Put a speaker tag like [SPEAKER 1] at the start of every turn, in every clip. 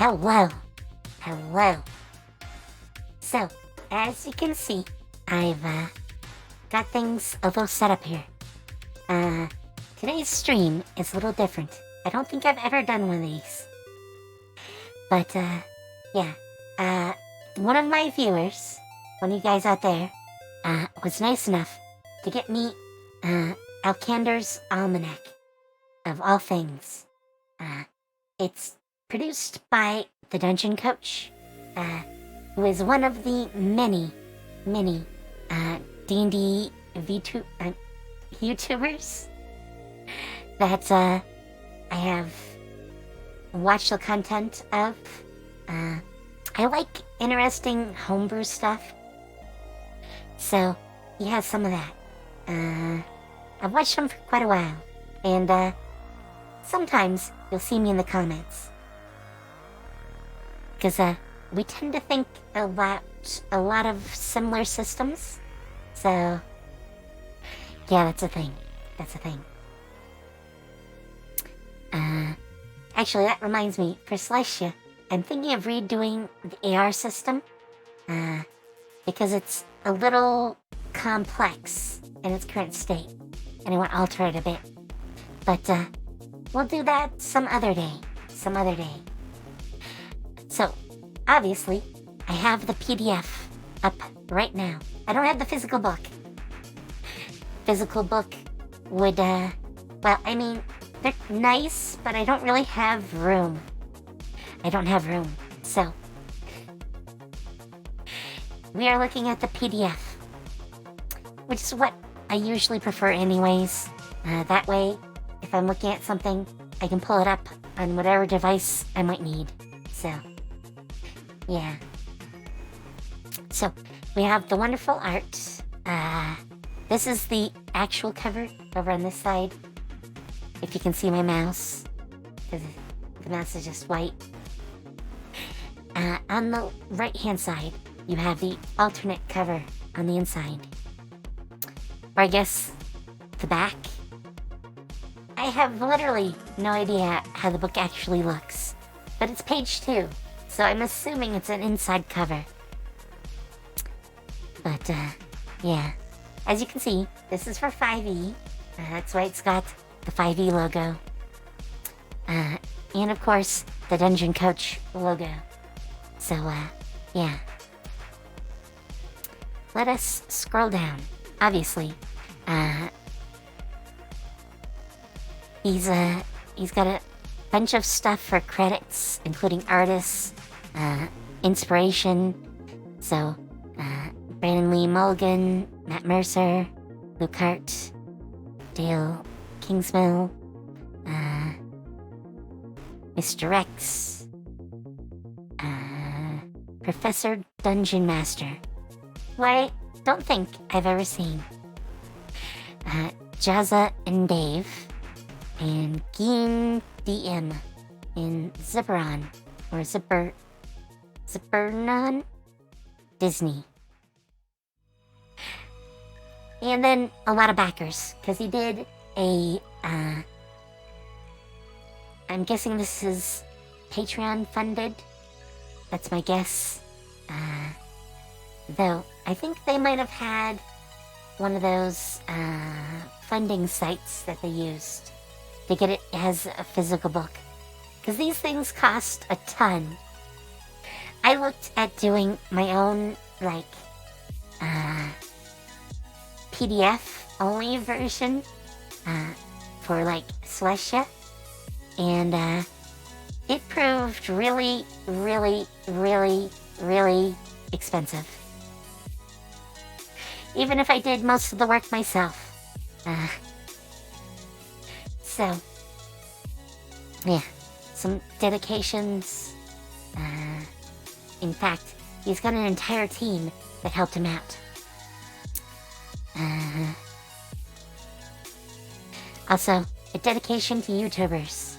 [SPEAKER 1] Hello. Hello. So, as you can see, I've got things a little set up here. Today's stream is a little different. I don't think I've ever done one of these. But, yeah. One of my viewers, one of you guys out there, was nice enough to get me, Alkander's Almanac, of all things. It's produced by the Dungeon Coach, who is one of the many D&D YouTubers that I have watched the content of. I like interesting homebrew stuff, so he has some of that. I've watched him for quite a while, and sometimes you'll see me in the comments, because we tend to think about a lot of similar systems, so yeah, that's a thing. Actually, that reminds me, for Slicia, I'm thinking of redoing the AR system, because it's a little complex in its current state, and I want to alter it a bit. But, we'll do that some other day. So, obviously, I have the PDF up right now. I don't have the physical book. Physical book would, well, I mean, they're nice, but I don't really have room. So, we are looking at the PDF, which is what I usually prefer anyways. That way, if I'm looking at something, I can pull it up on whatever device I might need. So, yeah. So, we have the wonderful art. This is the actual cover over on this side. If you can see my mouse, because the mouse is just white. On the right-hand side, you have the alternate cover on the inside. Or I guess the back. I have literally no idea how the book actually looks, but it's page 2, so I'm assuming it's an inside cover. But, yeah. As you can see, this is for 5e. That's why it's got the 5e logo. And of course, the Dungeon Coach logo. So, yeah. Let us scroll down. Obviously, he's got a bunch of stuff for credits, including artists, inspiration. So, Brandon Lee Mulligan, Matt Mercer, Luke Hart, Dale Kingsmill, Mr. Rex, Professor Dungeon Master, who I don't think I've ever seen, Jazza and Dave, and Geen DM in Zipperon, or Zippernon Disney. And then a lot of backers, because he did a, I'm guessing this is Patreon funded. That's my guess. Though, I think they might have had one of those, funding sites that they used to get it as a physical book. Because these things cost a ton. I looked at doing my own, like, PDF only version for like Slicia, and it proved really expensive. Even if I did most of the work myself. So, yeah, some dedications. In fact, he's got an entire team that helped him out. Also, a dedication to YouTubers.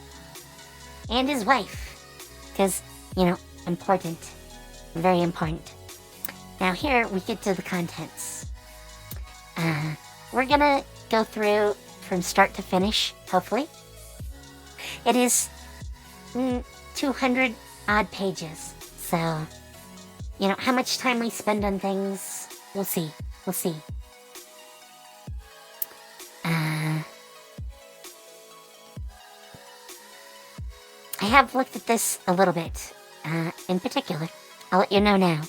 [SPEAKER 1] And his wife. Because, you know, important. Very important. Now here we get to the contents. We're gonna go through from start to finish, hopefully. It is 200 odd pages. So, how much time we spend on things, we'll see. We'll see. I have looked at this a little bit. In particular, I'll let you know now.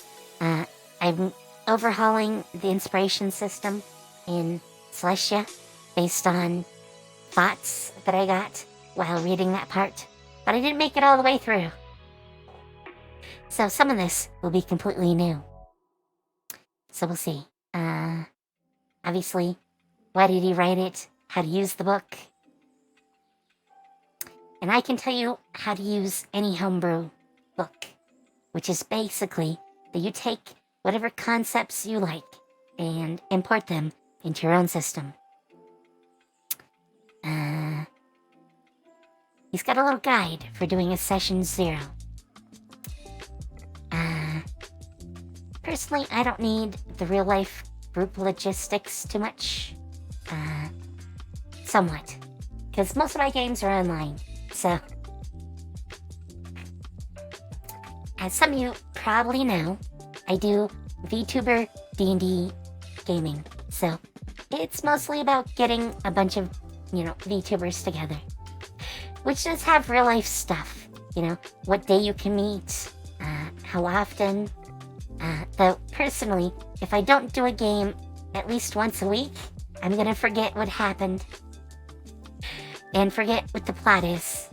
[SPEAKER 1] I'm overhauling the inspiration system in Celestia based on thoughts that I got while reading that part, but I didn't make it all the way through. So some of this will be completely new. So we'll see. Obviously, why did he write it? How to use the book? And I can tell you how to use any homebrew book, which is basically that you take whatever concepts you like and import them into your own system. He's got a little guide for doing a session 0. Personally, I don't need the real-life group logistics too much. Somewhat. Because most of my games are online, so... As some of you probably know, I do Vtuber D&D gaming, so it's mostly about getting a bunch of, VTubers together. Which does have real-life stuff, what day you can meet, how often. Though, personally, if I don't do a game at least once a week, I'm gonna forget what happened. And forget what the plot is.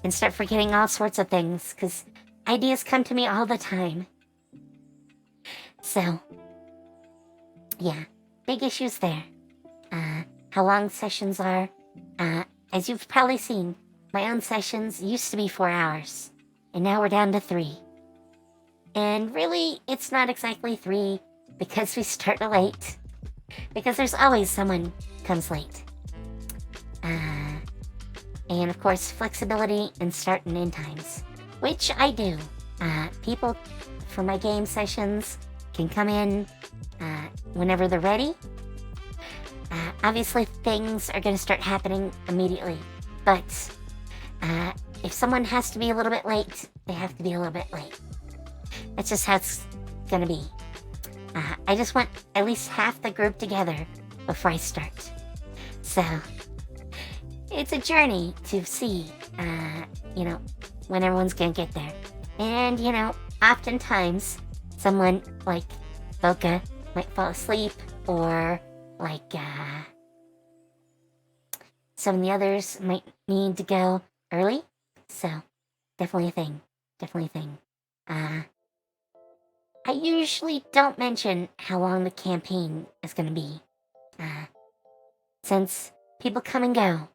[SPEAKER 1] And start forgetting all sorts of things, because ideas come to me all the time. So, yeah, big issues there. How long sessions are. As you've probably seen, my own sessions used to be 4 hours, and now we're down to 3. And really, it's not exactly 3, because we start late. Because there's always someone comes late. And of course, flexibility in start and end times, which I do. People for my game sessions can come in whenever they're ready. Obviously, things are going to start happening immediately, but if someone has to be a little bit late, they have to be a little bit late. That's just how it's going to be. I just want at least half the group together before I start. So, it's a journey to see, when everyone's going to get there. And, oftentimes, someone like Boca might fall asleep, or some of the others might need to go early. So, definitely a thing. Definitely a thing. I usually don't mention how long the campaign is going to be. Since people come and go.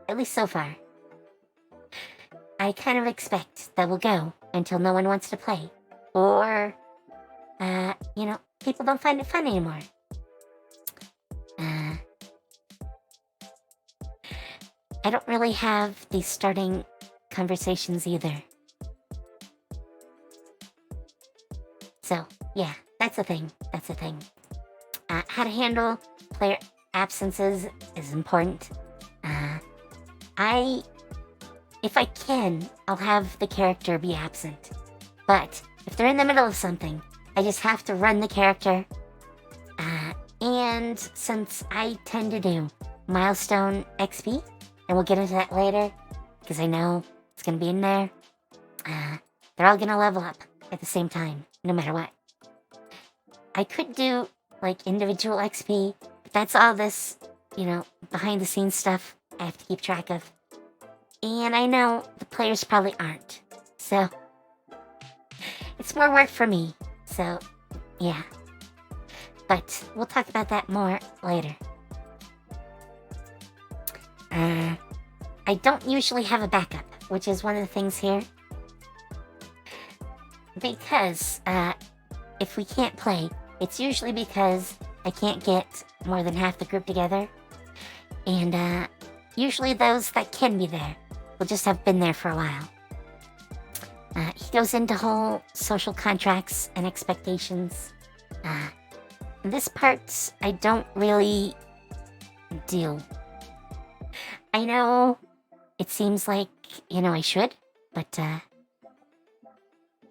[SPEAKER 1] At least so far. I kind of expect that we'll go until no one wants to play. Or, people don't find it fun anymore. I don't really have these starting conversations either. So, yeah, that's a thing. That's a thing. How to handle player absences is important. If I can, I'll have the character be absent. But if they're in the middle of something, I just have to run the character. And since I tend to do Milestone XP, and we'll get into that later, because I know it's going to be in there, they're all going to level up at the same time, no matter what. I could do, individual XP, but that's all this, behind-the-scenes stuff I have to keep track of. And I know the players probably aren't. So, it's more work for me. So, yeah. But we'll talk about that more later. I don't usually have a backup, which is one of the things here. Because, if we can't play, it's usually because I can't get more than half the group together. And, usually those that can be there will just have been there for a while. He goes into whole social contracts and expectations. This part, I don't really do. I know it seems like I should, but,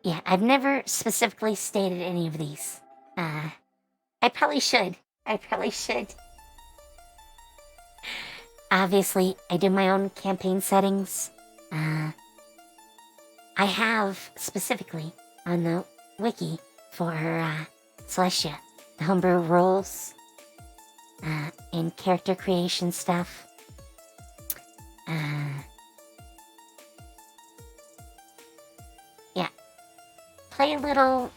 [SPEAKER 1] yeah, I've never specifically stated any of these. I probably should. Obviously, I do my own campaign settings. I have specifically on the wiki for Celestia the homebrew rules and character creation stuff. Yeah, play a little.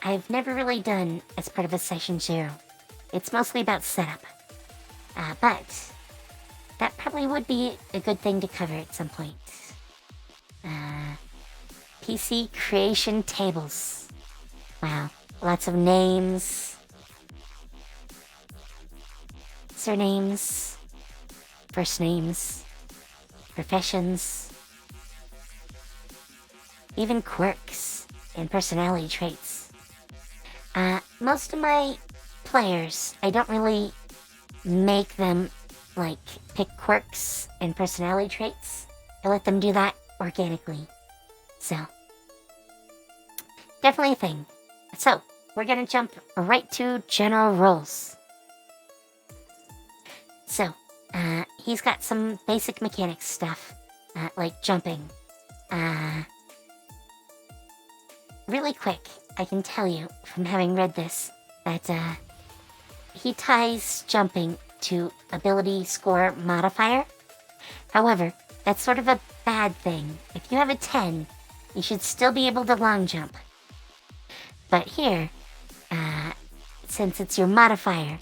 [SPEAKER 1] I've never really done as part of a session 0. It's mostly about setup. But that probably would be a good thing to cover at some point. PC creation tables. Wow, lots of names, surnames, first names, professions, even quirks and personality traits. Most of my players, I don't really make them, pick quirks and personality traits. I let them do that organically. So, definitely a thing. So, we're gonna jump right to general rules. So, he's got some basic mechanics stuff, like jumping. Really quick, I can tell you from having read this that, he ties jumping to ability score modifier. However, that's sort of a bad thing. If you have a 10, you should still be able to long jump. But here, since it's your modifier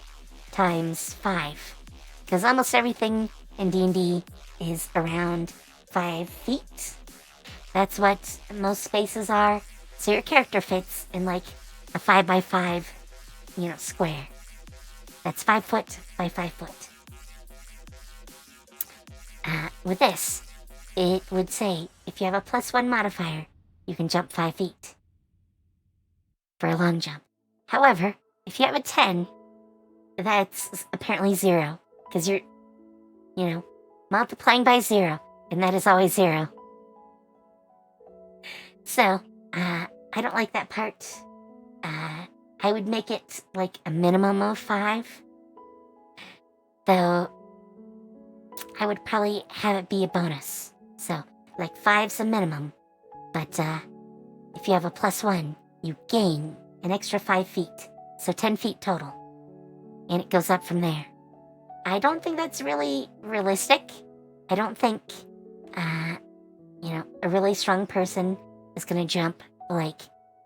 [SPEAKER 1] times 5, because almost everything in D&D is around 5 feet. That's what most spaces are. So your character fits in a 5x5, square. That's 5 foot by 5 foot. With this, it would say if you have a +1 modifier, you can jump 5 feet for a long jump. However, if you have a 10, that's apparently 0, because you're, multiplying by 0, and that is always 0. So, I don't like that part. I would make it a minimum of 5. Though, I would probably have it be a bonus. So, 5's a minimum. But, if you have a +1, you gain an extra 5 feet. So 10 feet total. And it goes up from there. I don't think that's really realistic. I don't think, a really strong person is gonna jump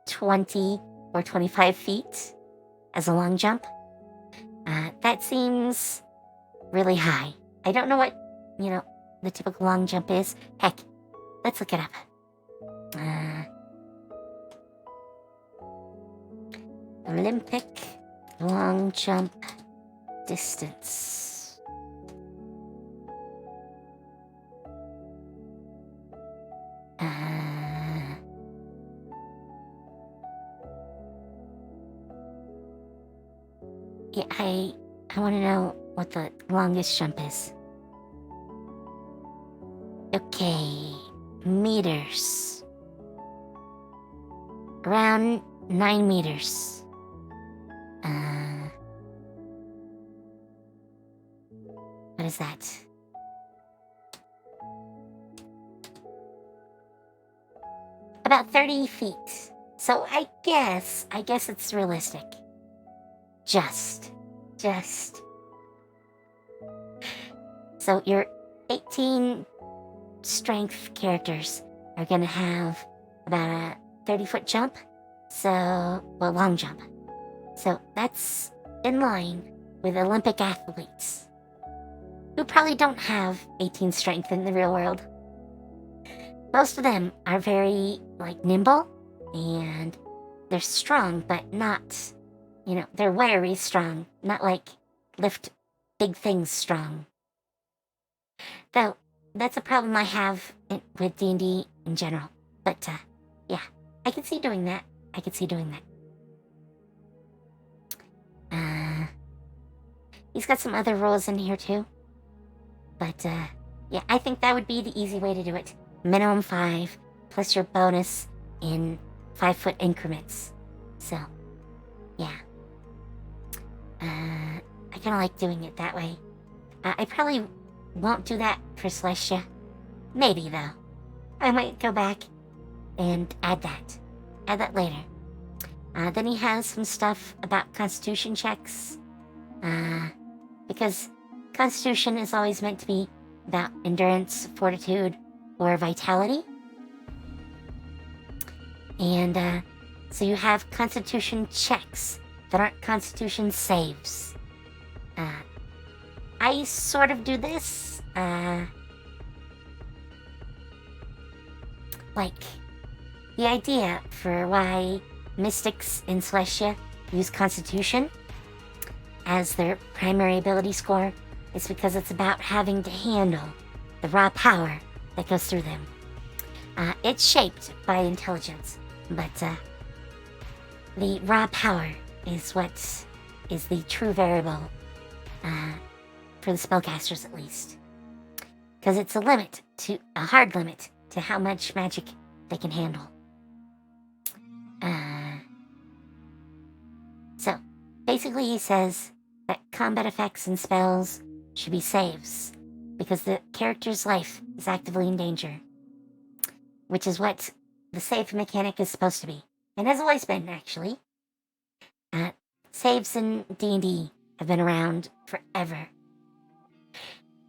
[SPEAKER 1] 20 or 25 feet as a long jump. That seems really high. I don't know what, the typical long jump is. Heck, let's look it up. Olympic long jump distance. Yeah, I want to know what the longest jump is. Okay, meters. Around 9 meters. What is that? About 30 feet. So I guess it's realistic. Just. So your 18 strength characters are gonna have about a 30-foot jump. Long jump. So that's in line with Olympic athletes who probably don't have 18 strength in the real world. Most of them are very, nimble, and they're strong, but not, they're wiry strong, not lift big things strong. Though, that's a problem I have with D&D in general. But, yeah, I could see doing that. He's got some other rules in here too. But, yeah, I think that would be the easy way to do it. Minimum 5, plus your bonus in 5-foot increments. So, yeah. I kind of like doing it that way. I probably won't do that for Celestia. Maybe, though. I might go back and add that. Add that later. Then he has some stuff about Constitution checks. Because Constitution is always meant to be about endurance, fortitude, or vitality. And, so you have Constitution checks that aren't Constitution saves. I sort of do this, like, the idea for why Mystics in Celestia use Constitution as their primary ability score is because it's about having to handle the raw power that goes through them. It's shaped by intelligence, but the raw power is what is the true variable, for the spellcasters at least. Because it's a hard limit to how much magic they can handle. So, basically he says that combat effects and spells should be saves, because the character's life is actively in danger. Which is what the save mechanic is supposed to be. And has always been, actually. Saves in D&D have been around forever.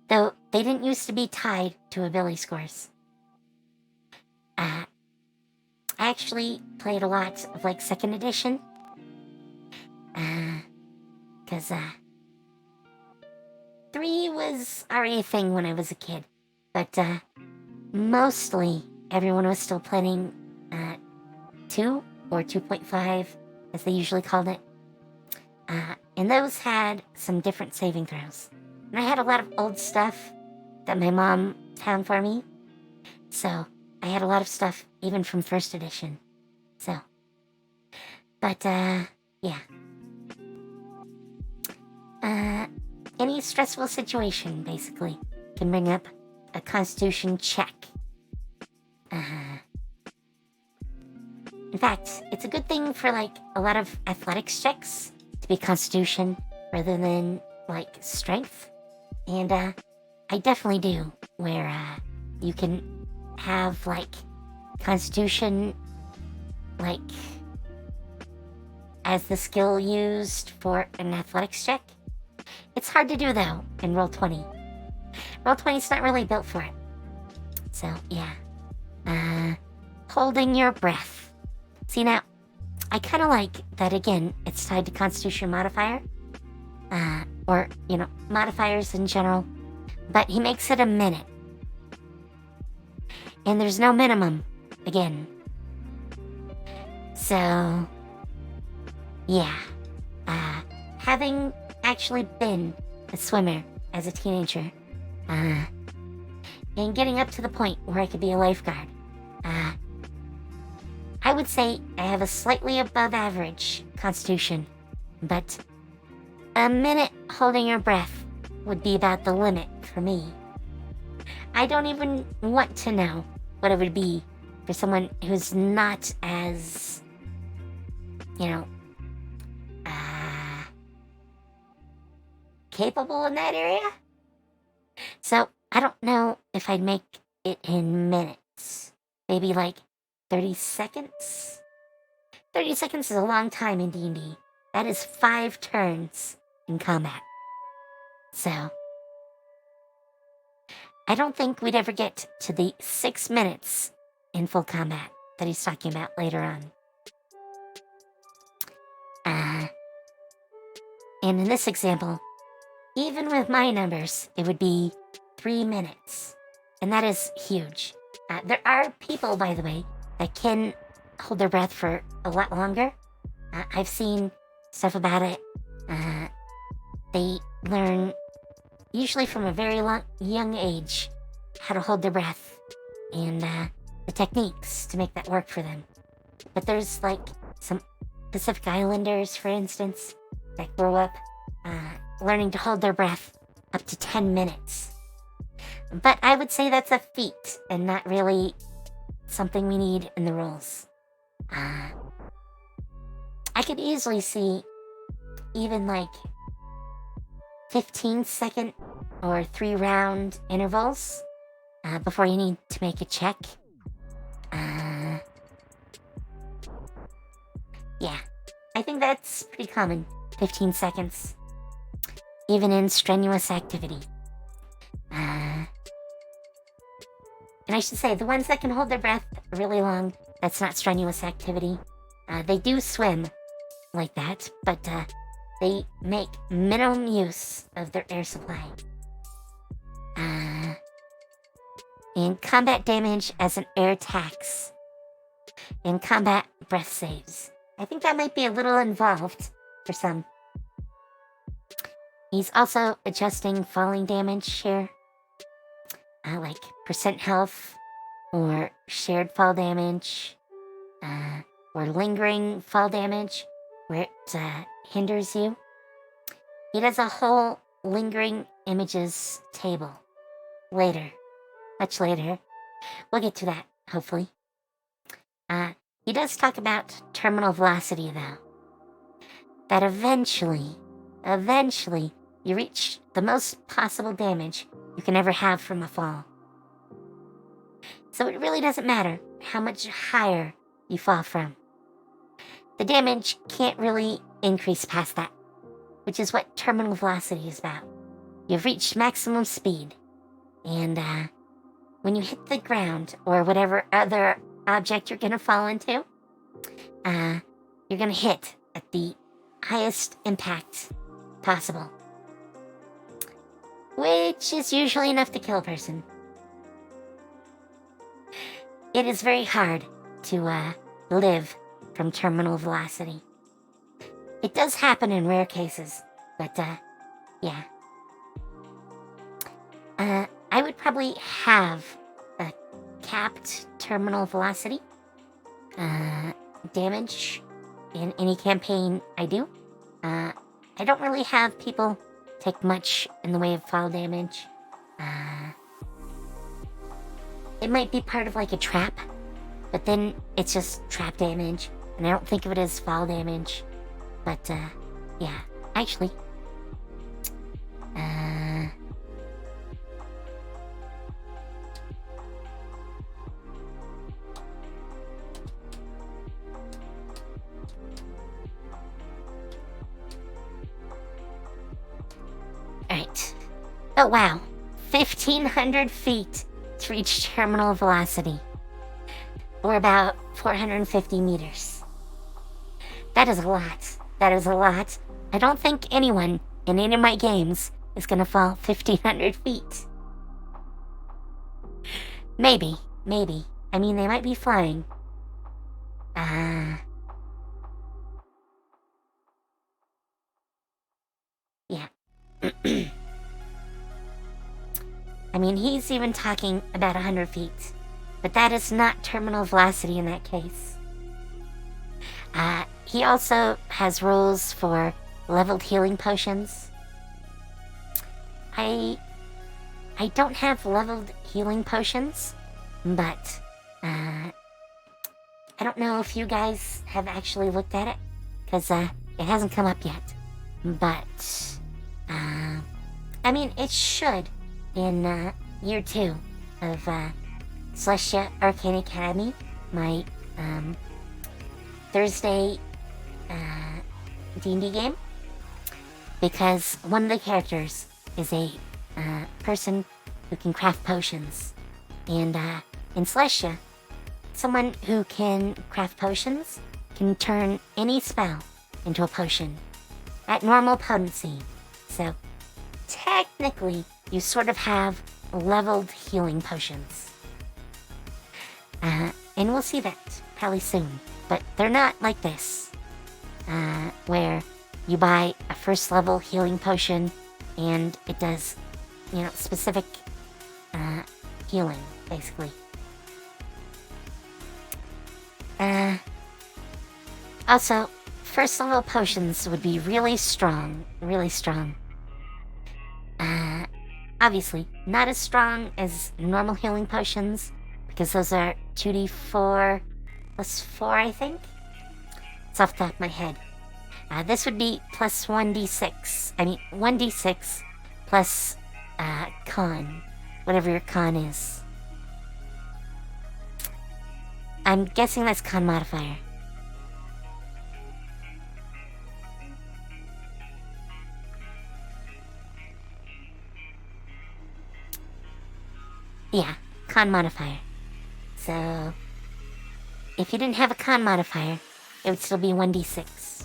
[SPEAKER 1] Though they didn't used to be tied to ability scores. I actually played a lot of, 2nd edition. Because, 3 was already a thing when I was a kid. But, mostly everyone was still playing, 2 or 2.5, as they usually called it. And those had some different saving throws. And I had a lot of old stuff that my mom found for me. So, I had a lot of stuff even from 1st edition. So. But, yeah. Any stressful situation, basically, can bring up a Constitution check. In fact, it's a good thing for, a lot of athletics checks to be Constitution rather than, strength. And, I definitely do, where, you can have, Constitution, as the skill used for an athletics check. It's hard to do, though, in Roll20. Roll20's not really built for it. So, yeah. Holding your breath. See, now, I kind of like that, again, it's tied to Constitution modifier. Or, modifiers in general. But he makes it a minute. And there's no minimum, again. So, yeah. Having actually been a swimmer as a teenager, and getting up to the point where I could be a lifeguard, I would say I have a slightly above average Constitution, but a minute holding your breath would be about the limit for me. I don't even want to know what it would be for someone who's not as, capable in that area. So, I don't know if I'd make it in minutes. Maybe 30 seconds? 30 seconds is a long time in D&D. That is 5 turns in combat. So, I don't think we'd ever get to the 6 minutes in full combat that he's talking about later on. And in this example, even with my numbers, it would be 3 minutes. And that is huge. There are people, by the way, that can hold their breath for a lot longer. I've seen stuff about it. They learn, usually from a very young age, how to hold their breath and the techniques to make that work for them. But there's some Pacific Islanders, for instance, that grow up learning to hold their breath up to 10 minutes. But I would say that's a feat and not really something we need in the rules. I could easily see even like 15-second or 3-round intervals before you need to make a check. Yeah, I think that's pretty common. 15 seconds. Even in strenuous activity. And I should say, the ones that can hold their breath really long, that's not strenuous activity. They do swim like that, but they make minimum use of their air supply. In combat damage as an air tax. In combat breath saves. I think that might be a little involved for some. He's also adjusting falling damage here. Like percent health, or shared fall damage, or lingering fall damage, where it hinders you. He does a whole lingering images table. Later. Much later. We'll get to that, hopefully. He does talk about terminal velocity, though. That eventually, you reach the most possible damage you can ever have from a fall. So it really doesn't matter how much higher you fall from. The damage can't really increase past that, which is what terminal velocity is about. You've reached maximum speed, and when you hit the ground, or whatever other object you're gonna fall into, you're gonna hit at the highest impact possible. Which is usually enough to kill a person. It is very hard to live from terminal velocity. It does happen in rare cases, but yeah. I would probably have a capped terminal velocity damage in any campaign I do. I don't really have people take much in the way of fall damage. It might be part of like a trap, but then it's just trap damage, and I don't think of it as fall damage. But yeah, actually, alright. Oh wow, 1,500 feet to reach terminal velocity, or about 450 meters. That is a lot. That is a lot. I don't think anyone in any of my games is gonna fall 1,500 feet. Maybe. I mean, they might be flying. Yeah. I mean, he's even talking about 100 feet. But that is not terminal velocity in that case. He also has rules for leveled healing potions. I don't have leveled healing potions, but I don't know if you guys have actually looked at it, because it hasn't come up yet. But I mean, it should in year 2 of Celestia Arcane Academy, my Thursday D&D game, because one of the characters is a person who can craft potions, and in Celestia, someone who can craft potions can turn any spell into a potion at normal potency. So technically, you sort of have leveled healing potions. And we'll see that probably soon. But they're not like this, where you buy a first level healing potion and it does, specific healing, basically. Also, first level potions would be really strong, really strong. obviously not as strong as normal healing potions, because those are 2d4 plus 4, I think. It's off the top of my head. This would be plus 1d6. 1d6 plus con, whatever your con is. I'm guessing that's con modifier. Yeah, con modifier. So, if you didn't have a con modifier, it would still be 1d6.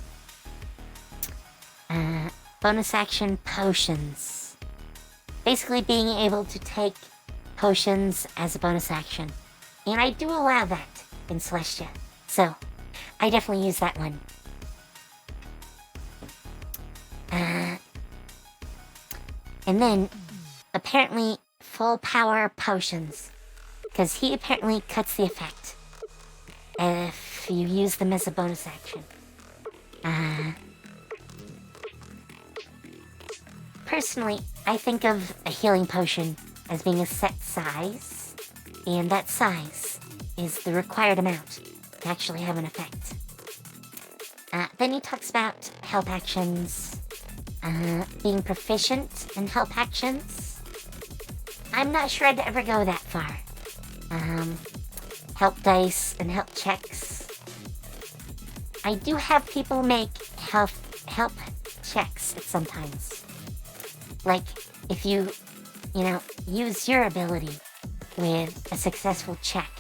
[SPEAKER 1] Bonus action potions. Basically being able to take potions as a bonus action. And I do allow that in Celestia. So, I definitely use that one. And then, apparently, full power potions. Because he apparently cuts the effect if you use them as a bonus action. Personally, I think of a healing potion as being a set size, and that size is the required amount to actually have an effect. Then he talks about help actions, being proficient in help actions. I'm not sure I'd ever go that far. Help dice and help checks. I do have people make help checks sometimes. Like, if you use your ability with a successful check,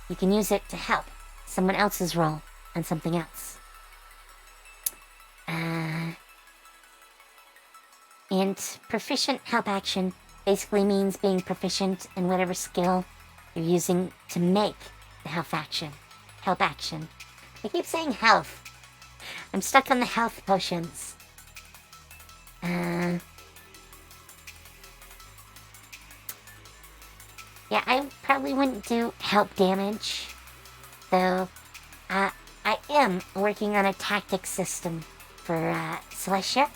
[SPEAKER 1] you can use it to help someone else's roll on something else. And proficient help action basically means being proficient in whatever skill you're using to make the help action. I keep saying health. I'm stuck on the health potions. Yeah, I probably wouldn't do help damage, though I am working on a tactic system for Celestia.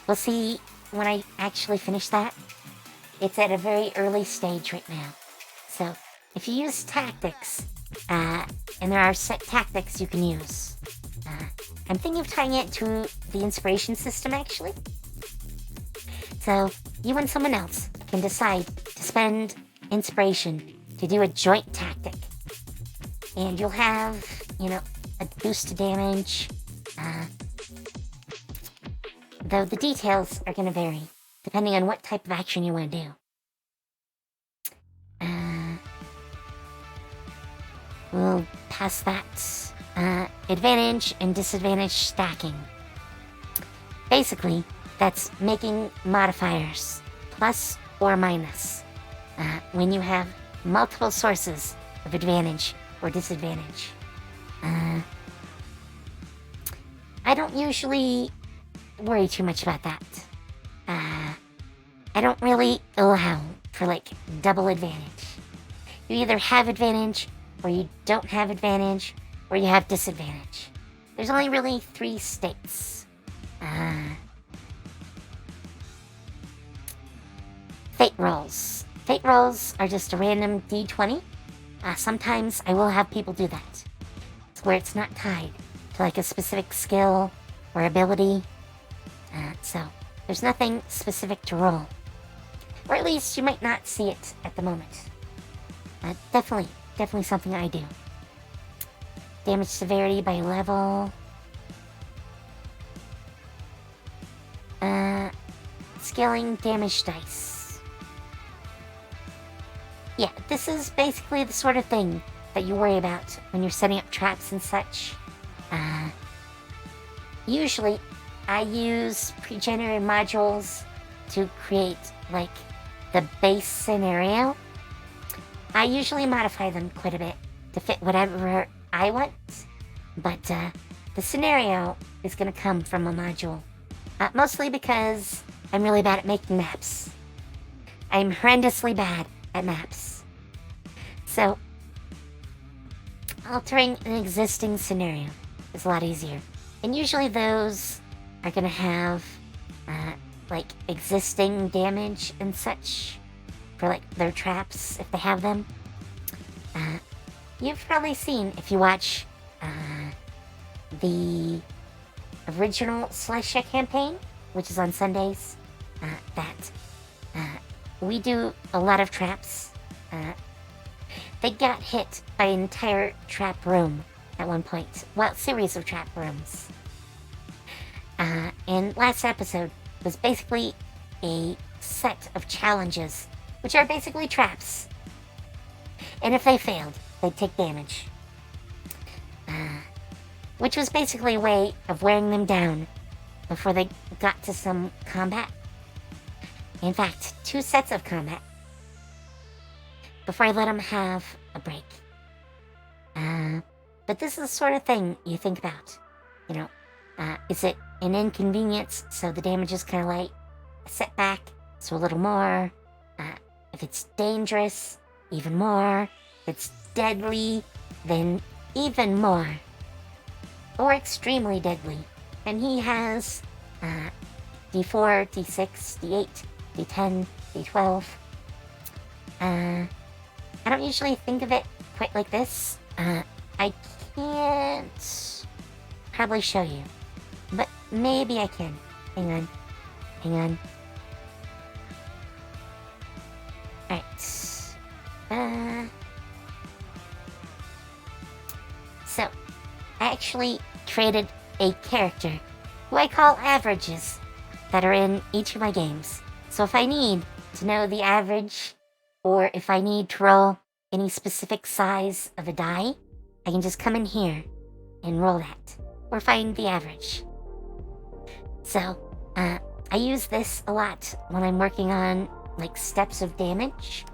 [SPEAKER 1] We'll see when I actually finish that. It's at a very early stage right now. So, if you use tactics, and there are set tactics you can use, I'm thinking of tying it to the inspiration system, actually. So, you and someone else can decide to spend inspiration to do a joint tactic. And you'll have, a boost to damage. Though the details are going to vary, depending on what type of action you want to do. We'll pass that. Advantage and disadvantage stacking. Basically, that's making modifiers, plus or minus, when you have multiple sources of advantage or disadvantage. I don't usually worry too much about that. I don't really allow for, double advantage. You either have advantage, or you don't have advantage, or you have disadvantage. There's only really 3 states. Fate rolls. Fate rolls are just a random d20. Sometimes I will have people do that. It's where it's not tied to a specific skill or ability. So there's nothing specific to roll. Or at least you might not see it at the moment. Definitely something I do. Damage severity by level. Scaling damage dice. Yeah, this is basically the sort of thing that you worry about when you're setting up traps and such. Usually, I use pre-generated modules to create, the base scenario. I usually modify them quite a bit to fit whatever I want, but the scenario is going to come from a module. Mostly because I'm really bad at making maps. I'm horrendously bad at maps. So, altering an existing scenario is a lot easier. And usually those are going to have like, existing damage and such for, like, their traps, if they have them. You've probably seen, if you watch the original Celestia campaign, which is on Sundays, that we do a lot of traps. They got hit by an entire trap room at one point. Well, series of trap rooms. And last episode was basically a set of challenges, which are basically traps. And if they failed, they'd take damage. Which was basically a way of wearing them down before they got to some combat. In fact, 2 sets of combat before I let them have a break. But this is the sort of thing you think about. You know, is it an inconvenience, so the damage is kind of light? A setback, so a little more? If it's dangerous, even more? If it's deadly, then even more. Or extremely deadly. And he has D4, D6, D8, D10, D12. I don't usually think of it quite like this. I can't probably show you, but maybe I can. Hang on. Alright. So, I actually created a character who I call averages that are in each of my games. So if I need to know the average, or if I need to roll any specific size of a die, I can just come in here and roll that, or find the average. So, I use this a lot when I'm working on, like, steps of damage.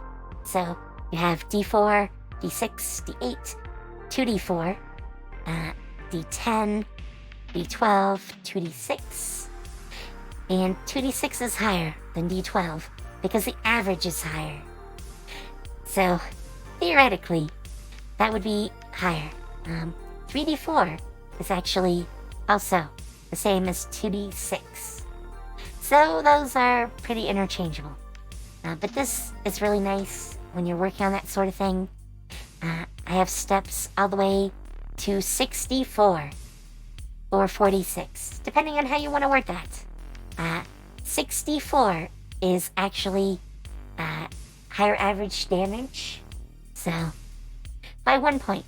[SPEAKER 1] So, you have D4, D6, D8, 2D4, D10, D12, 2D6, and 2D6 is higher than D12 because the average is higher. So, theoretically, that would be higher. 3D4 is actually also the same as 2D6. So those are pretty interchangeable. But this is really nice when you're working on that sort of thing. I have steps all the way to 64 or 46, depending on how you want to word that. 64 is actually higher average damage. So, by 1 point,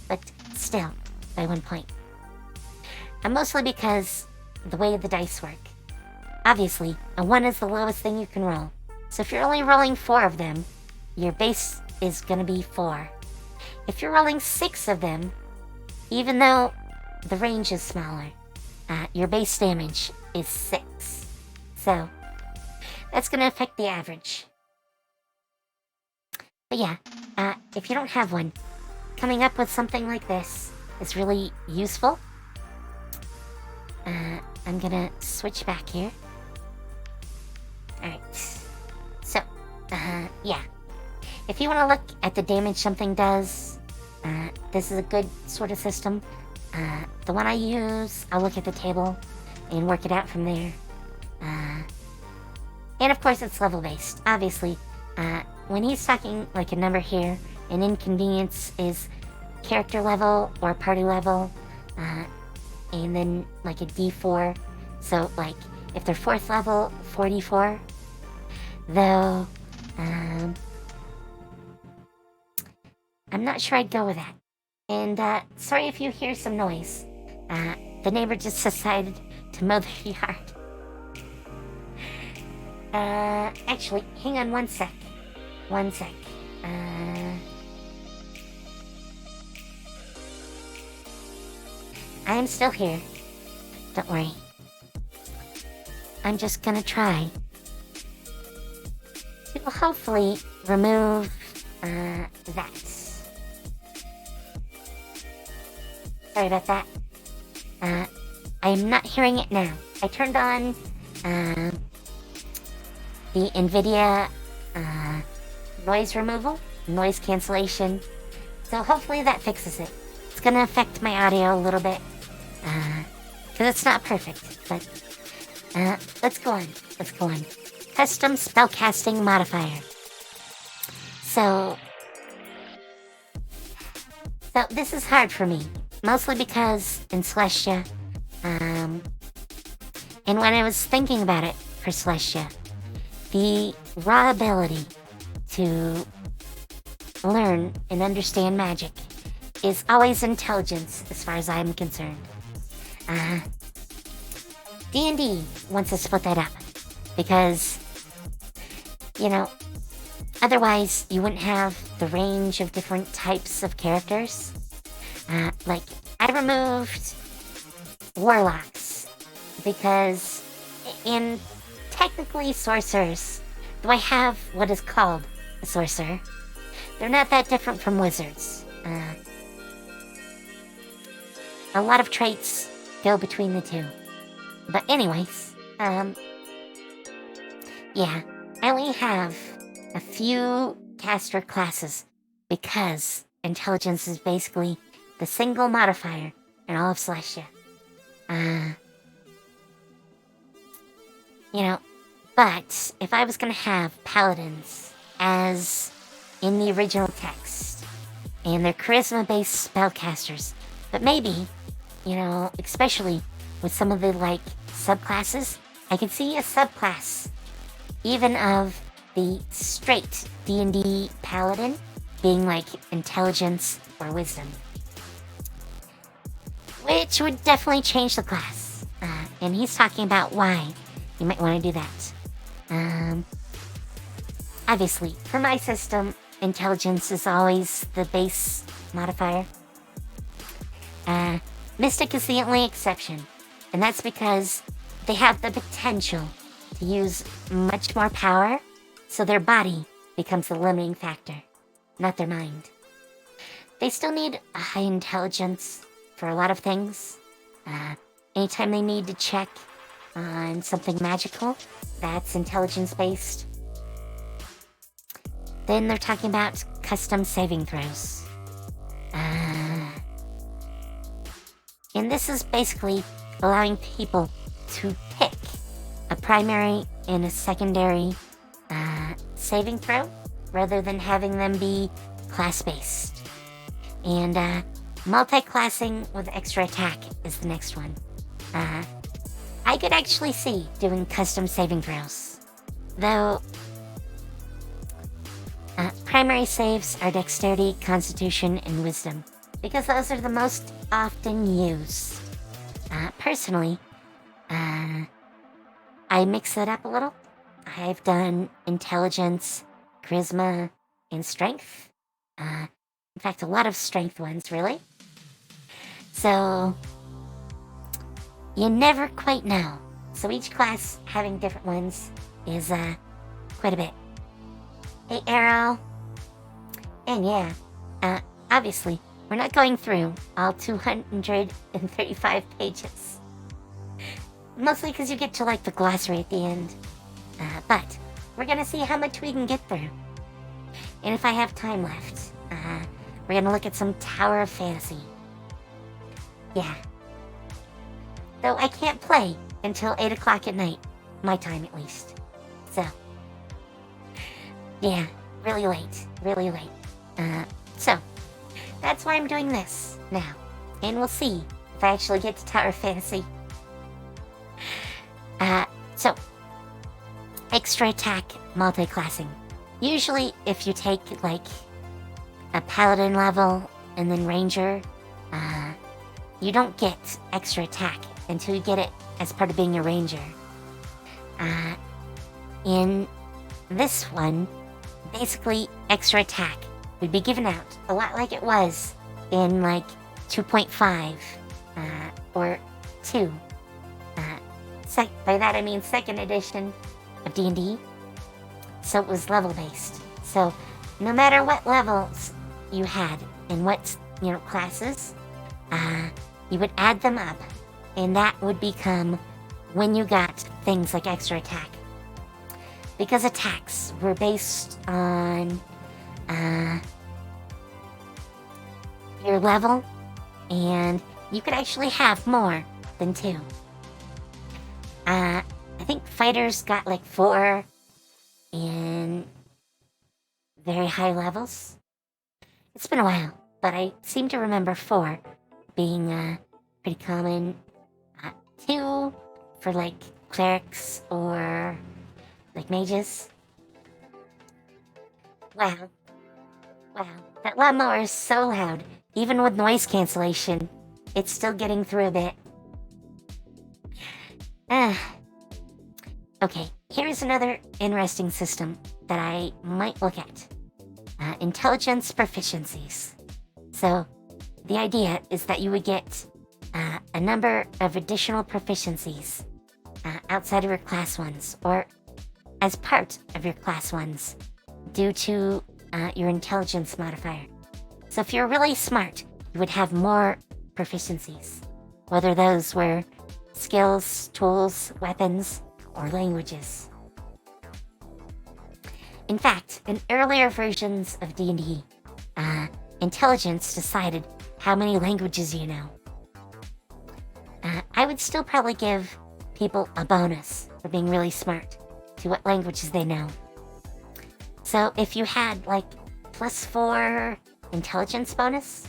[SPEAKER 1] but still by 1 point. And mostly because the way the dice work. Obviously, a 1 is the lowest thing you can roll. So if you're only rolling 4 of them, your base is going to be 4. If you're rolling 6 of them, even though the range is smaller, your base damage is 6. So, that's going to affect the average. But yeah, if you don't have one, coming up with something like this is really useful. I'm gonna switch back here. Alright. So, yeah. If you want to look at the damage something does, this is a good sort of system. The one I use, I'll look at the table and work it out from there. And of course it's level based. Obviously, when he's talking like a number here, an inconvenience is character level or party level, and then like a D4. So like if they're 4th level, 44. Though, I'm not sure I'd go with that. And sorry if you hear some noise. The neighbor just decided to mow their yard. Actually, hang on 1 sec. 1 sec. I am still here. Don't worry. I'm just gonna try to hopefully remove that. Sorry about that. I am not hearing it now. I turned on the NVIDIA noise removal, noise cancellation. So hopefully that fixes it. It's gonna affect my audio a little bit. Because it's not perfect, but Let's go on. Custom spellcasting modifier. So this is hard for me, mostly because in Celestia, and when I was thinking about it for Celestia, the raw ability to learn and understand magic is always intelligence as far as I'm concerned. D&D wants to split that up because, otherwise you wouldn't have the range of different types of characters. Like, I removed warlocks because in technically sorcerers, though I have what is called a sorcerer, they're not that different from wizards. A lot of traits go between the two. But anyways, yeah, I only have a few caster classes because intelligence is basically the single modifier in all of Celestia. But if I was gonna have paladins as in the original text, and they're charisma-based spellcasters, but maybe, especially with some of the, subclasses, I could see a subclass, even of the straight D&D paladin, being, intelligence or wisdom. Which would definitely change the class. And he's talking about why you might want to do that. Obviously, for my system, intelligence is always the base modifier. Mystic is the only exception, and that's because they have the potential to use much more power, so their body becomes the limiting factor, not their mind. They still need a high intelligence for a lot of things. Anytime they need to check on something magical that's intelligence-based, then they're talking about custom saving throws. And this is basically allowing people to pick a primary and a secondary saving throw rather than having them be class-based. And multi-classing with extra attack is the next one. I could actually see doing custom saving throws, though primary saves are dexterity, constitution, and wisdom, because those are the most often used. Personally, I mix it up a little. I've done intelligence, charisma, and strength. In fact, a lot of strength ones, really. So, you never quite know. So each class having different ones is quite a bit. Hey, Arrow. And yeah, obviously, we're not going through all 235 pages. Mostly because you get to the glossary at the end. But we're gonna see how much we can get through. And if I have time left, we're gonna look at some Tower of Fantasy. Yeah. Though I can't play until 8 o'clock at night. My time, at least. So. Yeah, really late. So. That's why I'm doing this now. And we'll see if I actually get to Tower of Fantasy. So. Extra attack multi-classing. Usually, if you take, a paladin level and then ranger, you don't get extra attack until you get it as part of being a ranger. In this one, basically, extra attack would be given out a lot like it was in, 2.5, or 2. By that I mean 2nd edition of D&D. So it was level-based. So no matter what levels you had in what, classes, you would add them up, and that would become when you got things like extra attack. Because attacks were based on your level, and you could actually have more than 2. think fighters got like 4 in very high levels. It's been a while, but I seem to remember 4 being pretty common. 2 for like clerics or like mages. Wow. Wow, that lawnmower is so loud. Even with noise cancellation, it's still getting through a bit. Okay, here's another interesting system that I might look at. Intelligence proficiencies. So, the idea is that you would get a number of additional proficiencies outside of your class 1s, or as part of your class 1s, due to your intelligence modifier. So if you're really smart, you would have more proficiencies, whether those were skills, tools, weapons, or languages. In fact, in earlier versions of D&D, intelligence decided how many languages you know. I would still probably give people a bonus for being really smart to what languages they know. So if you had like +4 intelligence bonus,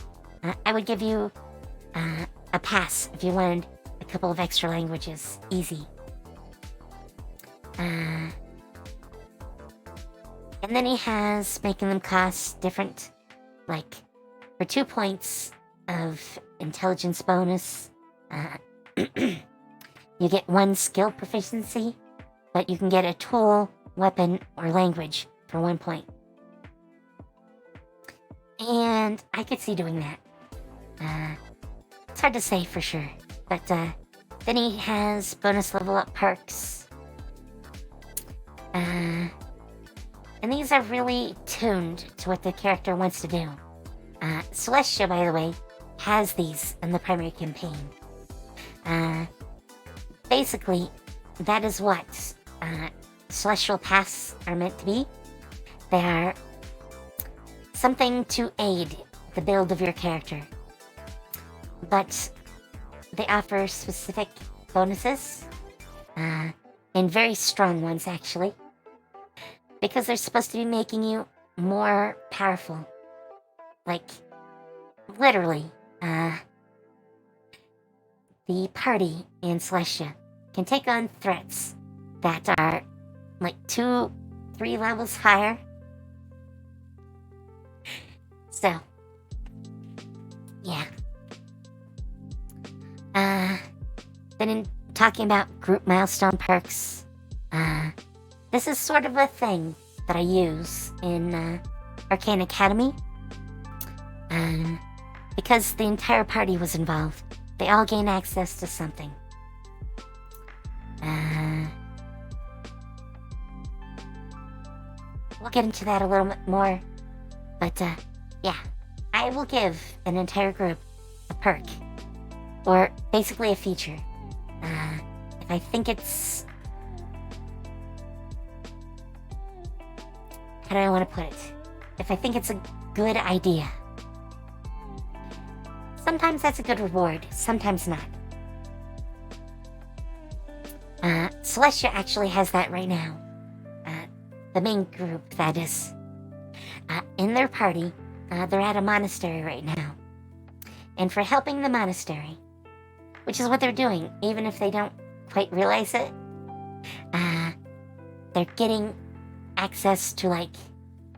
[SPEAKER 1] I would give you a pass if you wanted a couple of extra languages. Easy. And then he has making them cost different, like for 2 points of intelligence bonus, you get 1 skill proficiency, but you can get a tool, weapon, or language for 1 point. And I could see doing that. It's hard to say for sure, but then he has bonus level up perks. And these are really tuned to what the character wants to do. Celestia, by the way, has these in the primary campaign. Basically, that is what celestial paths are meant to be. They are something to aid the build of your character, but they offer specific bonuses, and very strong ones actually, because they're supposed to be making you more powerful. Like, literally, the party in Celestia can take on threats that are like 2-3 levels higher. So, yeah. Then in talking about group milestone perks, this is sort of a thing that I use in Arcane Academy. Because the entire party was involved, they all gain access to something. We'll get into that a little bit more, but yeah, I will give an entire group a perk, or basically a feature, if I think it's... How do I want to put it? If I think it's a good idea. Sometimes that's a good reward, sometimes not. Celestia actually has that right now. The main group, that is. In their party, they're at a monastery right now. And for helping the monastery, which is what they're doing, even if they don't quite realize it, they're getting access to, like,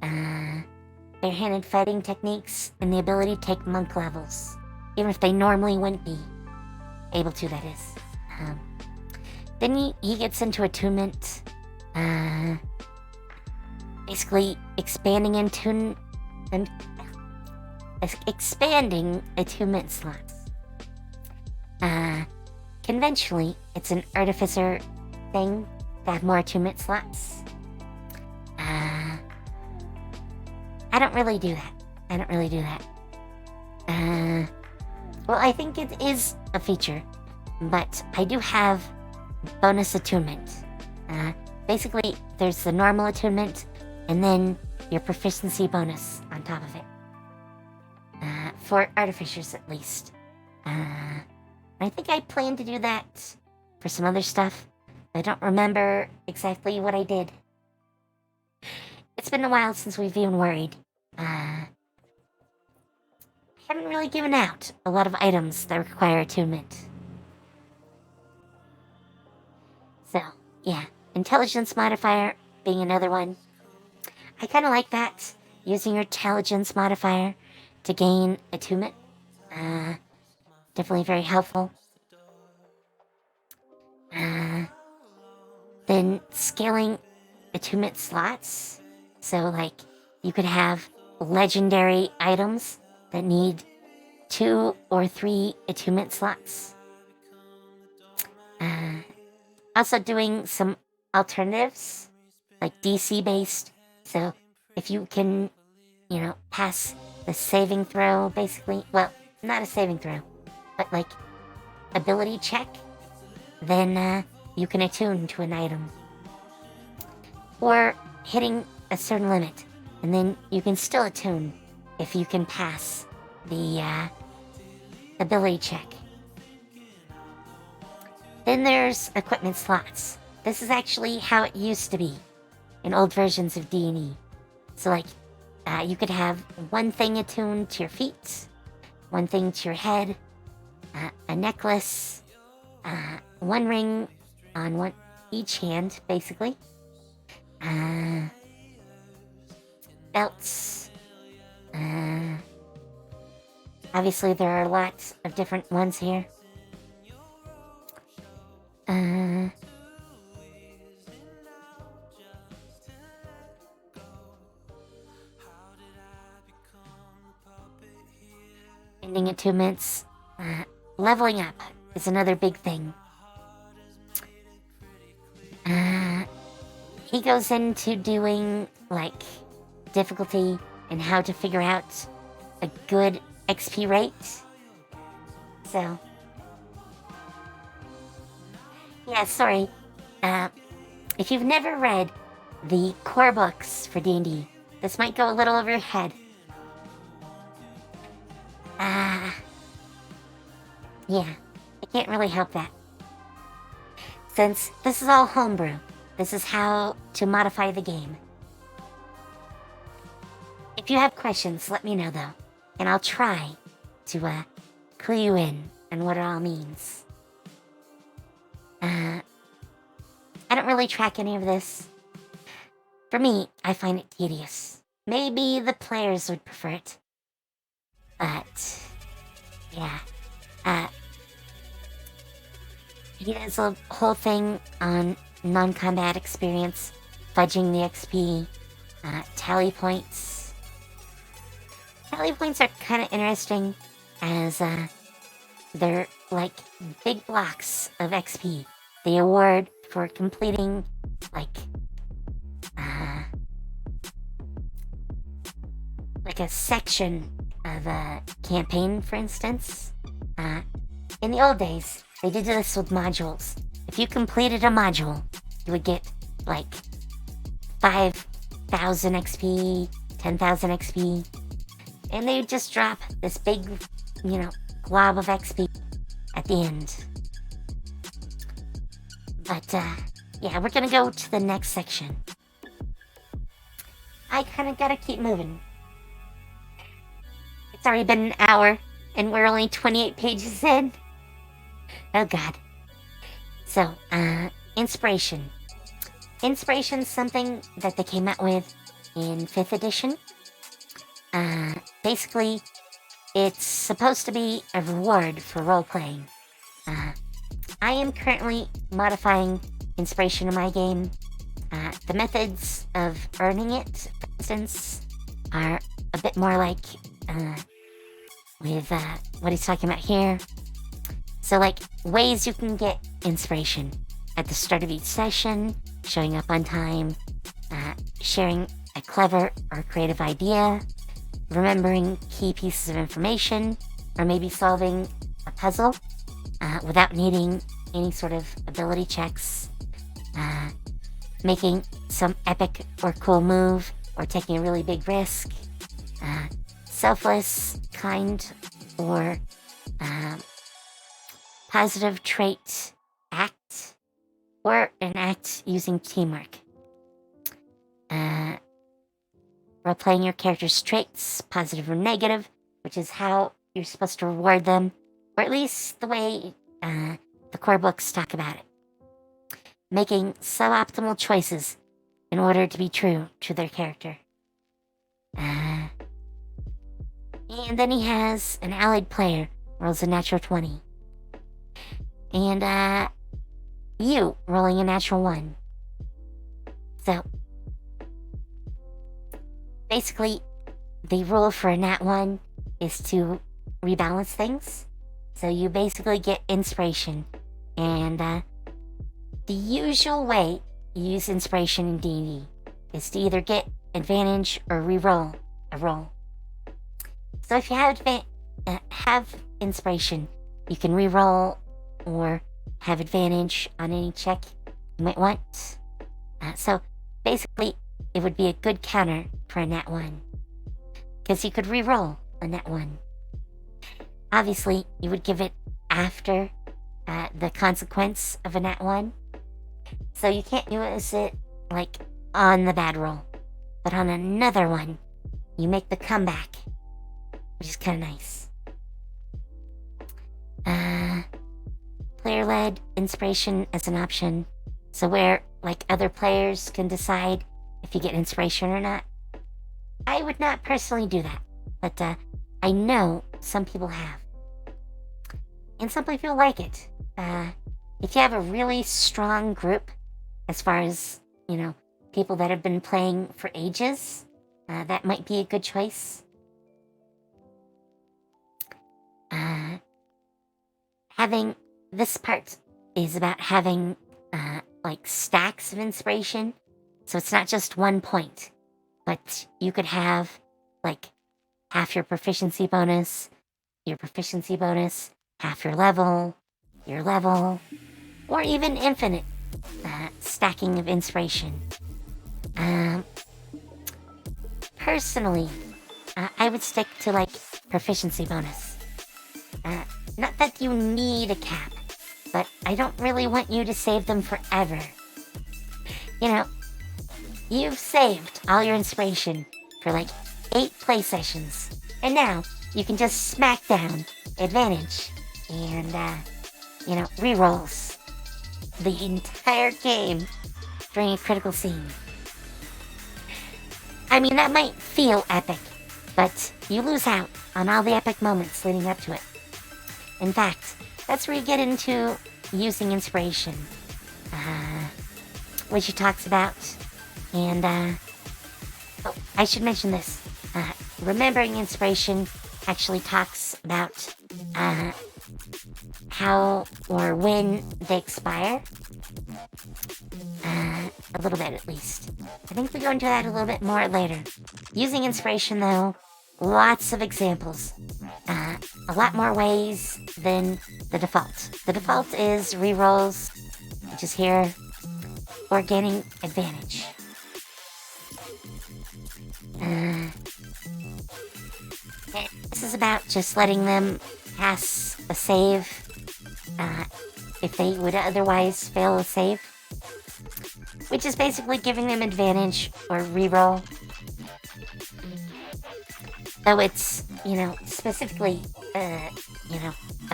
[SPEAKER 1] bare-handed fighting techniques and the ability to take monk levels, even if they normally wouldn't be able to, that is. Then he gets into Attunement, basically expanding attunement slots. Conventionally, it's an artificer thing to have more attunement slots. I don't really do that. Well, I think it is a feature, but I do have bonus attunement. Basically, there's the normal attunement, and then your proficiency bonus on top of it. For artificers, at least. I think I plan to do that for some other stuff, I don't remember exactly what I did. It's been a while since we've even worried. Haven't really given out a lot of items that require attunement. So, yeah. Intelligence modifier being another one. I kind of like that. Using your intelligence modifier to gain attunement. Definitely very helpful. Then scaling attunement slots. So, like, you could have legendary items that need 2 or 3 attunement slots. Also doing some alternatives, like DC based. So if you can, pass the saving throw, basically, well, not a saving throw, but like ability check, then you can attune to an item. Or hitting a certain limit, and then you can still attune if you can pass the ability check. Then there's equipment slots. This is actually how it used to be in old versions of D&E. So like, you could have one thing attuned to your feet, one thing to your head, a necklace, one ring on each hand, basically. Belts. Obviously there are lots of different ones here. Ending attunements. Leveling up is another big thing. He goes into doing, like, difficulty and how to figure out a good XP rate. So, yeah, sorry. If you've never read the core books for D&D, this might go a little over your head. Yeah, I can't really help that. Since this is all homebrew, this is how to modify the game. If you have questions, let me know though, and I'll try to clue you in on what it all means. I don't really track any of this. For me, I find it tedious. Maybe the players would prefer it. But, yeah. He does a whole thing on non-combat experience, fudging the XP, tally points. Tally points are kind of interesting, as they're like big blocks of XP. They award for completing, like a section of a campaign, for instance. In the old days, they did this with modules. If you completed a module, you would get, like, 5,000 XP, 10,000 XP, and they would just drop this big, glob of XP at the end. But, yeah, we're gonna go to the next section. I kinda gotta keep moving. It's already been an hour, and we're only 28 pages in. Oh god. So, inspiration. Inspiration's something that they came out with in 5th edition. Basically, it's supposed to be a reward for role-playing. I am currently modifying inspiration in my game. The methods of earning it, for instance, are a bit more like, with, what he's talking about here. So, like, ways you can get inspiration. At the start of each session, showing up on time, sharing a clever or creative idea, remembering key pieces of information, or maybe solving a puzzle without needing any sort of ability checks, making some epic or cool move, or taking a really big risk, selfless, kind, or positive trait act, or an act using teamwork. Role-playing your character's traits, positive or negative, which is how you're supposed to reward them, or at least the way the core books talk about it. Making suboptimal choices in order to be true to their character. And then he has an allied player, rolls a natural 20. And you rolling a natural 1. So, basically, the rule for a nat 1 is to rebalance things. So you basically get inspiration. And the usual way you use inspiration in D&D is to either get advantage or re-roll a roll. So if you have inspiration, you can re-roll or have advantage on any check you might want. So basically, it would be a good counter for a nat 1. Because you could re-roll a nat 1. Obviously, you would give it after the consequence of a nat 1. So you can't use it, like, on the bad roll. But on another one, you make the comeback. Which is kind of nice. Player-led inspiration as an option. So where, like, other players can decide if you get inspiration or not. I would not personally do that. But I know some people have. And some people like it. If you have a really strong group, as far as, people that have been playing for ages, that might be a good choice. This part is about having, stacks of inspiration. So it's not just 1 point, but you could have, half your proficiency bonus, half your level, or even infinite stacking of inspiration. Personally, I would stick to, proficiency bonus. Not that you need a cap, but I don't really want you to save them forever. You've saved all your inspiration for 8 play sessions, and now you can just smack down advantage and, rerolls the entire game during a critical scene. I mean, that might feel epic, but you lose out on all the epic moments leading up to it. In fact, that's where you get into using inspiration, which he talks about. And, I should mention this. Remembering inspiration actually talks about how or when they expire. A little bit, at least. I think we go into that a little bit more later. Using inspiration, though, lots of examples. A lot more ways than the default. The default is rerolls, which is here, or gaining advantage. This is about just letting them pass a save if they would otherwise fail a save, which is basically giving them advantage or reroll. Though it's, specifically, a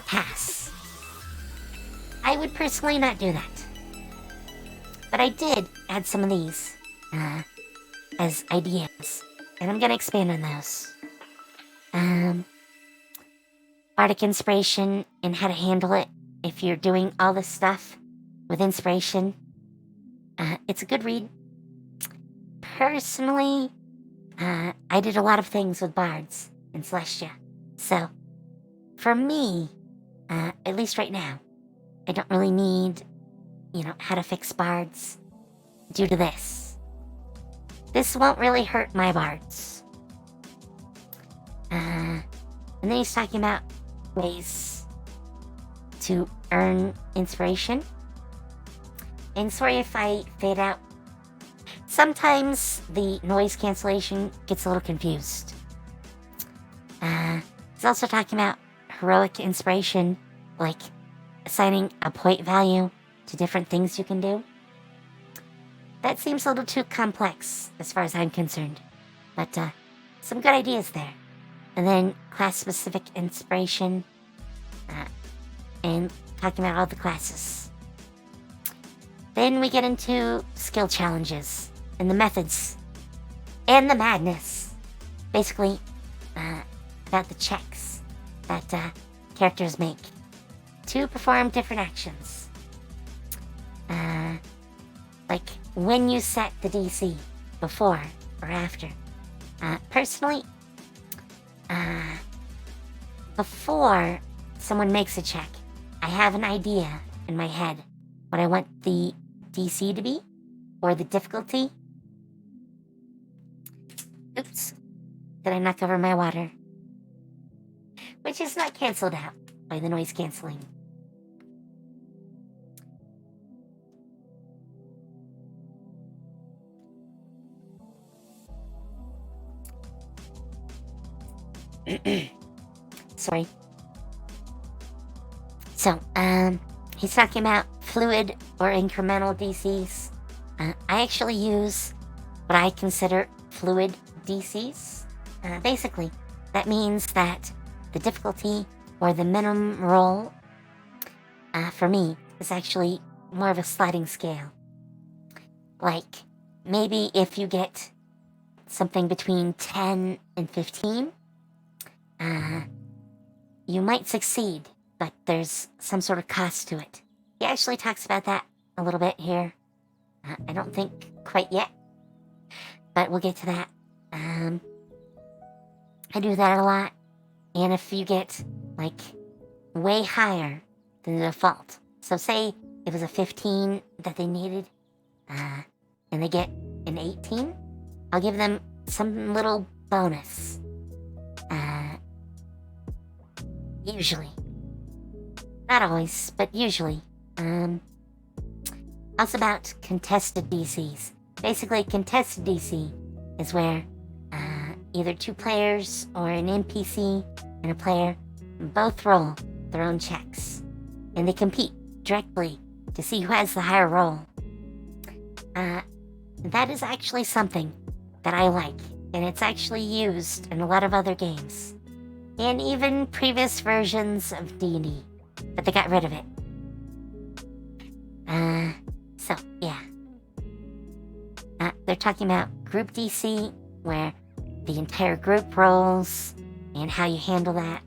[SPEAKER 1] pass. I would personally not do that. But I did add some of these as ideas, and I'm going to expand on those. Bardic inspiration and how to handle it if you're doing all this stuff with inspiration. It's a good read. Personally, I did a lot of things with bards in Celestia. So, for me, at least right now, I don't really need, how to fix bards due to this. This won't really hurt my bards. And then he's talking about ways to earn inspiration. And sorry if I fade out. Sometimes the noise cancellation gets a little confused. He's also talking about heroic inspiration, like assigning a point value to different things you can do. That seems a little too complex as far as I'm concerned, but some good ideas there. And then class-specific inspiration, and talking about all the classes. Then we get into skill challenges, and the methods, and the madness. Basically, about the checks that characters make to perform different actions. Like when you set the DC, before or after. Personally, before someone makes a check, I have an idea in my head what I want the DC to be, or the difficulty. Oops. Did I knock over my water? Which is not cancelled out by the noise cancelling. Sorry. So, he's talking about fluid or incremental DCs. I actually use what I consider fluid DCs. Basically, that means that the difficulty or the minimum roll, for me, is actually more of a sliding scale. Like, maybe if you get something between 10 and 15, you might succeed, but there's some sort of cost to it. He actually talks about that a little bit here. I don't think quite yet, but we'll get to that. I do that a lot, and if you get, like, way higher than the default, so say it was a 15 that they needed, and they get an 18, I'll give them some little bonus. Usually. Not always, but usually. Also about contested DCs. Basically, contested DC is where either two players or an NPC and a player both roll their own checks. And they compete directly to see who has the higher roll. That is actually something that I like, and it's actually used in a lot of other games. And even previous versions of D&D, but they got rid of it. So, yeah. They're talking about group DC, where the entire group rolls, and how you handle that.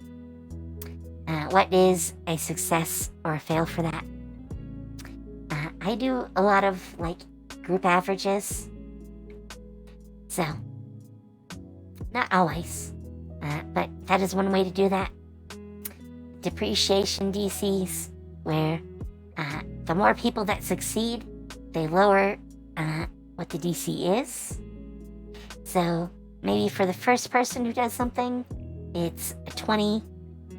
[SPEAKER 1] What is a success or a fail for that? I do a lot of, like, group averages. So, not always. But that is one way to do that. Depreciation DCs, where the more people that succeed, they lower what the DC is. So maybe for the first person who does something, it's a 20.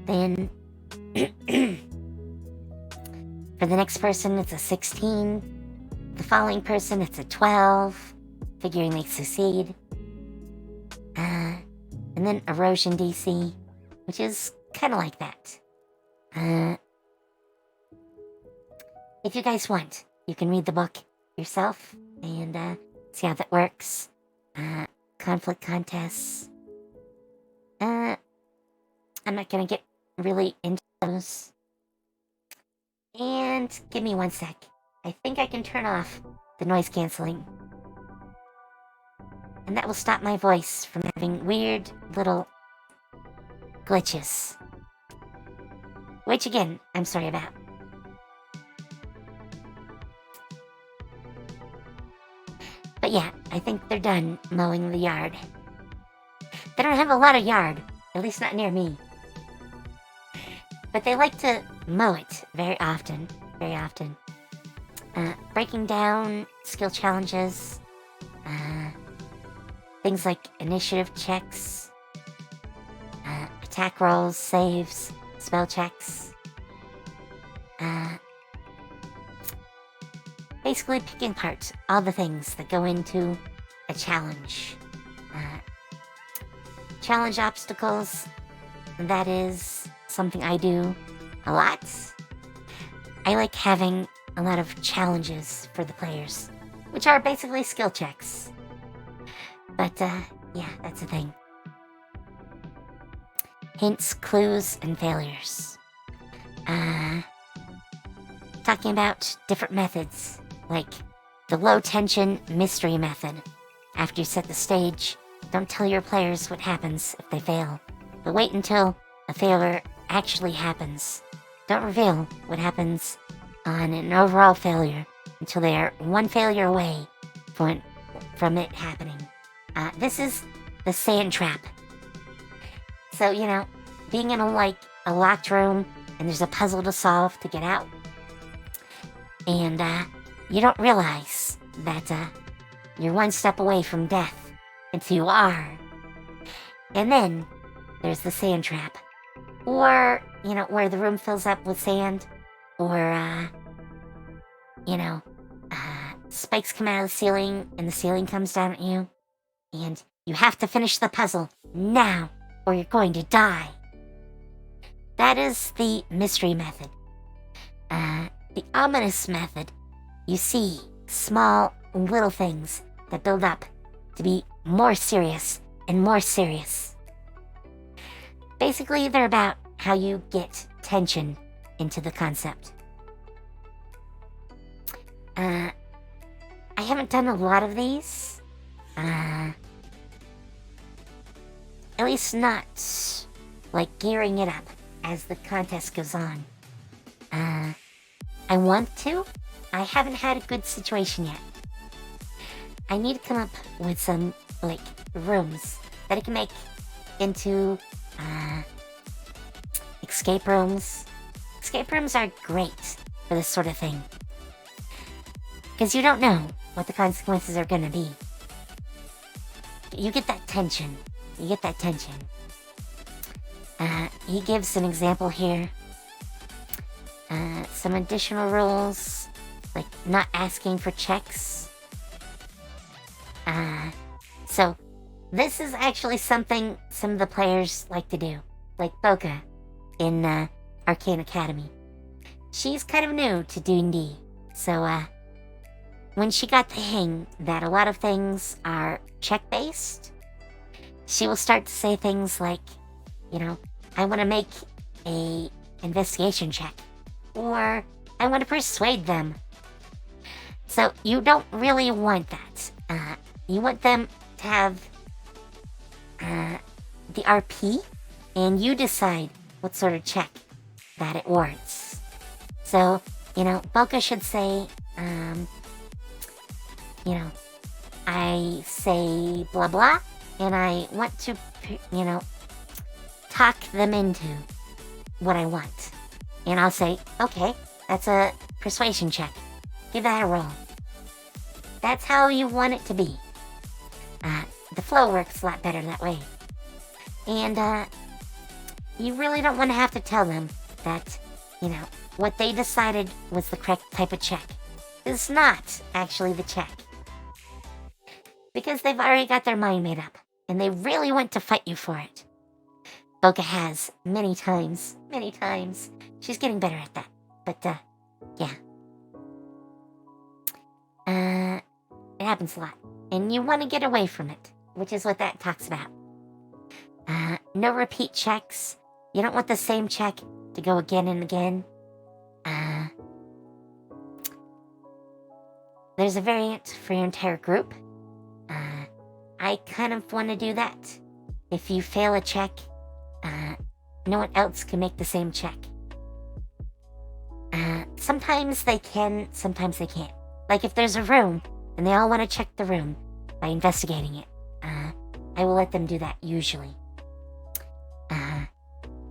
[SPEAKER 1] Then for the next person, it's a 16. The following person, it's a 12, figuring they succeed. And then erosion DC, which is kind of like that. If you guys want, you can read the book yourself and see how that works. Conflict contests. I'm not gonna get really into those. And give me one sec. I think I can turn off the noise cancelling. And that will stop my voice from having weird little glitches. Which again, I'm sorry about. But yeah, I think they're done mowing the yard. They don't have a lot of yard, at least not near me. But they like to mow it very often, very often. Breaking down skill challenges, things like initiative checks, attack rolls, saves, spell checks. Basically picking apart all the things that go into a challenge. Challenge obstacles, that is something I do a lot. I like having a lot of challenges for the players, which are basically skill checks. But, yeah, that's the thing. Hints, clues, and failures. Talking about different methods, like the low-tension mystery method. After you set the stage, don't tell your players what happens if they fail, but wait until a failure actually happens. Don't reveal what happens on an overall failure until they are one failure away from it happening. This is the sand trap. So, being in a locked room and there's a puzzle to solve to get out. And, you don't realize that, you're one step away from death until you are. And then there's the sand trap. Or, where the room fills up with sand. Or, spikes come out of the ceiling and the ceiling comes down at you. And you have to finish the puzzle now or you're going to die. That is the mystery method. The ominous method, you see small little things that build up to be more serious and more serious. Basically, they're about how you get tension into the concept. I haven't done a lot of these. At least not, gearing it up as the contest goes on. I want to. I haven't had a good situation yet. I need to come up with some, rooms that I can make into, escape rooms. Escape rooms are great for this sort of thing. Because you don't know what the consequences are going to be. You get that tension. He gives an example here. Some additional rules, like not asking for checks. So, this is actually something some of the players like to do. Like Boca in Arcane Academy. She's kind of new to D&D. So, when she got the hang that a lot of things are check-based, she will start to say things like, I want to make a investigation check. Or, I want to persuade them. So, you don't really want that. You want them to have the RP, and you decide what sort of check that it warrants. So, Boca should say, I say blah blah, and I want to, talk them into what I want. And I'll say, okay, that's a persuasion check. Give that a roll. That's how you want it to be. The flow works a lot better that way. And, you really don't want to have to tell them that, what they decided was the correct type of check. It's not actually the check. Because they've already got their mind made up, and they really want to fight you for it. Boca has many times. She's getting better at that. But, yeah. It happens a lot. And you want to get away from it, which is what that talks about. No repeat checks. You don't want the same check to go again and again. There's a variant for your entire group. I kind of want to do that. If you fail a check, no one else can make the same check. Sometimes they can, sometimes they can't. Like if there's a room, and they all want to check the room by investigating it, I will let them do that usually.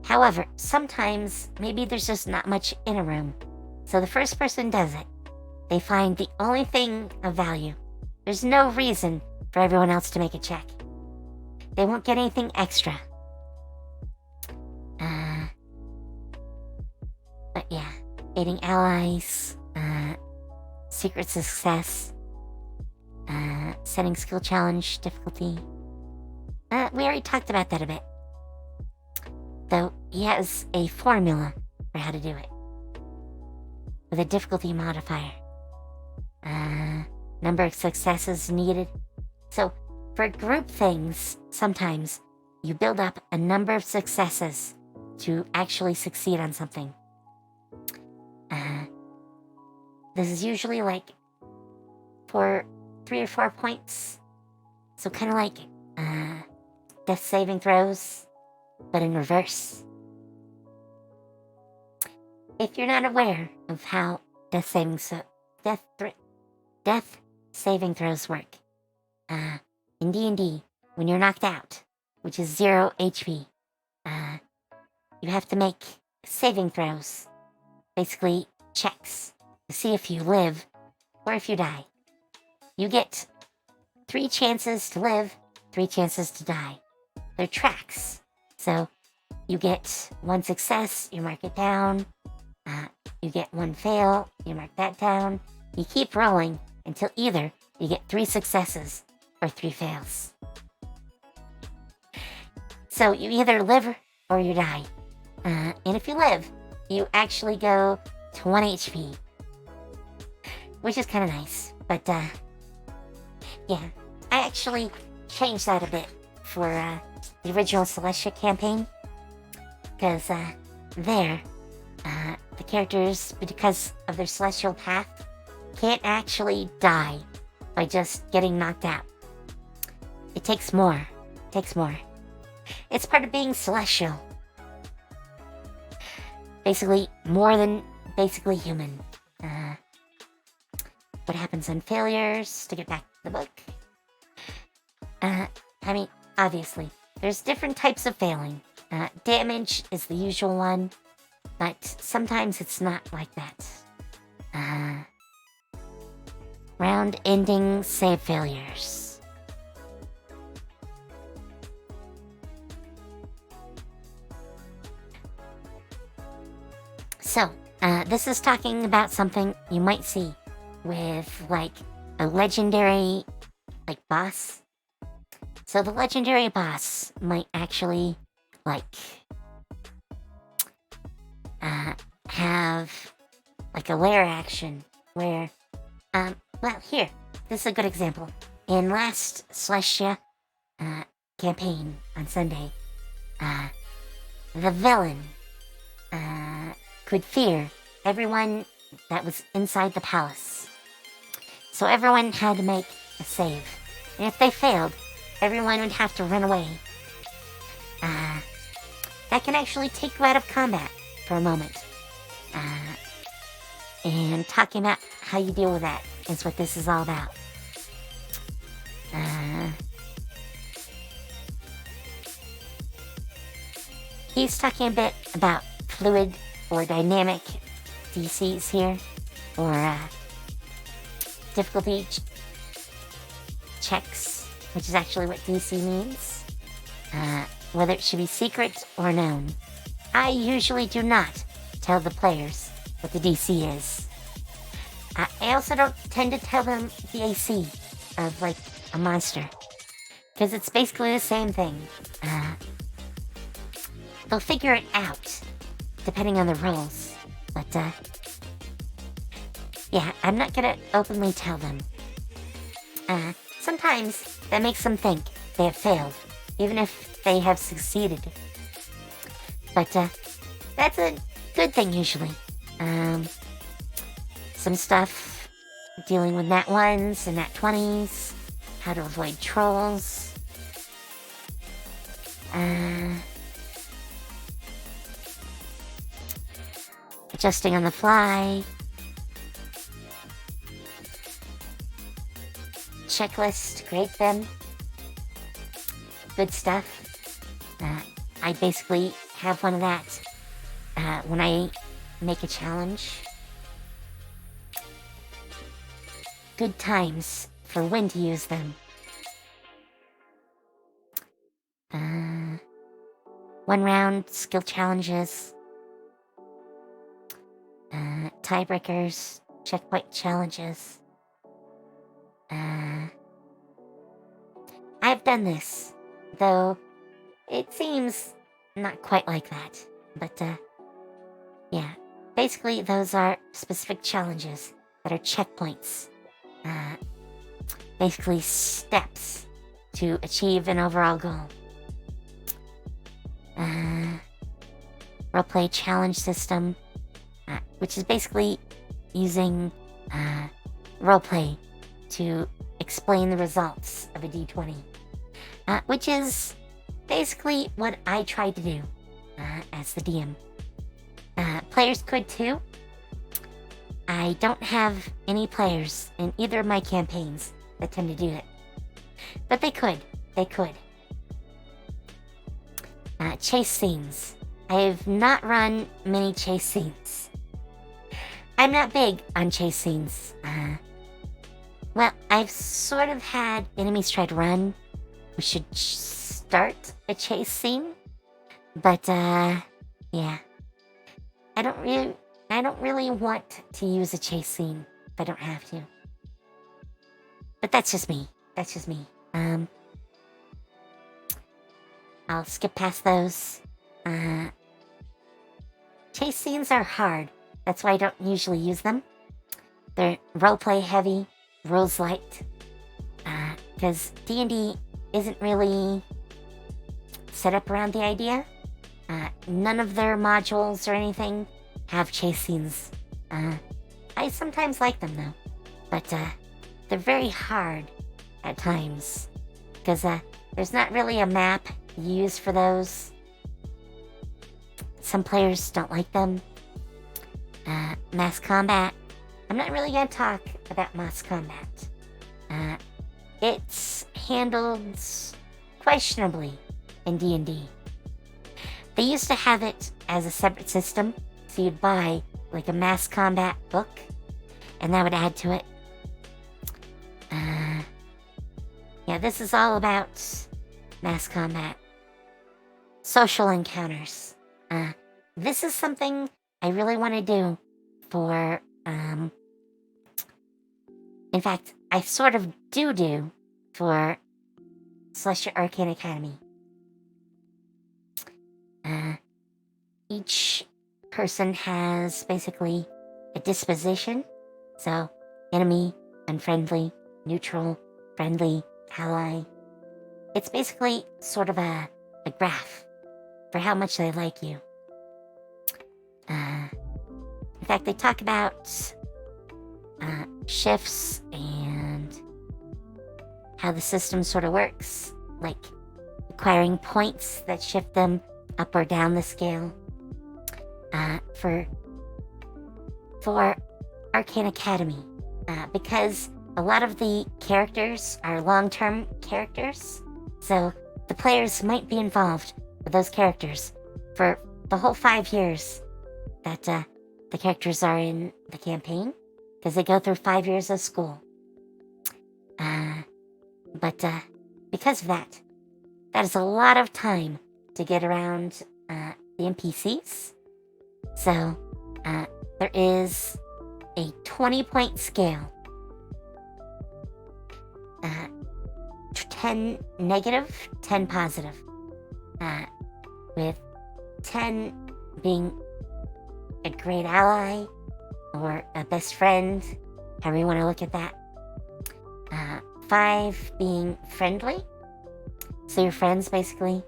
[SPEAKER 1] However, sometimes maybe there's just not much in a room, so the first person does it. They find the only thing of value. There's no reason for everyone else to make a check. They won't get anything extra. But yeah, aiding allies, secret success, setting skill challenge difficulty. We already talked about that a bit. Though he has a formula for how to do it. with a difficulty modifier. Number of successes needed. So, for group things, sometimes you build up a number of successes to actually succeed on something. This is usually like for 3 or 4 points. So kind of like death saving throws, but in reverse. If you're not aware of how death saving throws work, in D&D, when you're knocked out, which is 0 HP, you have to make saving throws, basically checks, to see if you live or if you die. You get 3 chances to live, 3 chances to die. They're tracks, so you get 1 success, you mark it down. You get 1 fail, you mark that down. You keep rolling until either you get 3 successes or 3 fails. So you either live or you die. And if you live, you actually go to 1 HP. Which is kind of nice. But, yeah. I actually changed that a bit for the original Celestia campaign. Because there, the characters, because of their celestial path, can't actually die by just getting knocked out. It takes more. It's part of being celestial. Basically, more than basically human. What happens on failures, to get back to the book. I mean, obviously, there's different types of failing. Damage is the usual one, but sometimes it's not like that. Round-ending save failures. So, this is talking about something you might see with, like, a legendary, like, boss. So the legendary boss might actually, like, have, like, a lair action where, well, here, this is a good example. In last Celestia campaign on Sunday, the villain could fear everyone that was inside the palace. So everyone had to make a save. And if they failed, everyone would have to run away. That can actually take you out of combat for a moment. And talking about how you deal with that is what this is all about. He's talking a bit about fluid or dynamic DCs here, or difficulty checks, which is actually what DC means. Whether it should be secret or known. I usually do not tell the players what the DC is. I also don't tend to tell them the AC of, like, a monster, because it's basically the same thing. They'll figure it out, depending on the rolls, but, yeah, I'm not gonna openly tell them. Sometimes that makes them think they have failed, even if they have succeeded. But, that's a good thing usually. Some stuff dealing with nat 1s and nat 20s, how to avoid trolls. Adjusting on the fly. Checklist, create them. Good stuff. I basically have one of that when I make a challenge. Good times for when to use them. 1 round skill challenges. Tiebreakers, checkpoint challenges. I've done this, though it seems not quite like that. But, yeah, basically, those are specific challenges that are checkpoints. Basically, steps to achieve an overall goal. Roleplay challenge system, which is basically using roleplay to explain the results of a D20, which is basically what I tried to do as the DM. Players could too. I don't have any players in either of my campaigns that tend to do it, but they could. Chase scenes. I have not run many chase scenes. I'm not big on chase scenes. Well, I've sort of had enemies try to run. We should start a chase scene. But, yeah. I don't really want to use a chase scene if I don't have to. But that's just me. I'll skip past those. Chase scenes are hard. That's why I don't usually use them. They're roleplay heavy, rules light. Because D&D isn't really set up around the idea. None of their modules or anything have chase scenes. I sometimes like them though. But they're very hard at times. Because there's not really a map used for those. Some players don't like them. Mass combat. I'm not really going to talk about mass combat. It's handled questionably in D&D. They used to have it as a separate system, so you'd buy like a mass combat book, and that would add to it. Yeah, this is all about mass combat. Social encounters. This is something I really want to do for, in fact, I sort of do for Celestial Arcane Academy. Each person has basically a disposition. So, enemy, unfriendly, neutral, friendly, ally. It's basically sort of a graph for how much they like you. In fact, they talk about shifts and how the system sort of works, like acquiring points that shift them up or down the scale. For Arcane Academy, because a lot of the characters are long-term characters, so the players might be involved with those characters for the whole 5 years that the characters are in the campaign, because they go through 5 years of school. But because of that is a lot of time to get around the NPCs. So there is a 20-point scale. 10 negative, 10 positive. With 10 being a great ally or a best friend, however you want to look at that. 5 being friendly, so your friends basically.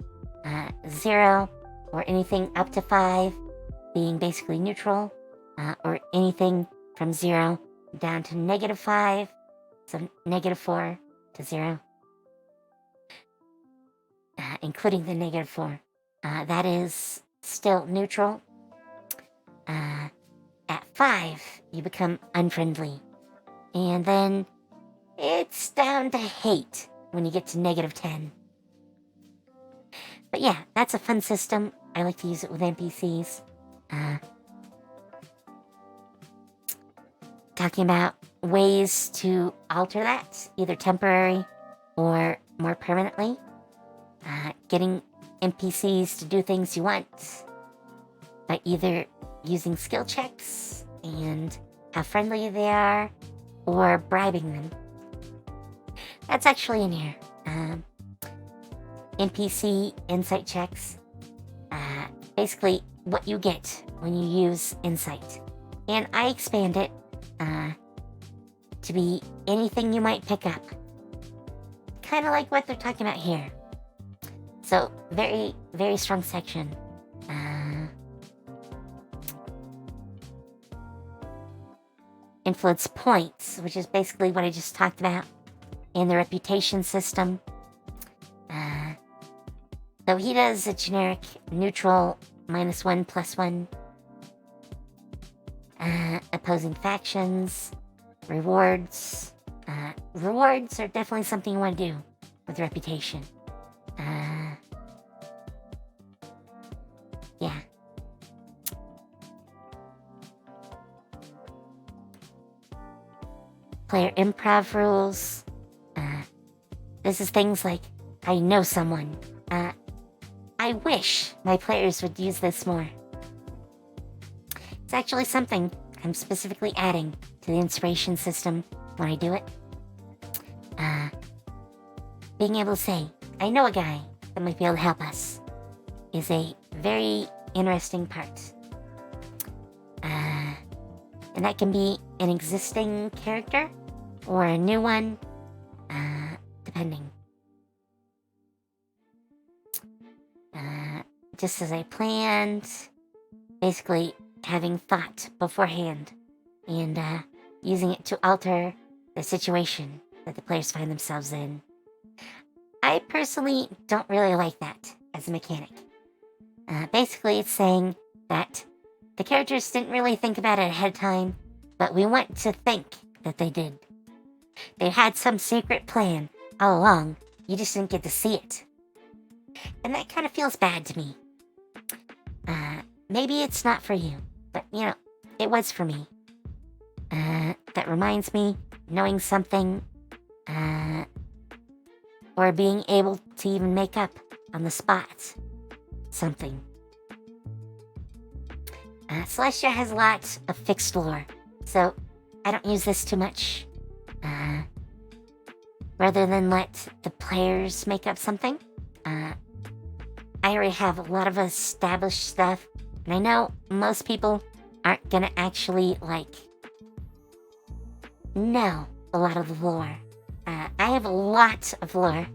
[SPEAKER 1] 0 or anything up to 5 being basically neutral, or anything from 0 down to -5, so -4 to 0. Including the -4. That is still neutral. At 5, you become unfriendly. And then it's down to hate when you get to -10. But yeah, that's a fun system. I like to use it with NPCs. Talking about ways to alter that, either temporary or more permanently. Getting NPCs to do things you want by either using skill checks and how friendly they are, or bribing them. That's actually in here. Npc Insight Checks. Basically, what you get when you use Insight. And I expand it to be anything you might pick up. Kind of like what they're talking about here. So, very, very strong section. Influence points, which is basically what I just talked about in the reputation system. So he does a generic neutral -1 +1. Opposing factions, rewards. Rewards are definitely something you want to do with reputation. Yeah. Player improv rules. This is things like, I know someone. I wish my players would use this more. It's actually something I'm specifically adding to the inspiration system when I do it. Being able to say, I know a guy that might be able to help us, is a very interesting part. And that can be an existing character or a new one, depending. Just as I planned, basically having thought beforehand and using it to alter the situation that the players find themselves in. I personally don't really like that as a mechanic. Basically, it's saying that the characters didn't really think about it ahead of time, but we want to think that they did. They had some secret plan all along, you just didn't get to see it. And that kind of feels bad to me. Maybe it's not for you, but it was for me. That reminds me, knowing something, or being able to even make up on the spot something. Celestia has lots of fixed lore, so I don't use this too much. Rather than let the players make up something, I already have a lot of established stuff, and I know most people aren't gonna actually, know a lot of the lore. I have a lot of lore.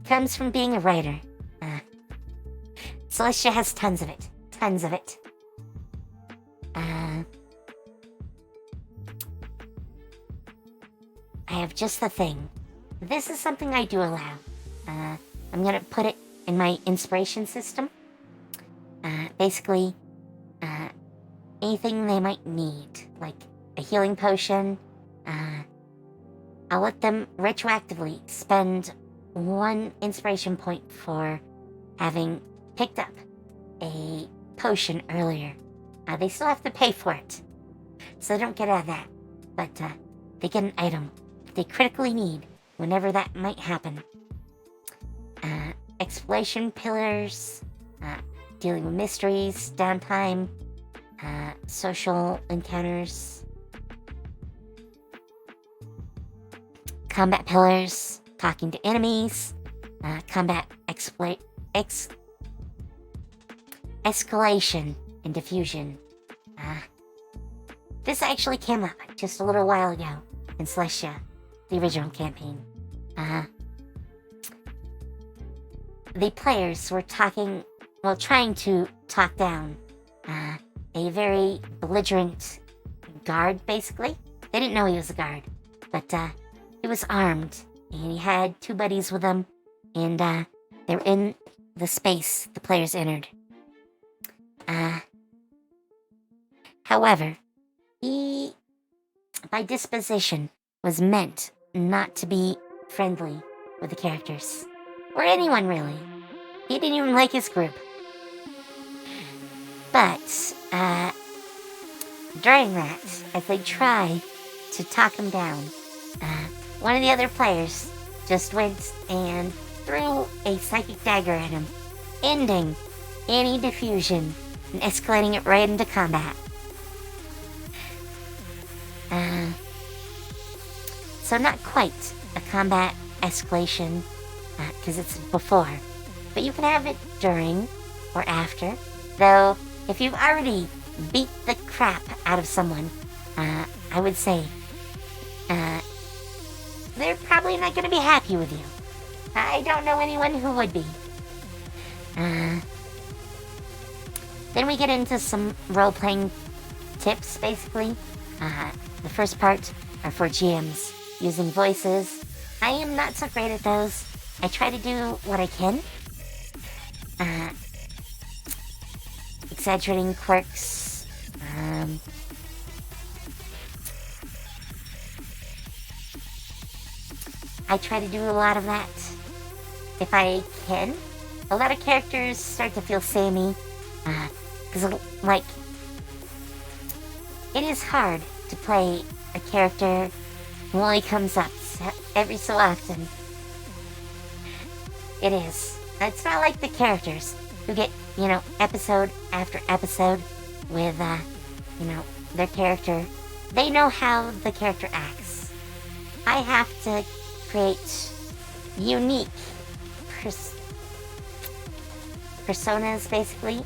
[SPEAKER 1] Comes from being a writer. Celestia has tons of it. Tons of it. I have just the thing. This is something I do allow. I'm gonna put it in my inspiration system. Basically, anything they might need, like a healing potion. I'll let them retroactively spend 1 inspiration point for having picked up a potion earlier. They still have to pay for it, so they don't get out of that. But they get an item that they critically need whenever that might happen. Exploration pillars, dealing with mysteries, downtime, social encounters, combat pillars, talking to enemies, combat escalation and diffusion. This actually came up just a little while ago in Celestia, the original campaign. The players were trying to talk down a very belligerent guard, basically. They didn't know he was a guard, but he was armed, and he had 2 buddies with him, and they were in the space the players entered. However, he, by disposition, was meant not to be friendly with the characters. Or anyone, really. He didn't even like his group. But, during that, as they tried to talk him down, one of the other players just went and threw a psychic dagger at him, ending any diffusion and escalating it right into combat. So not quite a combat escalation, because it's before, but you can have it during or after, though if you've already beat the crap out of someone, I would say, they're probably not going to be happy with you. I don't know anyone who would be. Then we get into some role-playing tips, basically. The first part are for GMs, using voices. I am not so great at those. I try to do what I can. Exaggerating quirks. I try to do a lot of that if I can. A lot of characters start to feel samey. Because, like, it is hard to play a character who only comes up every so often. It is. It's not like the characters who get, episode after episode with, their character. They know how the character acts. I have to create unique personas, basically,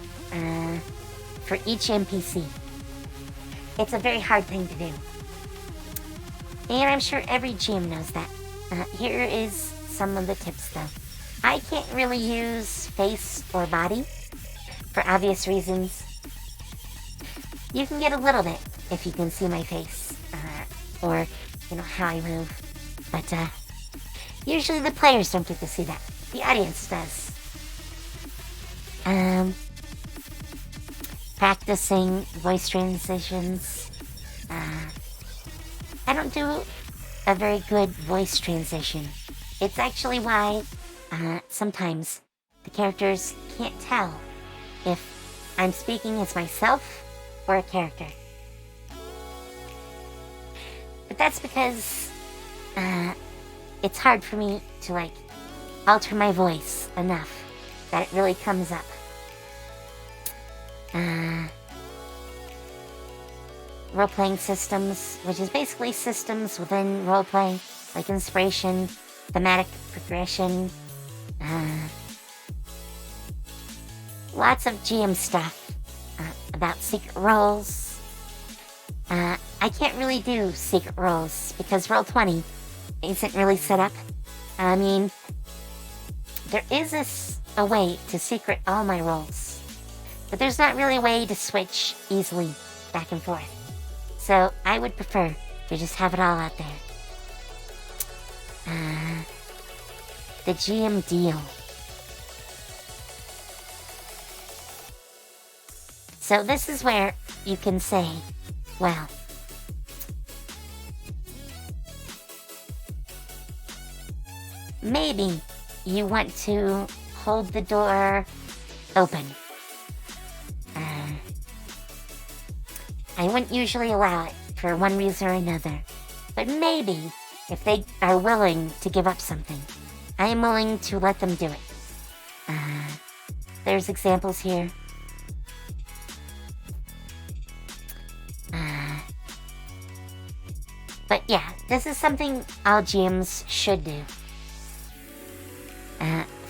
[SPEAKER 1] for each NPC. It's a very hard thing to do. And I'm sure every GM knows that. Here is some of the tips, though. I can't really use face or body, for obvious reasons. You can get a little bit if you can see my face, or, how I move. But, usually the players don't get to see that. The audience does. Practicing voice transitions. I don't do a very good voice transition. It's actually why sometimes the characters can't tell if I'm speaking as myself or a character. But that's because it's hard for me to, alter my voice enough that it really comes up. Role-playing systems, which is basically systems within roleplay, like inspiration, thematic progression, lots of GM stuff about secret roles. I can't really do secret roles because Roll20 isn't really set up. I mean, there is a way to secret all my roles, but there's not really a way to switch easily back and forth. So I would prefer to just have it all out there. The GM deal. So this is where you can say, well, maybe you want to hold the door open. I wouldn't usually allow it for one reason or another, but maybe if they are willing to give up something, I am willing to let them do it. There's examples here. But yeah, this is something all GMs should do.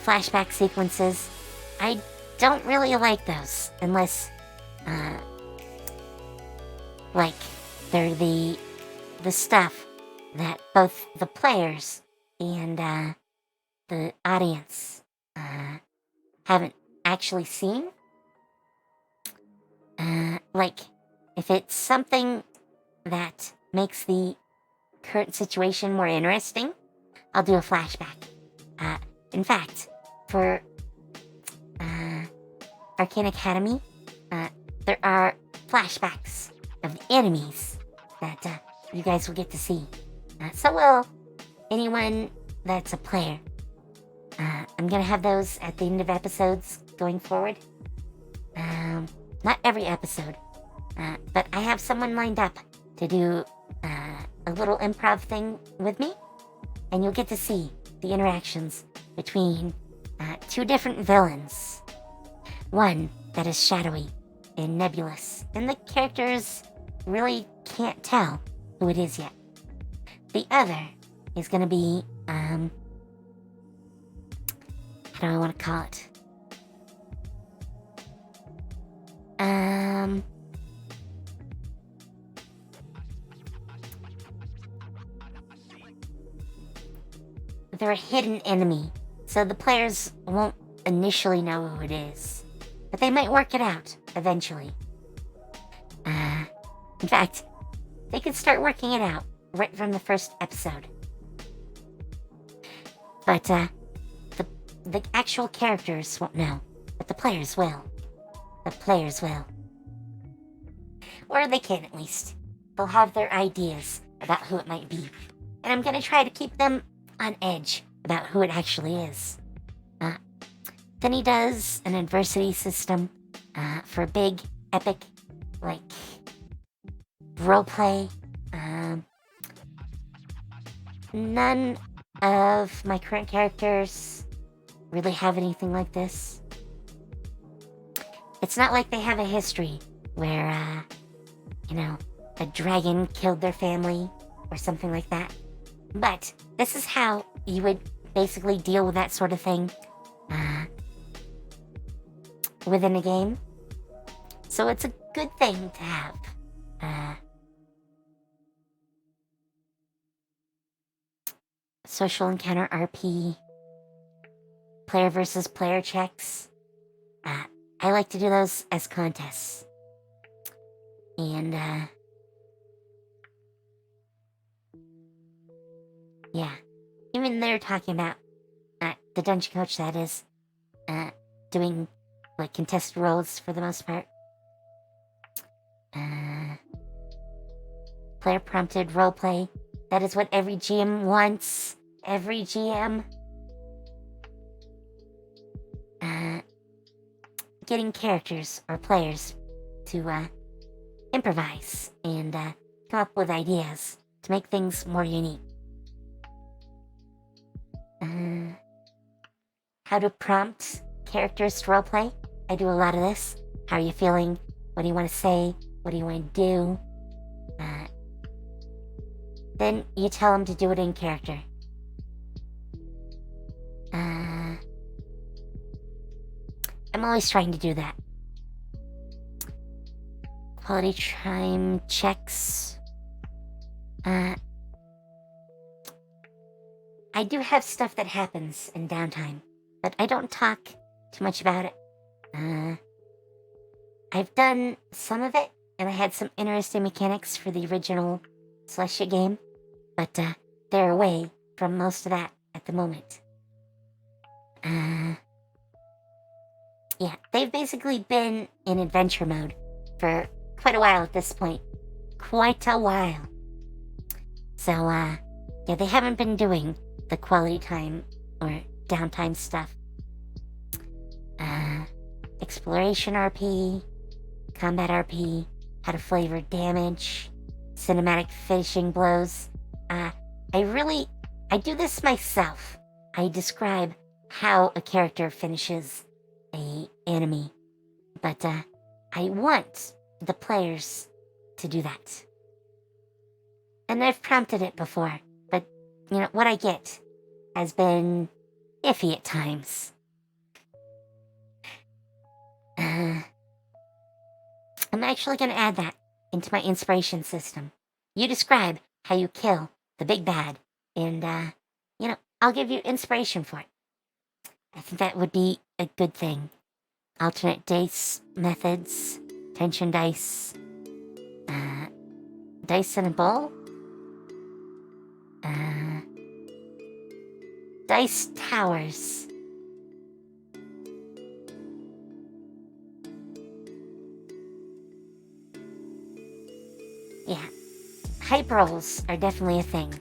[SPEAKER 1] Flashback sequences. I don't really like those unless, they're the stuff that both the players and the audience haven't actually seen. If it's something that makes the current situation more interesting, I'll do a flashback. In fact, for Arcane Academy, there are flashbacks of the enemies that you guys will get to see. So will anyone that's a player. I'm gonna have those at the end of episodes going forward. Not every episode, but I have someone lined up to do a little improv thing with me, and you'll get to see the interactions between two different villains. One that is shadowy and nebulous, and the characters really can't tell who it is yet. The other is going to be, how do I want to call it? they're a hidden enemy, so the players won't initially know who it is. But they might work it out, eventually. In fact, they could start working it out right from the first episode. But, the actual characters won't know, but the players will. The players will. Or they can, at least. They'll have their ideas about who it might be. And I'm gonna try to keep them on edge about who it actually is. Then he does an adversity system for big, epic, like, roleplay. None of my current characters really have anything like this. It's not like they have a history where, a dragon killed their family or something like that. But this is how you would basically deal with that sort of thing within a game. So it's a good thing to have. Social encounter RP, player versus player checks. I like to do those as contests. And, yeah. Even they're talking about, the dungeon coach, that is, doing, like, contested roles for the most part. Player-prompted roleplay. That is what every GM wants. Every GM. Getting characters or players to, improvise and, come up with ideas to make things more unique. How to prompt characters to roleplay. I do a lot of this. How are you feeling? What do you want to say? What do you want to do? Then you tell them to do it in character. I'm always trying to do that. Quality time checks. I do have stuff that happens in downtime, but I don't talk too much about it. I've done some of it, and I had some interesting mechanics for the original Celestia game, but they're away from most of that at the moment. Yeah, they've basically been in adventure mode for quite a while at this point. Quite a while. So, yeah, they haven't been doing the quality time or downtime stuff. Exploration RP, combat RP, how to flavor damage, cinematic finishing blows. I do this myself. I describe how a character finishes a enemy, but I want the players to do that. And I've prompted it before, but what I get has been iffy at times. I'm actually going to add that into my inspiration system. You describe how you kill the big bad, and, I'll give you inspiration for it. I think that would be a good thing. Alternate dice methods, tension dice, dice in a bowl, dice towers. Yeah, hype rolls are definitely a thing.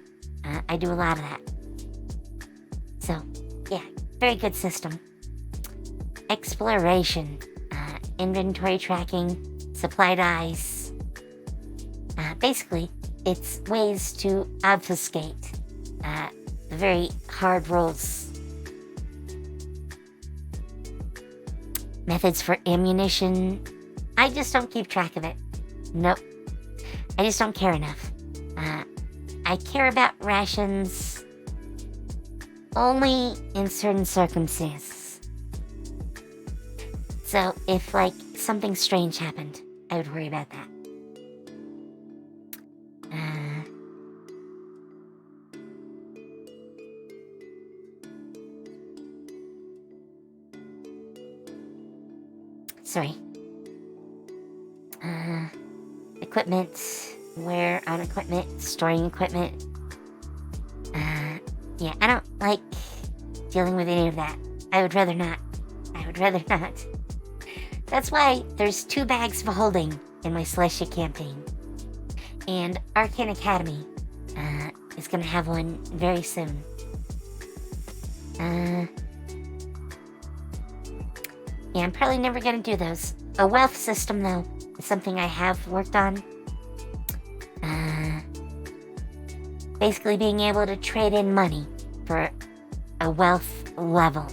[SPEAKER 1] I do a lot of that. So, yeah, very good system. Exploration, inventory tracking, supply dice. Basically, it's ways to obfuscate the very hard rolls. Methods for ammunition. I just don't keep track of it. Nope. I just don't care enough. I care about rations only in certain circumstances. So if, something strange happened, I would worry about that. Sorry. Equipment, wear on equipment, storing equipment. Yeah, I don't like dealing with any of that. I would rather not. That's why there's 2 bags of holding in my Celestia campaign. And Arcane Academy is going to have one very soon. Yeah, I'm probably never going to do those. A wealth system, though, is something I have worked on. Basically being able to trade in money for a wealth level.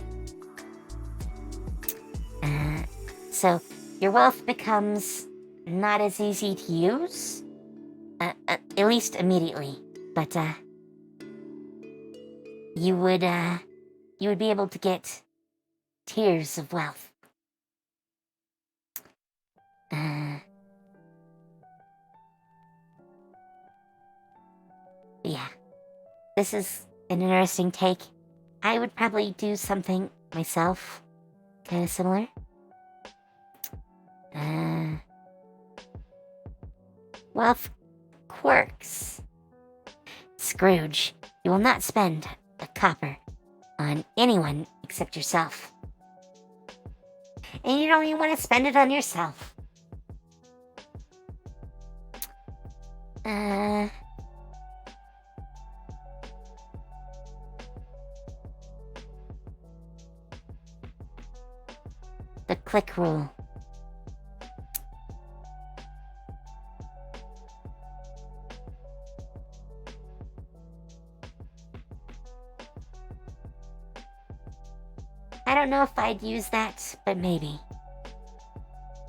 [SPEAKER 1] So your wealth becomes not as easy to use, at least immediately, but you would be able to get tiers of wealth. Yeah, this is an interesting take. I would probably do something myself, kind of similar. Wealth quirks. Scrooge, you will not spend a copper on anyone except yourself. And you don't even want to spend it on yourself. The click rule. I don't know if I'd use that, but maybe.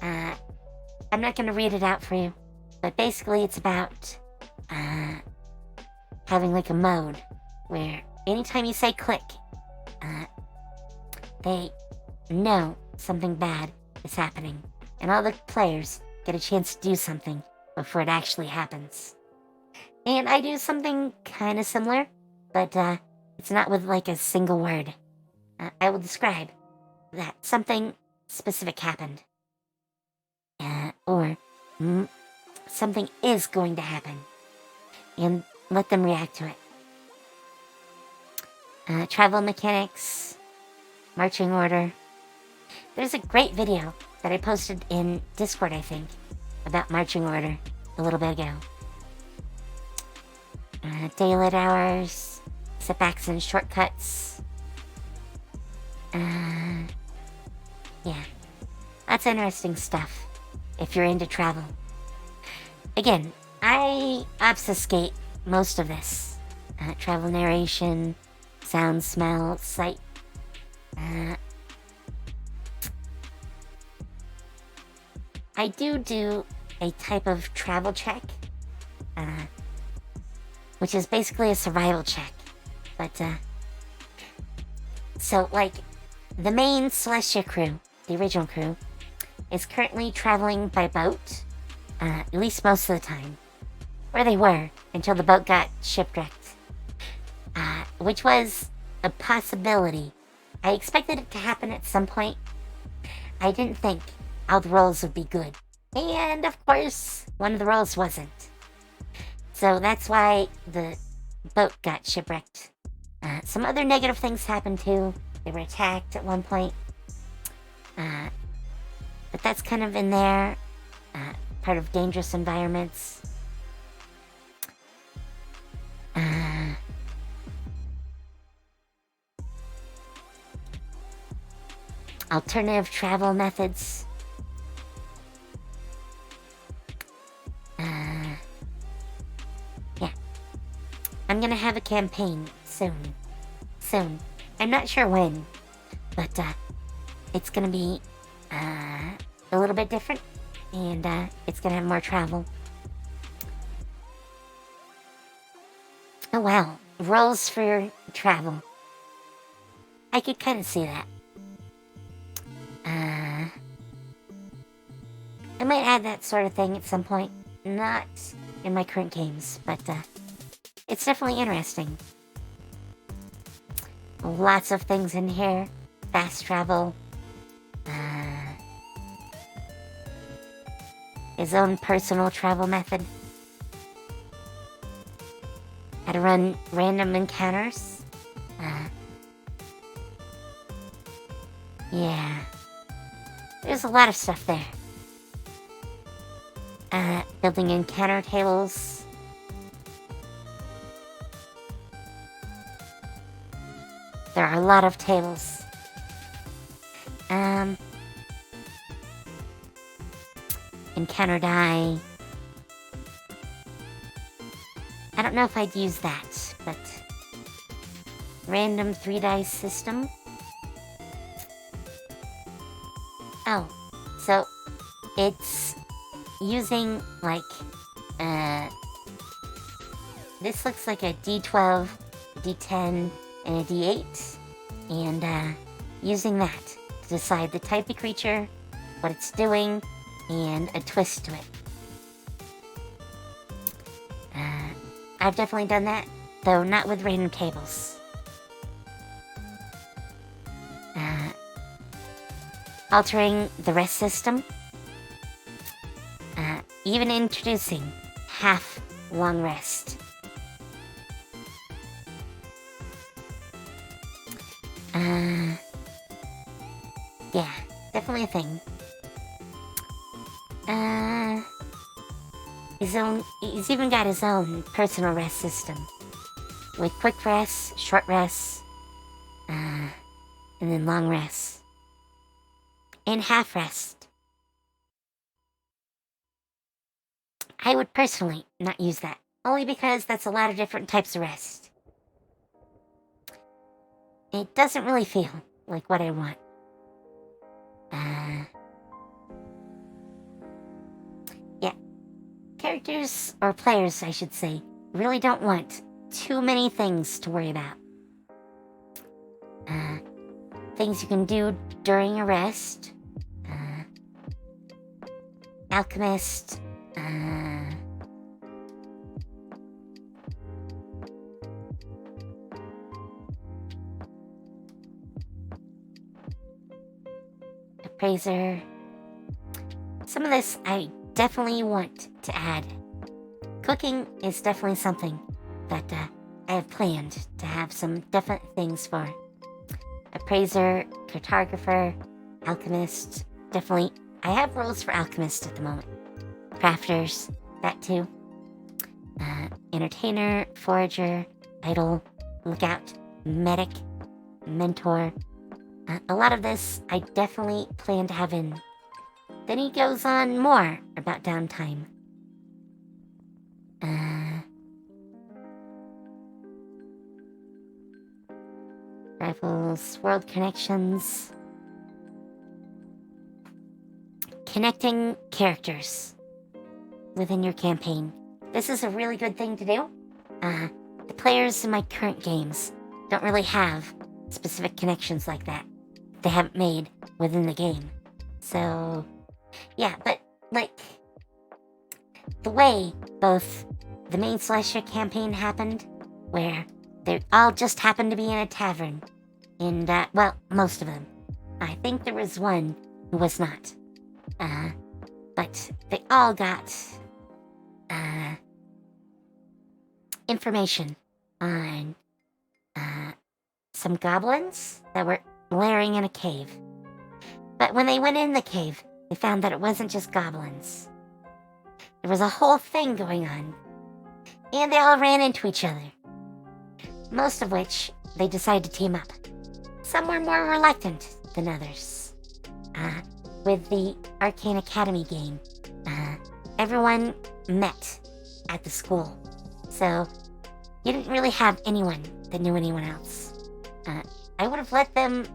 [SPEAKER 1] I'm not going to read it out for you, but basically it's about having like a mode where anytime you say click, they know something bad is happening, and all the players get a chance to do something before it actually happens. And I do something kind of similar, but it's not with like a single word. I will describe that something specific happened. Or something is going to happen. And let them react to it. Travel mechanics. Marching order. There's a great video that I posted in Discord, I think, about marching order a little bit ago. Daylight hours. Setbacks and shortcuts. Yeah. That's interesting stuff, if you're into travel. Again, I obfuscate most of this. Travel narration, sound, smell, sight. I do a type of travel check, which is basically a survival check. But, so, like, the main Celestia crew, the original crew, is currently traveling by boat, at least most of the time. Where they were, until the boat got shipwrecked. Which was a possibility. I expected it to happen at some point. I didn't think all the rolls would be good. And, of course, one of the rolls wasn't. So that's why the boat got shipwrecked. Some other negative things happened too. They were attacked at one point. But that's kind of in there. Part of dangerous environments. Alternative travel methods. Yeah. I'm gonna have a campaign soon. I'm not sure when, but it's gonna be a little bit different, and it's gonna have more travel. Oh wow, rolls for travel. I could kind of see that. I might add that sort of thing at some point. Not in my current games, but it's definitely interesting. Lots of things in here. Fast travel. his own personal travel method. How to run random encounters. Yeah. There's a lot of stuff there. Building encounter tables. There are a lot of tables. Encounter die. I don't know if I'd use that, but random 3-dice system. Oh, so it's using like this looks like a D12, D10, and a D8, and using that to decide the type of creature, what it's doing, and a twist to it. I've definitely done that, though not with random tables. Altering the rest system. Even introducing half long rest. Yeah, definitely a thing. He's even got his own personal rest system. With quick rests, short rests, and then long rests. And half rest. I would personally not use that, only because that's a lot of different types of rest. It doesn't really feel like what I want. Yeah. Characters, or players I should say, really don't want too many things to worry about. Things you can do during a rest. Alchemist. Appraiser. Some of this I definitely want to add. Cooking is definitely something that I have planned to have some definite things for. Appraiser, cartographer, alchemist, definitely. I have roles for alchemist at the moment. Crafters, that too. Entertainer, forager, idol, lookout, medic, mentor. A lot of this I definitely plan to have in. Then he goes on more about downtime. Rivals, world connections. Connecting characters within your campaign. This is a really good thing to do. The players in my current games don't really have specific connections like that. They haven't made within the game. So, yeah, but, like, the way both the main slasher campaign happened, where they all just happened to be in a tavern, and, well, most of them. I think there was one who was not. But they all got, information on, some goblins that were lairing in a cave. But when they went in the cave, they found that it wasn't just goblins. There was a whole thing going on. And they all ran into each other. Most of which they decided to team up. Some were more reluctant than others. With the Arcane Academy game, everyone met at the school. So, you didn't really have anyone that knew anyone else. I would have let them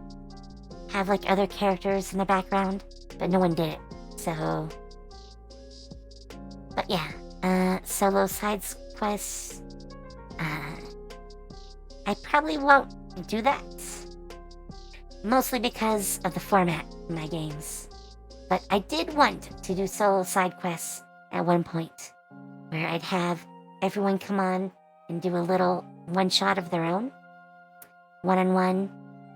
[SPEAKER 1] have, like, other characters in the background, but no one did it. So, but yeah, solo side quests. I probably won't do that. Mostly because of the format in my games. But I did want to do solo side quests at one point, where I'd have everyone come on and do a little one-shot of their own. One-on-one,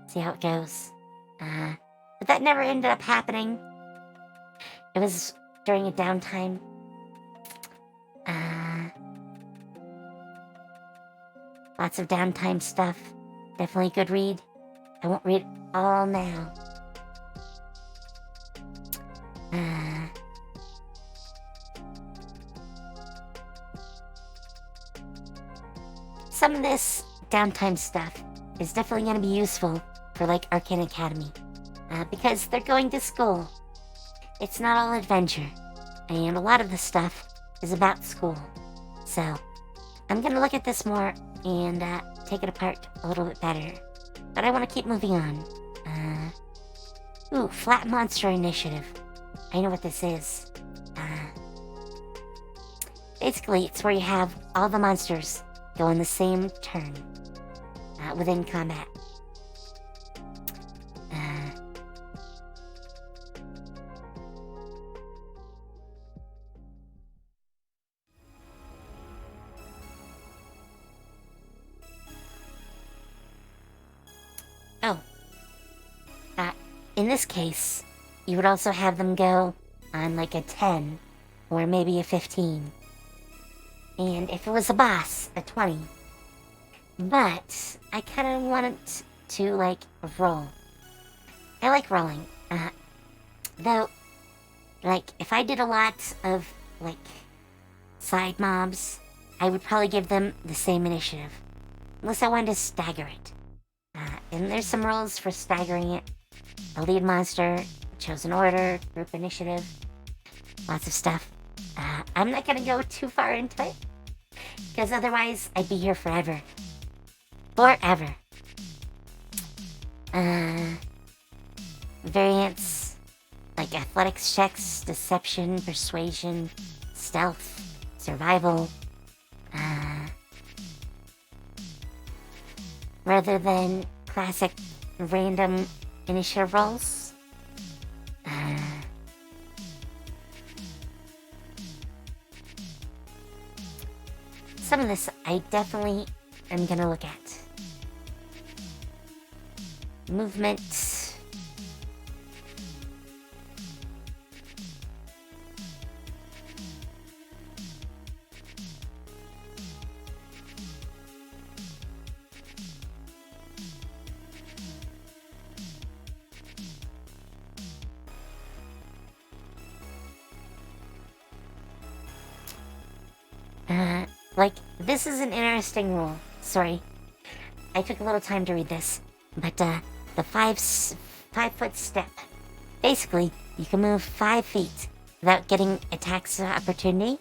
[SPEAKER 1] see how it goes. But that never ended up happening. It was during a downtime. Lots of downtime stuff. Definitely a good read. I won't read it all now. Some of this downtime stuff is definitely going to be useful for like Arcane Academy. Because they're going to school. It's not all adventure. And a lot of the stuff is about school. So, I'm going to look at this more and take it apart a little bit better. But I want to keep moving on. Flat Monster Initiative. I know what this is. Basically, it's where you have all the monsters go in the same turn within combat. In this case, you would also have them go on like a 10 or maybe a 15. And if it was a boss, a 20. But I kind of wanted to like roll. I like rolling. Though, like if I did a lot of like side mobs, I would probably give them the same initiative. Unless I wanted to stagger it. And there's some rules for staggering it. The lead monster, chosen order, group initiative, lots of stuff. I'm not gonna go too far into it, because otherwise I'd be here forever. Forever. Variants, like athletics checks, deception, persuasion, stealth, survival. Rather than classic random initiative rolls. Some of this I definitely am gonna look at. Movement. Like, this is an interesting rule. Sorry. I took a little time to read this. But, the 5-foot step. Basically, you can move 5 feet without getting attacks of opportunity.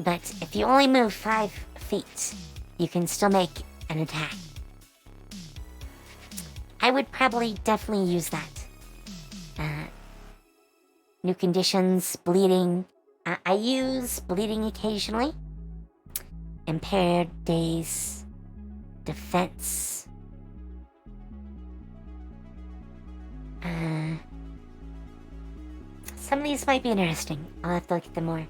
[SPEAKER 1] But if you only move 5 feet, you can still make an attack. I would probably definitely use that. New conditions, bleeding. I use bleeding occasionally. Impaired days. Defense. Some of these might be interesting. I'll have to look at them more.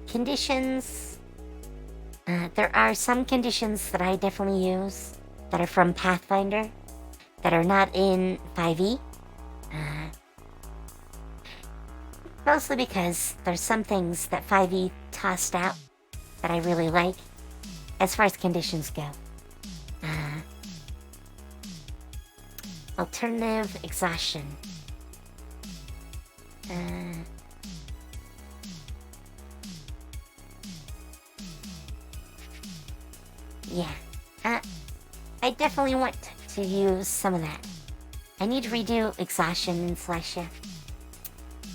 [SPEAKER 1] Conditions. There are some conditions that I definitely use that are from Pathfinder that are not in 5e. Mostly because there's some things that 5e tossed out that I really like, as far as conditions go. Alternative exhaustion. Yeah. I definitely want to use some of that. I need to redo exhaustion in Slash.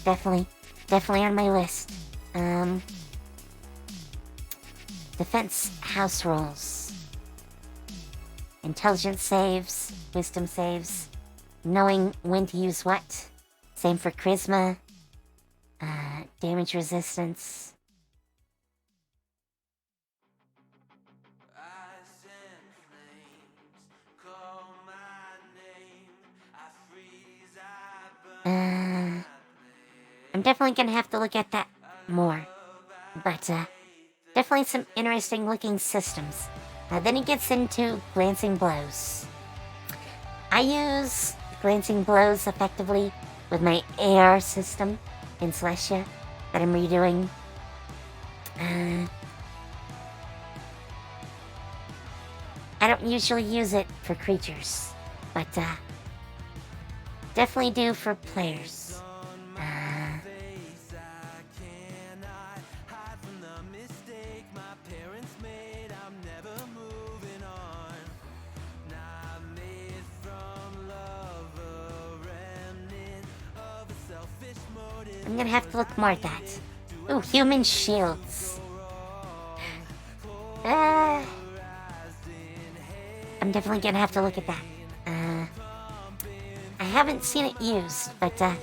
[SPEAKER 1] Definitely on my list. Defense house rolls. Intelligence saves, wisdom saves, knowing when to use what. Same for charisma, damage resistance. I'm definitely gonna have to look at that more. But, definitely some interesting looking systems. Then he gets into glancing blows. I use glancing blows effectively with my AR system in Celestia that I'm redoing. I don't usually use it for creatures, but definitely do for players. I'm gonna have to look more at that. Ooh, human shields. I'm definitely gonna have to look at that. I haven't seen it used, but to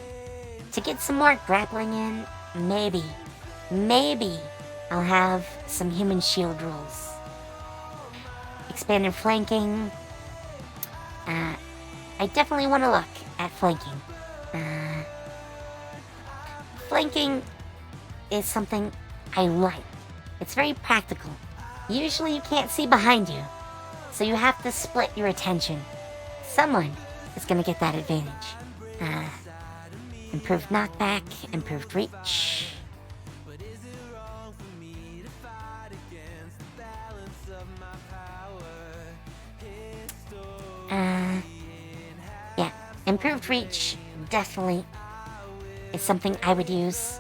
[SPEAKER 1] get some more grappling in, maybe I'll have some human shield rules. Expanded flanking. I definitely want to look at flanking. Flanking is something I like. It's very practical. Usually you can't see behind you, so you have to split your attention. Someone is going to get that advantage. Improved knockback, improved reach. Yeah, improved reach definitely is something I would use.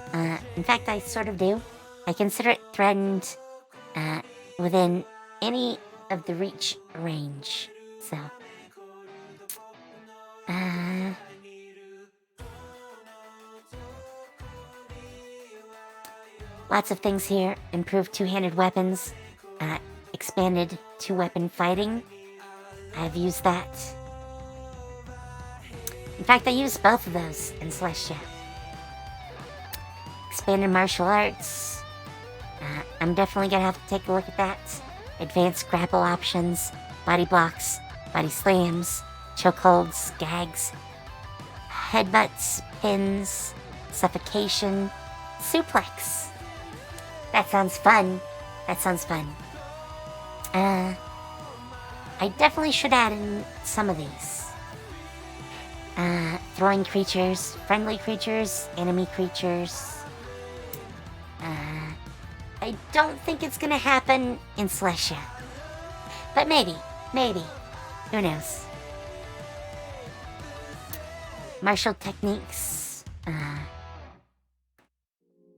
[SPEAKER 1] In fact, I sort of do. I consider it threatened within any of the reach range. So, lots of things here. Improved two-handed weapons. Expanded two-weapon fighting. I've used that. In fact, I used both of those in Celestia. Expanded martial arts. I'm definitely gonna have to take a look at that. Advanced grapple options, body blocks, body slams, chokeholds, gags, headbutts, pins, suffocation, suplex. That sounds fun. I definitely should add in some of these. Throwing creatures, friendly creatures, enemy creatures. I don't think it's gonna happen in Celestia. But maybe. Who knows? Martial techniques.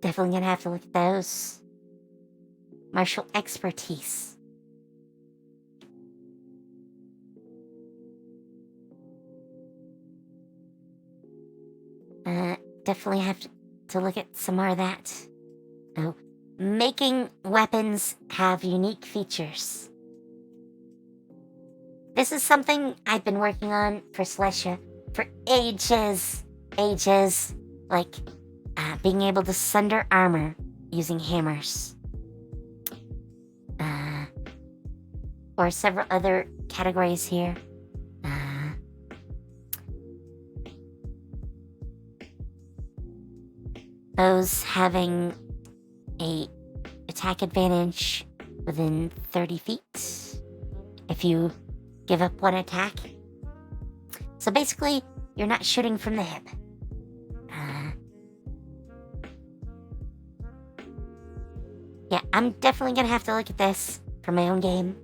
[SPEAKER 1] Definitely gonna have to look at those. Martial expertise. Definitely have to look at some more of that. Oh, making weapons have unique features. This is something I've been working on for Celestia for ages. Like, being able to sunder armor using hammers. Or several other categories here. Those having a attack advantage within 30 feet if you give up one attack. So basically, you're not shooting from the hip. Yeah, I'm definitely gonna have to look at this for my own game.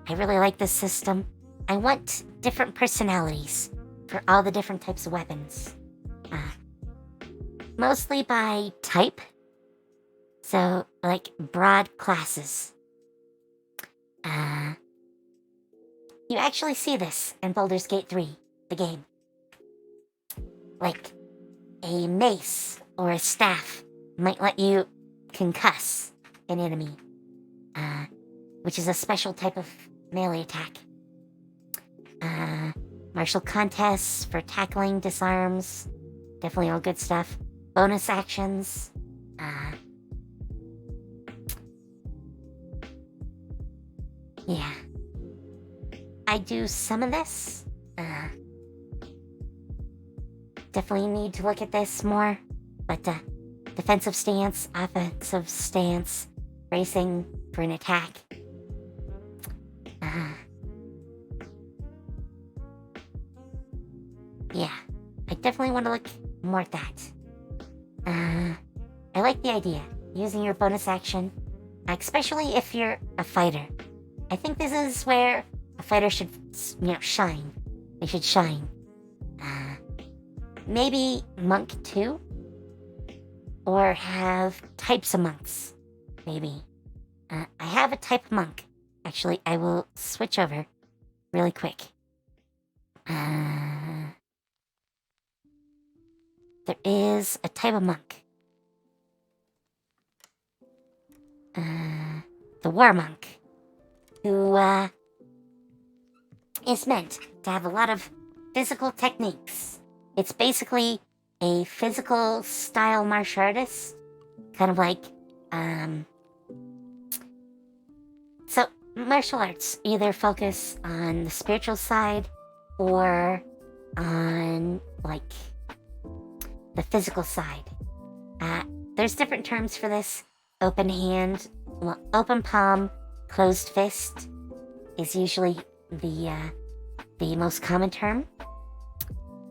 [SPEAKER 1] I really like this system. I want different personalities for all the different types of weapons. Mostly by type. So, like, broad classes. You actually see this in Baldur's Gate 3, the game. Like, a mace or a staff might let you concuss an enemy, which is a special type of melee attack. Martial contests for tackling, disarms, definitely all good stuff. Bonus actions, yeah. I do some of this. Definitely need to look at this more. But defensive stance, offensive stance, bracing for an attack. Yeah. I definitely want to look more at that. I like the idea, using your bonus action, especially if you're a fighter. I think this is where a fighter should, shine. They should shine. Maybe monk too? Or have types of monks, maybe. I have a type of monk. Actually, I will switch over really quick. There is a type of monk. The war monk, who is meant to have a lot of physical techniques. It's basically a physical style martial artist, kind of like, so martial arts either focus on the spiritual side or on, like, the physical side. There's different terms for this. Open hand, open palm, closed fist is usually the most common term.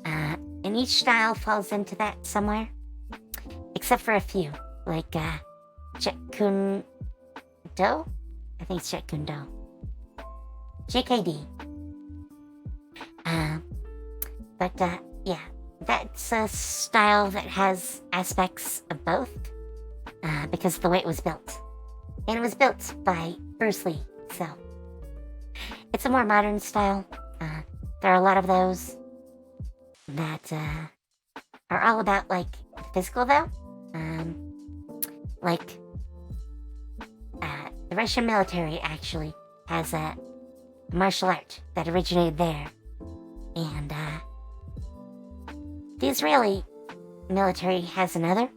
[SPEAKER 1] And each style falls into that somewhere, except for a few, like Jeet Kune Do. I think it's Jeet Kune Do. JKD. Yeah, that's a style that has aspects of both, because of the way it was built. And it was built by Bruce Lee, so it's a more modern style. There are a lot of those that are all about, like, physical, though. Like, the Russian military actually has a martial art that originated there. And the Israeli military has another.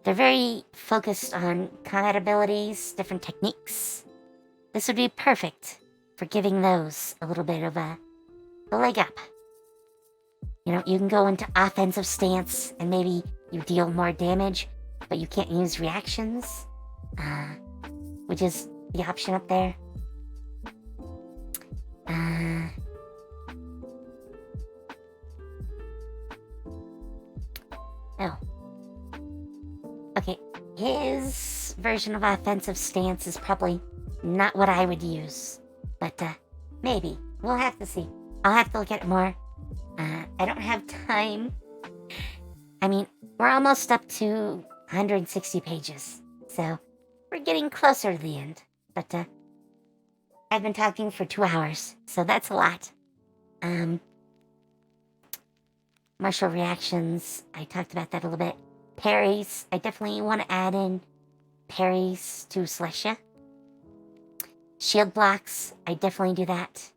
[SPEAKER 1] They're very focused on combat abilities, different techniques. This would be perfect for giving those a little bit of a leg up. You can go into offensive stance and maybe you deal more damage, but you can't use reactions, which is the option up there. Oh. Okay, his version of offensive stance is probably not what I would use, but maybe. We'll have to see. I'll have to look at it more. I don't have time. I mean, we're almost up to 160 pages, so we're getting closer to the end. But I've been talking for 2 hours, so that's a lot. Martial reactions, I talked about that a little bit. Parries, I definitely want to add in parries to Celestia. Shield blocks, I definitely do that.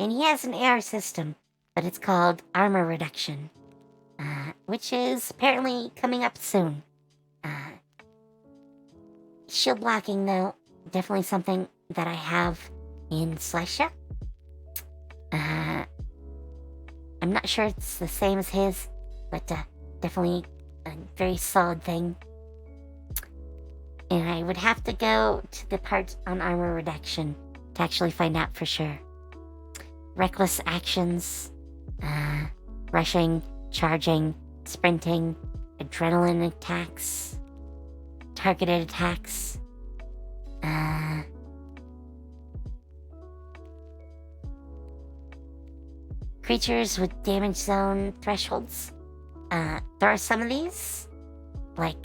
[SPEAKER 1] And he has an AR system, but it's called armor reduction, which is apparently coming up soon. Shield blocking, though, definitely something that I have in Celestia. I'm not sure it's the same as his, but definitely a very solid thing. And I would have to go to the part on armor reduction to actually find out for sure. Reckless actions, rushing, charging, sprinting, adrenaline attacks, targeted attacks, creatures with damage zone thresholds. There are some of these, like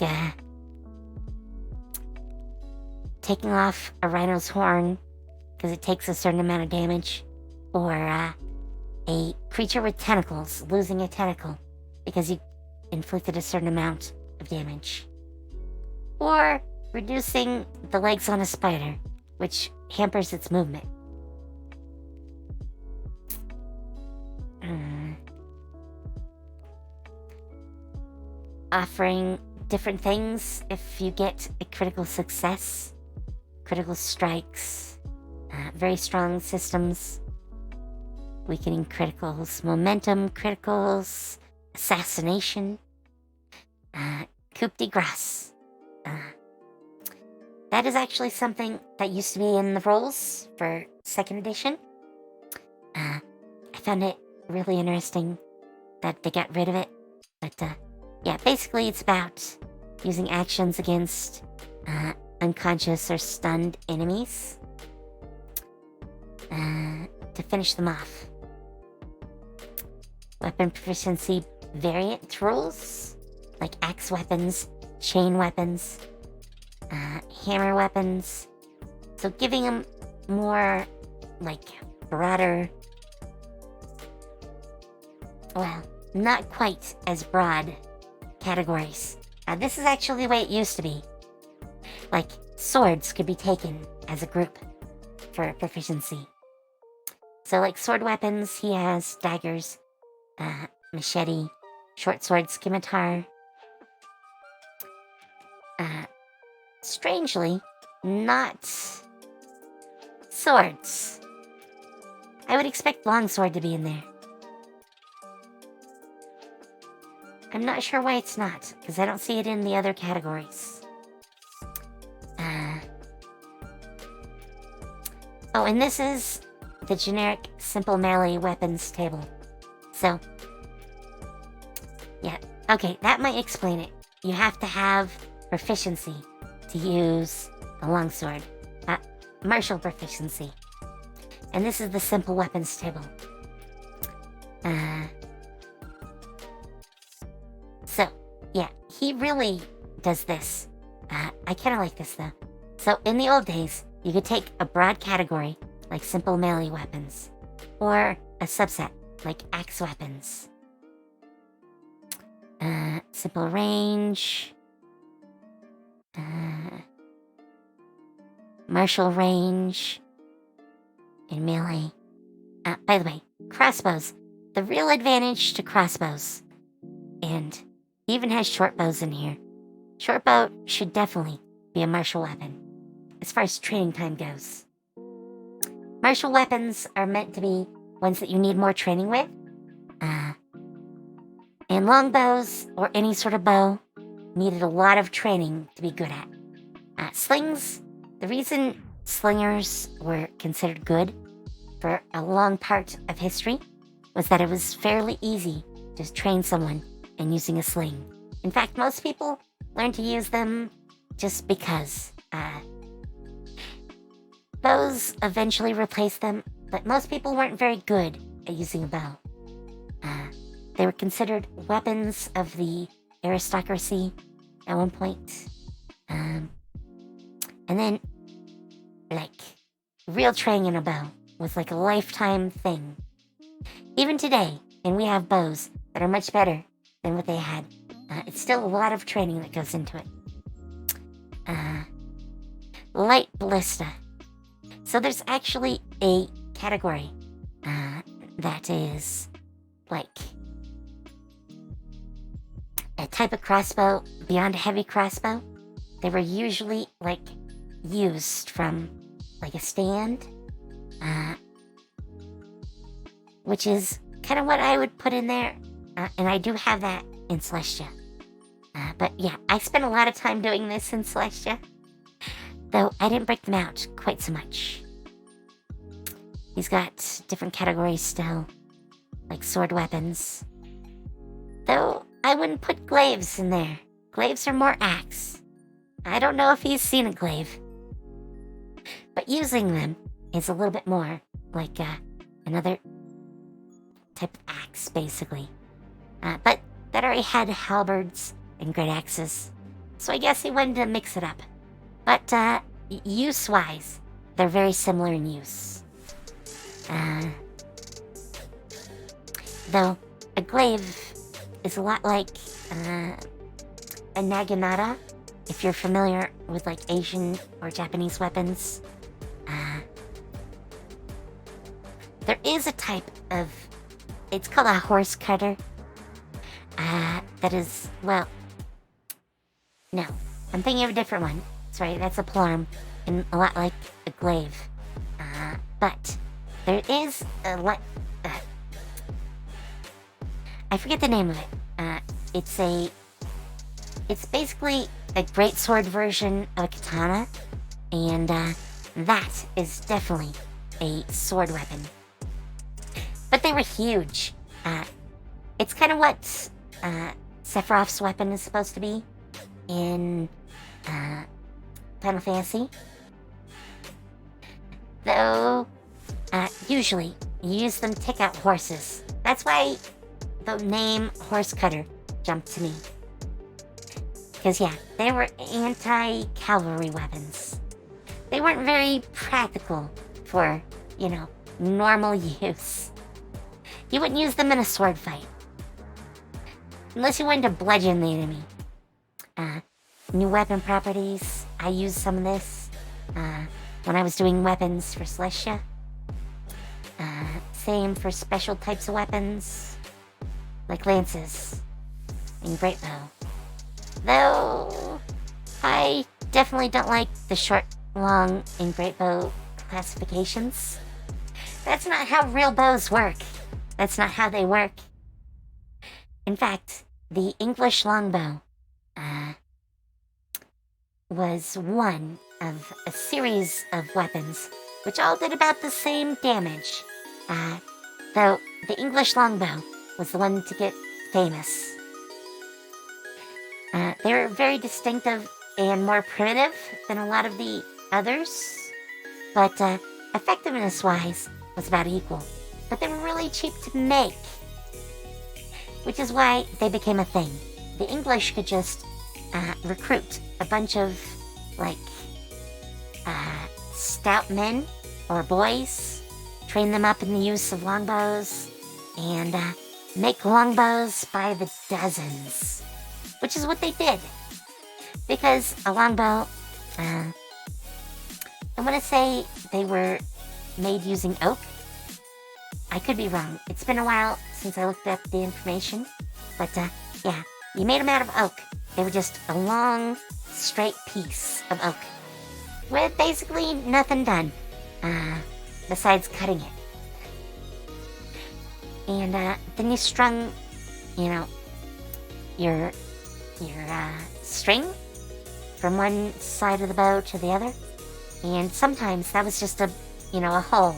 [SPEAKER 1] taking off a rhino's horn because it takes a certain amount of damage, or a creature with tentacles losing a tentacle because you inflicted a certain amount of damage, or reducing the legs on a spider, which hampers its movement. Offering different things if you get a critical success, critical strikes, very strong systems, weakening criticals, momentum criticals, assassination, coup de grace. That is actually something that used to be in the rules for 2nd edition. I found it really interesting that they got rid of it. But, yeah, basically it's about using actions against unconscious or stunned enemies to finish them off. Weapon proficiency variant rules, like axe weapons, chain weapons, hammer weapons. So giving them more, like, broader, well, not quite as broad categories. This is actually the way it used to be. Like, swords could be taken as a group for proficiency. So, like, sword weapons, he has daggers, machete, short sword, scimitar. Strangely, not swords. I would expect longsword to be in there. I'm not sure why it's not, because I don't see it in the other categories. Oh, and this is the generic simple melee weapons table. So, yeah, okay, that might explain it. You have to have proficiency to use the longsword. Martial proficiency. And this is the simple weapons table. So, yeah, he really does this. I kind of like this, though. So, in the old days, you could take a broad category, like simple melee weapons, or a subset, like axe weapons. Simple range, martial range, and melee. By the way, crossbows. The real advantage to crossbows, and he even has short bows in here. Short bow should definitely be a martial weapon, as far as training time goes. Martial weapons are meant to be ones that you need more training with. And longbows, or any sort of bow, needed a lot of training to be good at. Slings, the reason slingers were considered good for a long part of history was that it was fairly easy to train someone in using a sling. In fact, most people learn to use them just because. Bows eventually replaced them, but most people weren't very good at using a bow. They were considered weapons of the aristocracy at one point. And then, like, real training in a bow was like a lifetime thing. Even today, and we have bows that are much better than what they had. It's still a lot of training that goes into it. Light Ballista. So there's actually a category that is like a type of crossbow beyond a heavy crossbow. They were usually like used from like a stand, which is kind of what I would put in there, and I do have that in Celestia. But yeah, I spent a lot of time doing this in Celestia, though I didn't break them out quite so much. He's got different categories still, like sword weapons. Though I wouldn't put glaives in there. Glaives are more axe. I don't know if he's seen a glaive. But using them is a little bit more like another type of axe, basically. But that already had halberds and great axes. So I guess he wanted to mix it up. But use-wise, they're very similar in use. Though a glaive is a lot like a naginata, if you're familiar with like Asian or Japanese weapons. There is a type of, it's called a horse cutter, that is, well, no, I'm thinking of a different one. Sorry, that's a polearm, and a lot like a glaive. But there is a I forget the name of it. It's basically a greatsword version of a katana, and that is definitely a sword weapon. but they were huge. It's kind of what Sephiroth's weapon is supposed to be in Final Fantasy. Though, usually, you use them to take out horses. That's why the name Horse Cutter jumped to me. Because, yeah, they were anti-cavalry weapons. They weren't very practical for, normal use. You wouldn't use them in a sword fight. Unless you wanted to bludgeon the enemy. New weapon properties. I used some of this when I was doing weapons for Celestia. Same for special types of weapons, like lances and great bow. Though, I definitely don't like the short, long, and great bow classifications. That's not how real bows work. That's not how they work. In fact, the English longbow was one of a series of weapons which all did about the same damage. Though the English longbow was the one to get famous. They were very distinctive and more primitive than a lot of the others, but effectiveness-wise was about equal. But they were really cheap to make, which is why they became a thing. The English could just recruit a bunch of, stout men or boys, train them up in the use of longbows, and make longbows by the dozens, which is what they did. Because a longbow, I want to say they were made using oak. I could be wrong. It's been a while since I looked up the information, but yeah, you made them out of oak. They were just a long, straight piece of oak with basically nothing done besides cutting it. And then you strung, your string from one side of the bow to the other, and sometimes that was just a hole.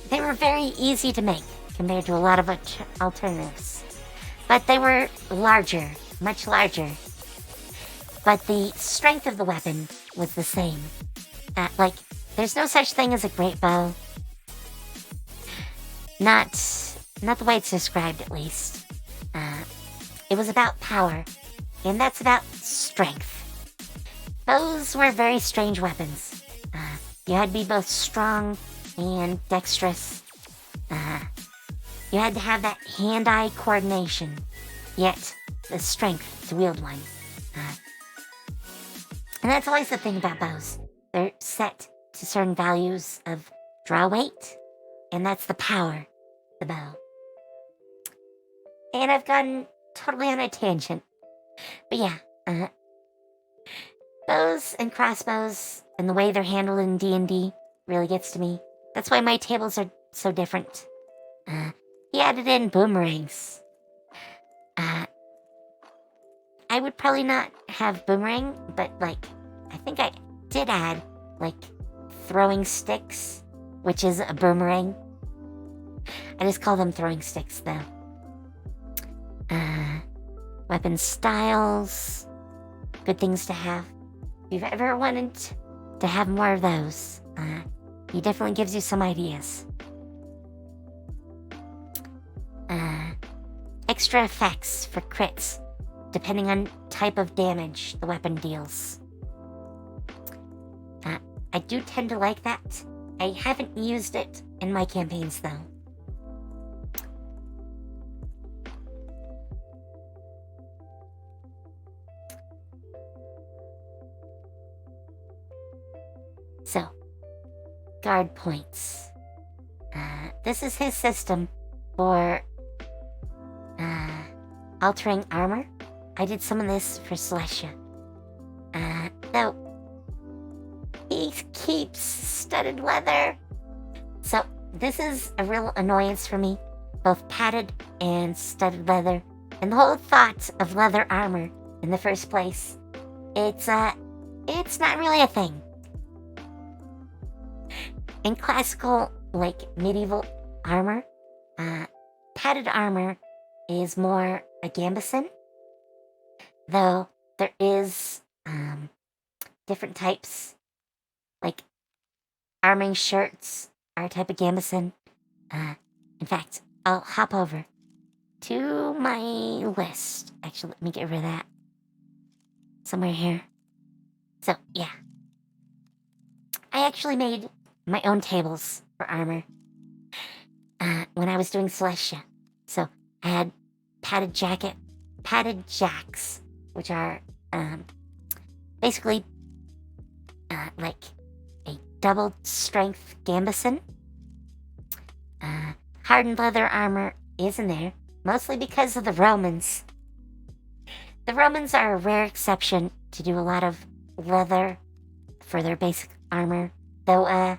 [SPEAKER 1] They were very easy to make compared to a lot of alternatives, but they were larger, much larger. But the strength of the weapon was the same. There's no such thing as a great bow. Not the way it's described, at least. It was about power, and that's about strength. Bows were very strange weapons. You had to be both strong and dexterous. You had to have that hand-eye coordination, yet the strength to wield one. And that's always the thing about bows. They're set to certain values of draw weight, and that's the power of the bow. And I've gone totally on a tangent. But yeah, bows and crossbows and the way they're handled in D&D really gets to me. That's why my tables are so different. He added in boomerangs. I would probably not have boomerang, but I think I did add throwing sticks, which is a boomerang. I just call them throwing sticks though. Weapon styles, good things to have. If you've ever wanted to have more of those, he definitely gives you some ideas. Extra effects for crits, depending on type of damage the weapon deals. I do tend to like that. I haven't used it in my campaigns, though. So, guard points. This is his system for altering armor. I did some of this for Celestia. Though, he keeps studded leather. So, this is a real annoyance for me. Both padded and studded leather. And the whole thought of leather armor in the first place. It's not really a thing. In classical, medieval armor. Padded armor is more a gambeson, though there is different types, like arming shirts are a type of gambeson. In fact, I'll hop over to my list. Actually, let me get rid of that. Somewhere here. So, yeah. I actually made my own tables for armor when I was doing Celestia. So, I had padded jacks, which are basically like a double strength gambeson. Hardened leather armor is in there, mostly because of the Romans. The Romans are a rare exception to do a lot of leather for their basic armor, though,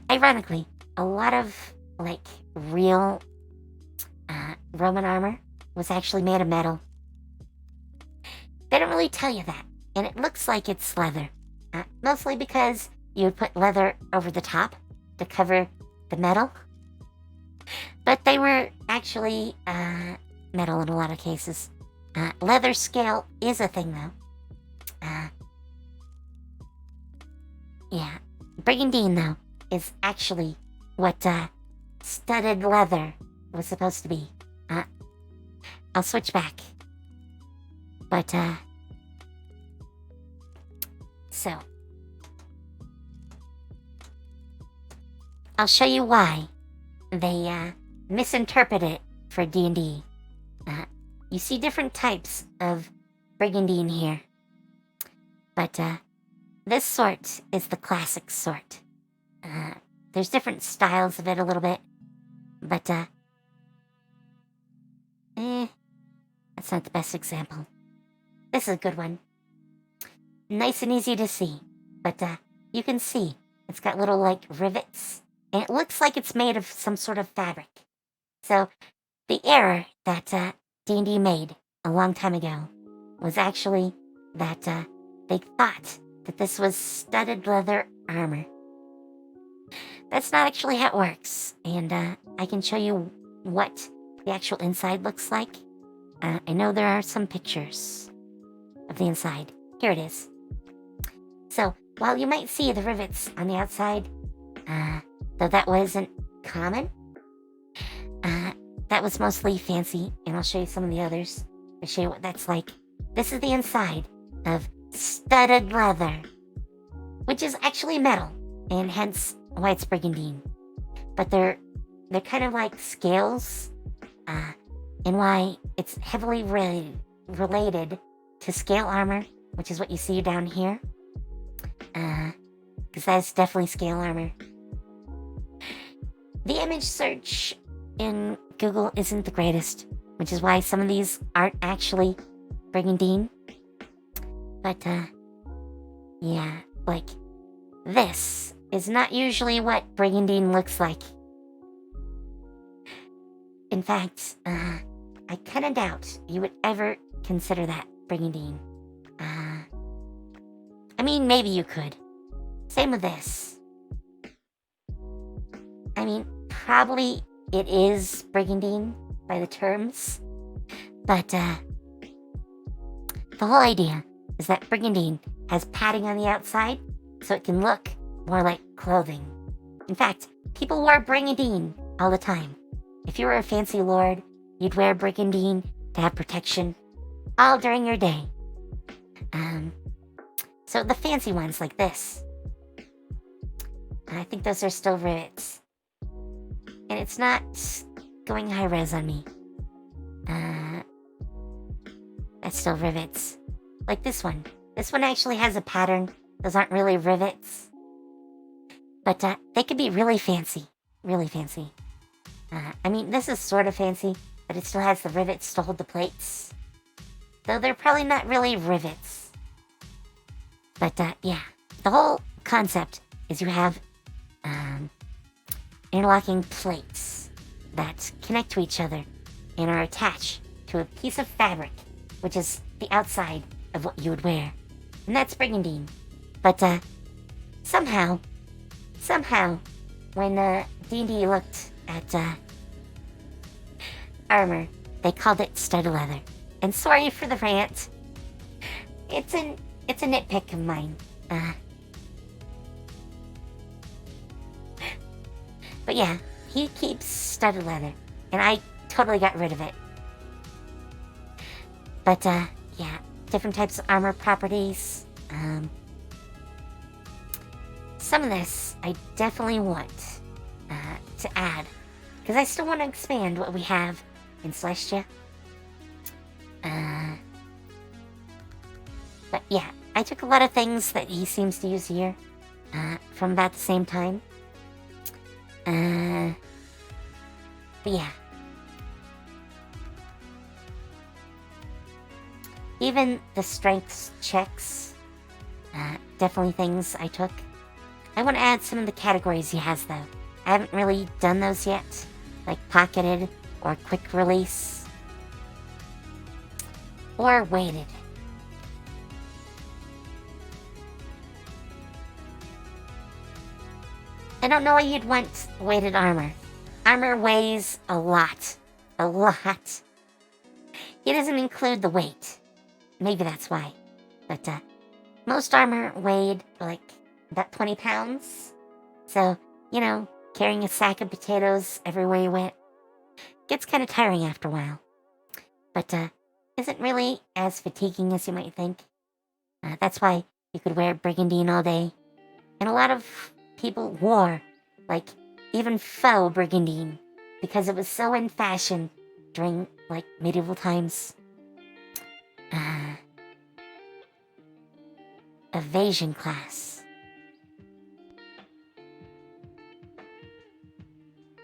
[SPEAKER 1] ironically, a lot of, like, real Roman armor was actually made of metal. They don't really tell you that, and it looks like it's leather, mostly because you would put leather over the top to cover the metal. But they were actually metal in a lot of cases. Leather scale is a thing, though. Yeah. Brigandine, though, is actually what studded leather was supposed to be. I'll switch back. But, so. I'll show you why they misinterpret it for D&D. You see different types of brigandine here. But this sort is the classic sort. There's different styles of it a little bit. But that's not the best example. This is a good one. Nice and easy to see. But you can see it's got little like rivets. And it looks like it's made of some sort of fabric. So, the error that D&D made a long time ago was actually that they thought that this was studded leather armor. That's not actually how it works, and I can show you what the actual inside looks like. I know there are some pictures of the inside. Here it is. So, while you might see the rivets on the outside, though that wasn't common, that was mostly fancy, and I'll show you some of the others to show you what that's like. This is the inside of studded leather, which is actually metal, and hence why it's brigandine. But they're kind of like scales, and why it's heavily related to scale armor, which is what you see down here, because that's definitely scale armor. The image search in Google isn't the greatest, which is why some of these aren't actually brigandine. But, yeah, like, this is not usually what brigandine looks like. In fact, I kinda doubt you would ever consider that brigandine. I mean, maybe you could. Same with this. I mean, probably it is brigandine by the terms, but the whole idea is that brigandine has padding on the outside so it can look more like clothing. In fact, people wore brigandine all the time. If you were a fancy lord, you'd wear brigandine to have protection all during your day. So the fancy ones like this, I think those are still rivets. And it's not going high res on me. That's still rivets. Like this one. This one actually has a pattern. Those aren't really rivets. But they could be really fancy. Really fancy. I mean, this is sort of fancy, but it still has the rivets to hold the plates. Though they're probably not really rivets. But yeah. The whole concept is you have interlocking plates that connect to each other and are attached to a piece of fabric, which is the outside of what you would wear. And that's brigandine. But somehow, when D&D looked at armor, they called it stud leather. And sorry for the rant. It's a nitpick of mine. But yeah, he keeps studded leather, and I totally got rid of it. But yeah, different types of armor properties. Some of this I definitely want to add, because I still want to expand what we have in Celestia. But yeah, I took a lot of things that he seems to use here from about the same time. But yeah. Even the strength checks, definitely things I took. I want to add some of the categories he has though. I haven't really done those yet, like pocketed or quick release. Or weighted. I don't know why you'd want weighted armor. Armor weighs a lot. A lot. It doesn't include the weight. Maybe that's why. But, most armor weighed, like, about 20 pounds. So, you know, carrying a sack of potatoes everywhere you went gets kind of tiring after a while. But, isn't really as fatiguing as you might think. That's why you could wear brigandine all day. And a lot of people wore, like, even faux brigandine, because it was so in fashion during, like, medieval times. Evasion class.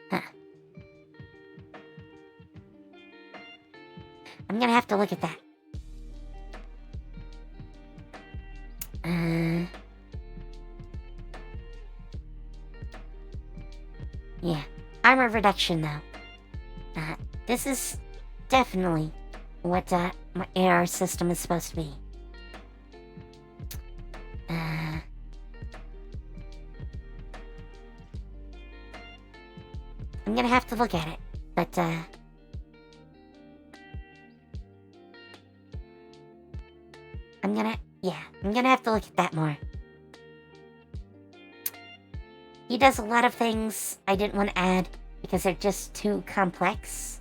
[SPEAKER 1] Huh. I'm gonna have to look at that. Yeah, armor reduction though. This is definitely what my AR system is supposed to be. I'm gonna have to look at it, but I'm gonna have to look at that more. He does a lot of things I didn't want to add because they're just too complex.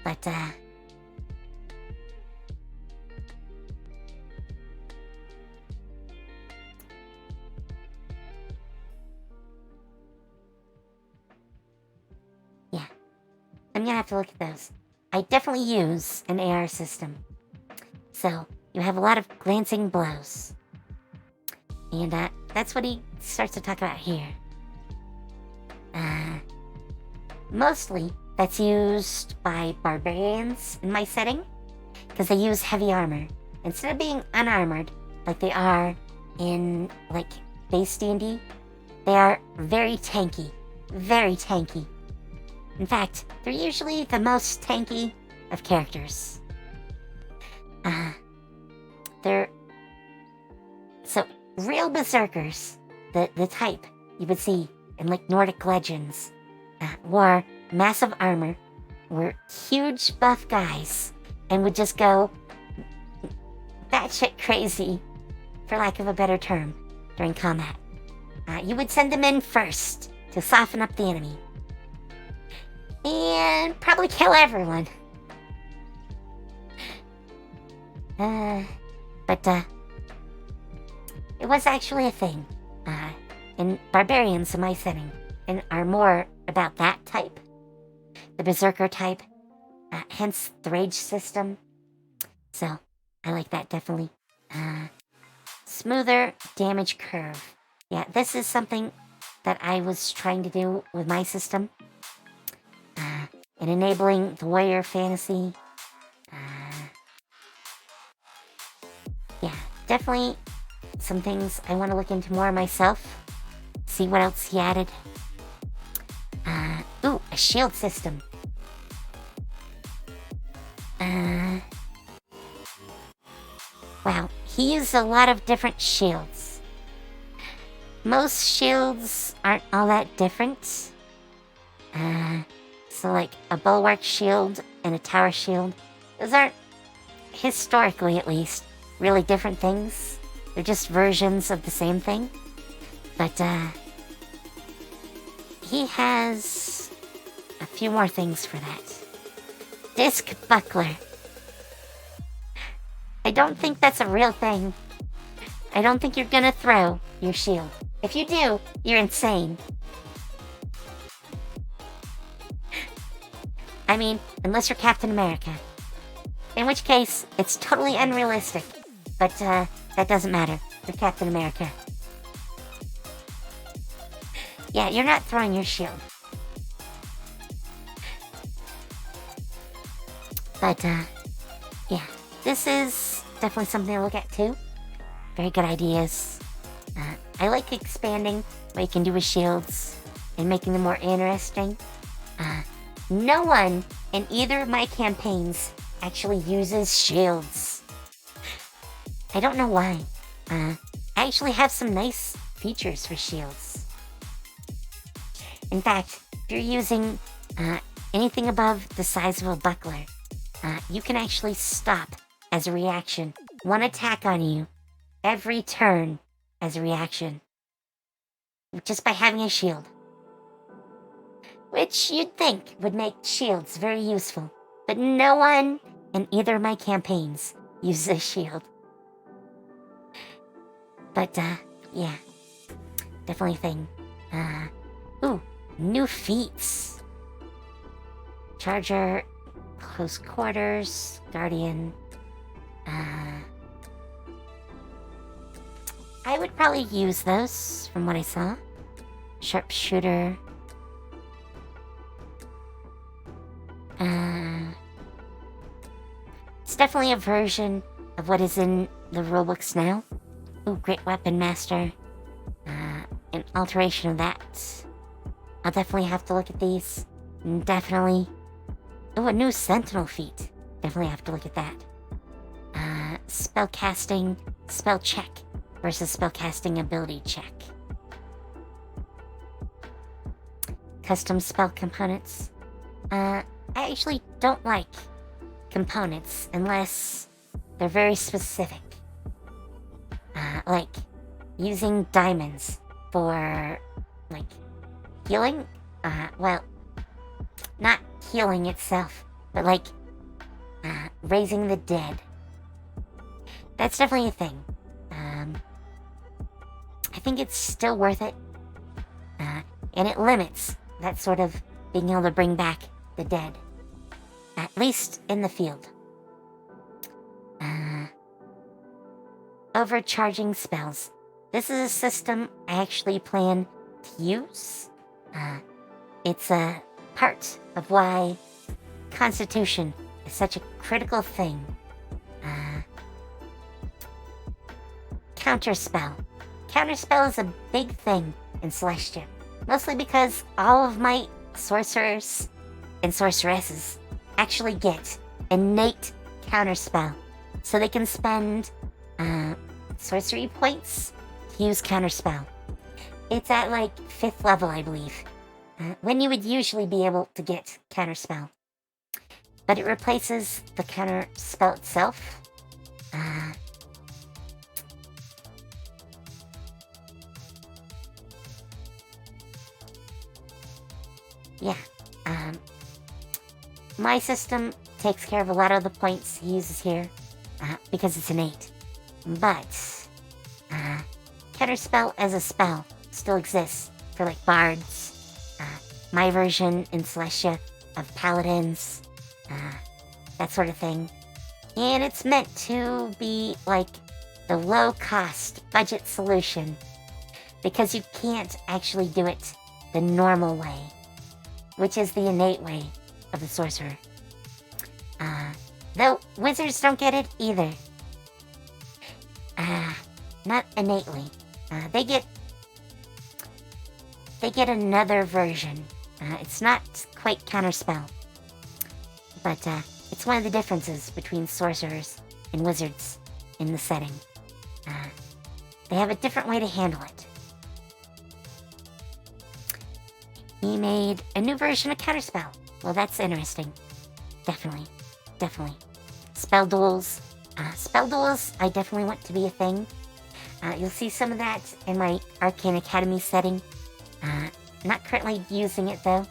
[SPEAKER 1] But, yeah. I'm gonna have to look at those. I definitely use an AR system. So, you have a lot of glancing blows. And, that's what he starts to talk about here. Mostly, that's used by barbarians in my setting, because they use heavy armor. Instead of being unarmored, like they are in, like, base D&D, they are very tanky. Very tanky. In fact, they're usually the most tanky of characters. They're... So, real berserkers, the type you would see in, like, Nordic legends, wore massive armor, were huge buff guys, and would just go batshit crazy, for lack of a better term, during combat. You would send them in first to soften up the enemy. And probably kill everyone. But it was actually a thing. And barbarians in my setting and are more about that type. The berserker type. Hence the rage system. So, I like that definitely. Smoother damage curve. Yeah, this is something that I was trying to do with my system. In enabling the warrior fantasy. Yeah, definitely some things I want to look into more myself. See what else he added. Ooh, a shield system. Wow, he used a lot of different shields. Most shields aren't all that different. So like a bulwark shield and a tower shield, those aren't, historically at least, really different things. They're just versions of the same thing. But he has a few more things for that. Disc buckler. I don't think that's a real thing. I don't think you're gonna throw your shield. If you do, you're insane. I mean, unless you're Captain America. In which case, it's totally unrealistic. But, that doesn't matter. You're Captain America. Yeah, you're not throwing your shield. But, yeah. This is definitely something to look at, too. Very good ideas. I like expanding what you can do with shields and making them more interesting. No one in either of my campaigns actually uses shields. I don't know why. I actually have some nice features for shields. In fact, if you're using anything above the size of a buckler, you can actually stop as a reaction one attack on you every turn as a reaction. Just by having a shield. Which you'd think would make shields very useful. But no one in either of my campaigns uses a shield. But, yeah. Definitely a thing. Ooh, new feats. Charger, close quarters, guardian. I would probably use those from what I saw. Sharpshooter. It's definitely a version of what is in the rulebooks now. Ooh, Great Weapon Master. An alteration of that. I'll definitely have to look at these. Definitely. Oh, a new Sentinel feat. Definitely have to look at that. Spellcasting, spell check versus spellcasting ability check. Custom spell components. I actually don't like components unless they're very specific. Like using diamonds for, like, healing. Well, not healing itself, but like raising the dead. That's definitely a thing. I think it's still worth it. And it limits that sort of being able to bring back the dead. At least in the field. Overcharging spells. This is a system I actually plan to use. It's a part of why Constitution is such a critical thing. Counterspell. Counterspell is a big thing in Celestia. Mostly because all of my sorcerers and sorceresses actually get innate counterspell. So they can spend sorcery points to use counterspell. It's at like 5th level, I believe. When you would usually be able to get counterspell. But it replaces the counterspell itself. Yeah. My system takes care of a lot of the points he uses here, because it's innate. But, counterspell as a spell still exists for, like, bards, my version in Celestia of paladins, that sort of thing. And it's meant to be, like, the low-cost budget solution, because you can't actually do it the normal way, which is the innate way of the sorcerer. Though wizards don't get it either. Not innately. They get another version. It's not quite counterspell. But it's one of the differences between sorcerers and wizards in the setting. They have a different way to handle it. he made a new version of Counterspell. Well, that's interesting. Definitely. Spell duels. Spell duels, I definitely want to be a thing. You'll see some of that in my Arcane Academy setting. Not currently using it, though.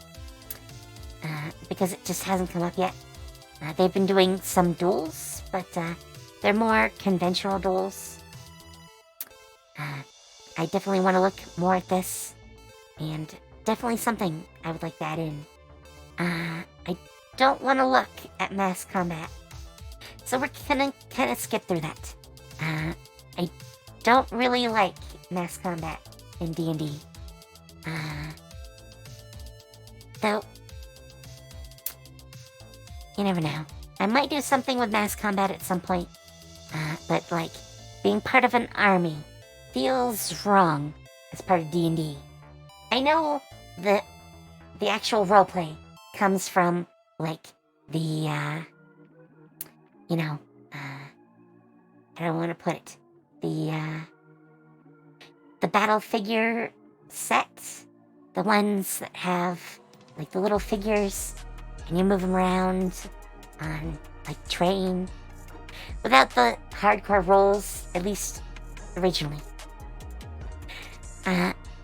[SPEAKER 1] Because it just hasn't come up yet. They've been doing some duels, but they're more conventional duels. I definitely want to look more at this. And definitely something I would like to add in. I don't want to look at mass combat. So we're gonna kind of skip through that. I don't really like mass combat in D&D. Though, you never know. I might do something with mass combat at some point. But like, being part of an army feels wrong as part of D&D. I know the actual roleplay comes from, like, the, I don't want to put it. The battle figure sets. The ones that have, like, the little figures, and you move them around on, like, terrain. Without the hardcore rolls, at least originally.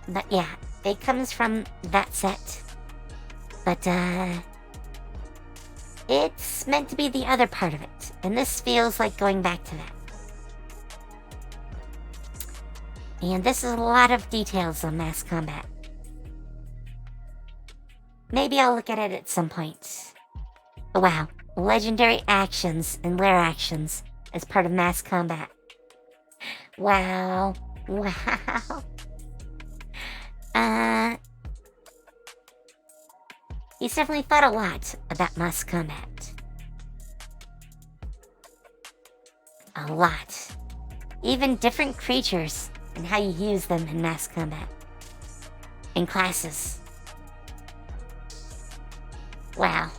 [SPEAKER 1] But yeah, it comes from that set. But, it's meant to be the other part of it, and this feels like going back to that. And this is a lot of details on mass combat. Maybe I'll look at it at some point. But wow, legendary actions and lair actions as part of mass combat. Wow. He's definitely thought a lot about mass combat. A lot. Even different creatures and how you use them in mass combat. In classes. Wow.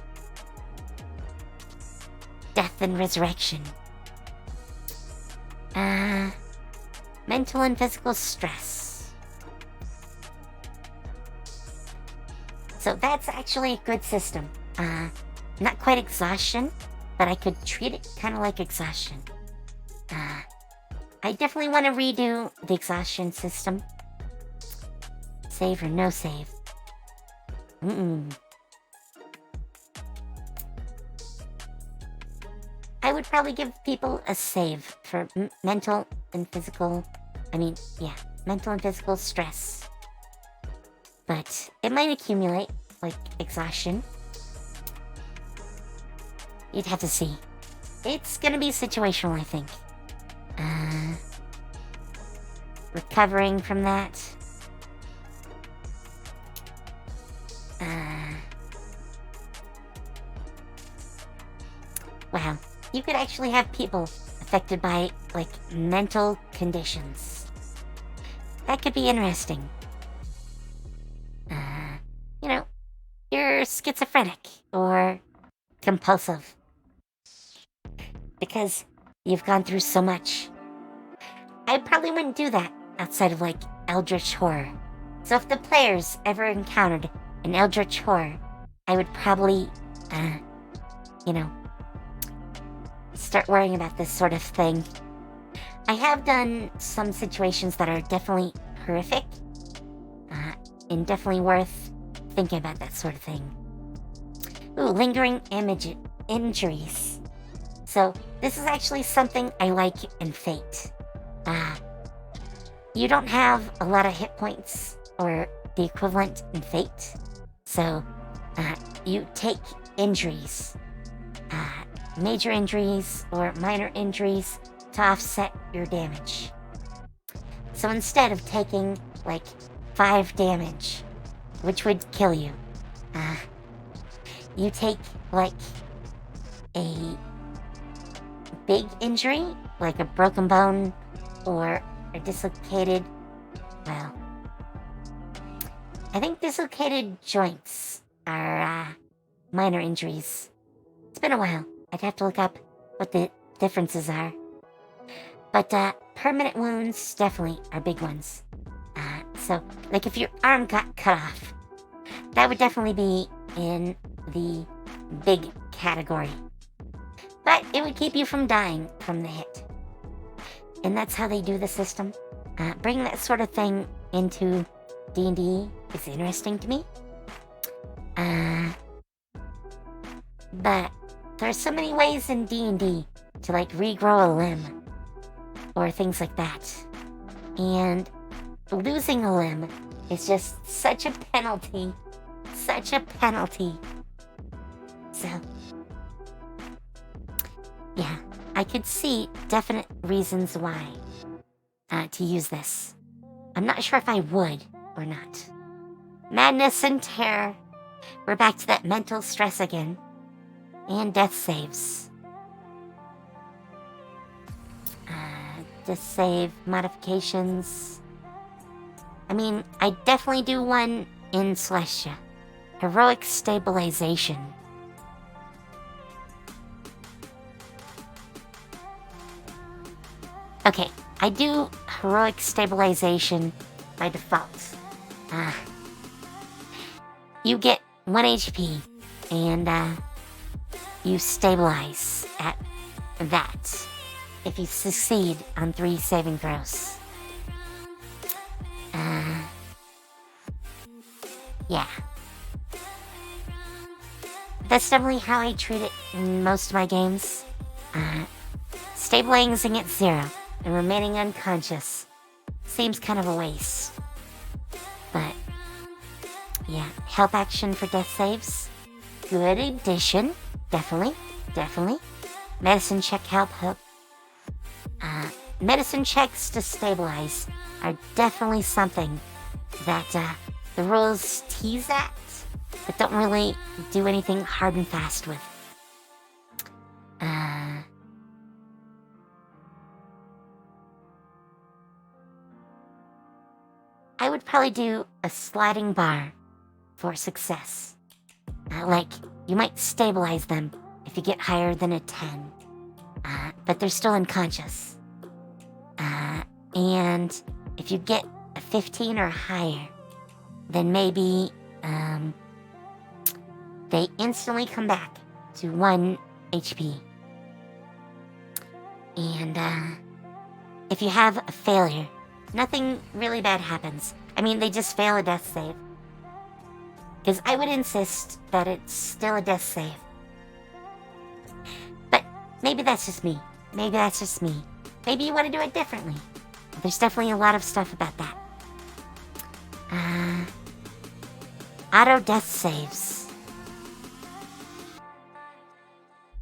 [SPEAKER 1] Death and resurrection. Mental and physical stress. So that's actually a good system. Not quite exhaustion, but I could treat it kind of like exhaustion. I definitely want to redo the exhaustion system. Save or no save. I would probably give people a save for mental and physical... mental and physical stress. But it might accumulate, like exhaustion. You'd have to see. It's gonna be situational, I think. Recovering from that. Wow. You could actually have people affected by, like, mental conditions. That could be interesting. You're schizophrenic or compulsive. Because you've gone through so much. I probably wouldn't do that outside of, like, Eldritch Horror. So if the players ever encountered an Eldritch Horror, I would probably, start worrying about this sort of thing. I have done some situations that are definitely horrific, and definitely worth thinking about that sort of thing. Ooh, lingering injuries. So, this is actually something I like in Fate. You don't have a lot of hit points, or the equivalent in Fate. So, you take injuries. Major injuries or minor injuries to offset your damage. So instead of taking, like, 5 damage, which would kill you, you take, like, a big injury, like a broken bone or a dislocated, well, I think dislocated joints are minor injuries. It's been a while. I'd have to look up what the differences are. But permanent wounds definitely are big ones. So, like if your arm got cut off, that would definitely be in the big category. But it would keep you from dying from the hit. And that's how they do the system. Bringing that sort of thing into D&D is interesting to me. But there are so many ways in D&D to like regrow a limb or things like that. And losing a limb is just such a penalty. Such a penalty. So, yeah, I could see definite reasons why to use this. I'm not sure if I would or not. Madness and terror. We're back to that mental stress again. And death saves. Death save modifications. I mean, I definitely do one in Celestia. Heroic stabilization. Okay, I do heroic stabilization by default. You get 1 HP, and you stabilize at that if you succeed on 3 saving throws. Yeah. That's definitely how I treat it in most of my games. Stabilizing at 0 and remaining unconscious seems kind of a waste. But, yeah, help action for death saves. Good addition. Definitely. Medicine check help. Medicine checks to stabilize are definitely something that the rules tease at, but don't really do anything hard and fast with. I would probably do a sliding bar for success. Like, you might stabilize them if you get higher than a 10, but they're still unconscious. And if you get a 15 or higher, then maybe they instantly come back to 1 HP. And if you have a failure, nothing really bad happens. I mean, they just fail a death save. Because I would insist that it's still a death save. But maybe that's just me. Maybe you want to do it differently. There's definitely a lot of stuff about that. Auto death saves.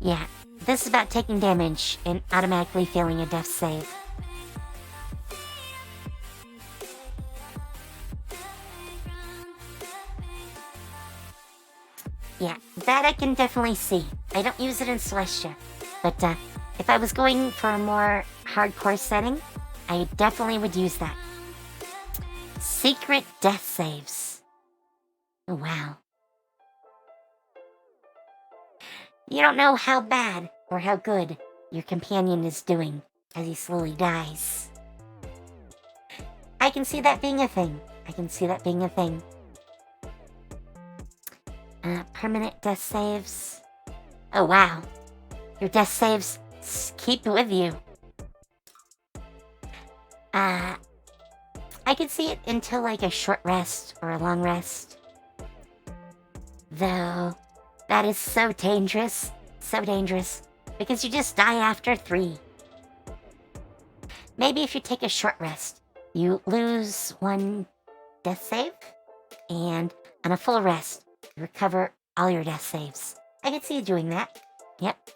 [SPEAKER 1] Yeah, this is about taking damage and automatically failing a death save. Yeah, that I can definitely see. I don't use it in Celestia, but if I was going for a more hardcore setting, I definitely would use that. Secret death saves. Oh, wow. You don't know how bad or how good your companion is doing as he slowly dies. I can see that being a thing. Permanent death saves. Oh, wow. Your death saves keep with you. I could see it until like a short rest or a long rest. Though, that is so dangerous. Because you just die after 3. Maybe if you take a short rest, you lose 1 death save, and on a full rest, you recover all your death saves. I could see you doing that. Yep.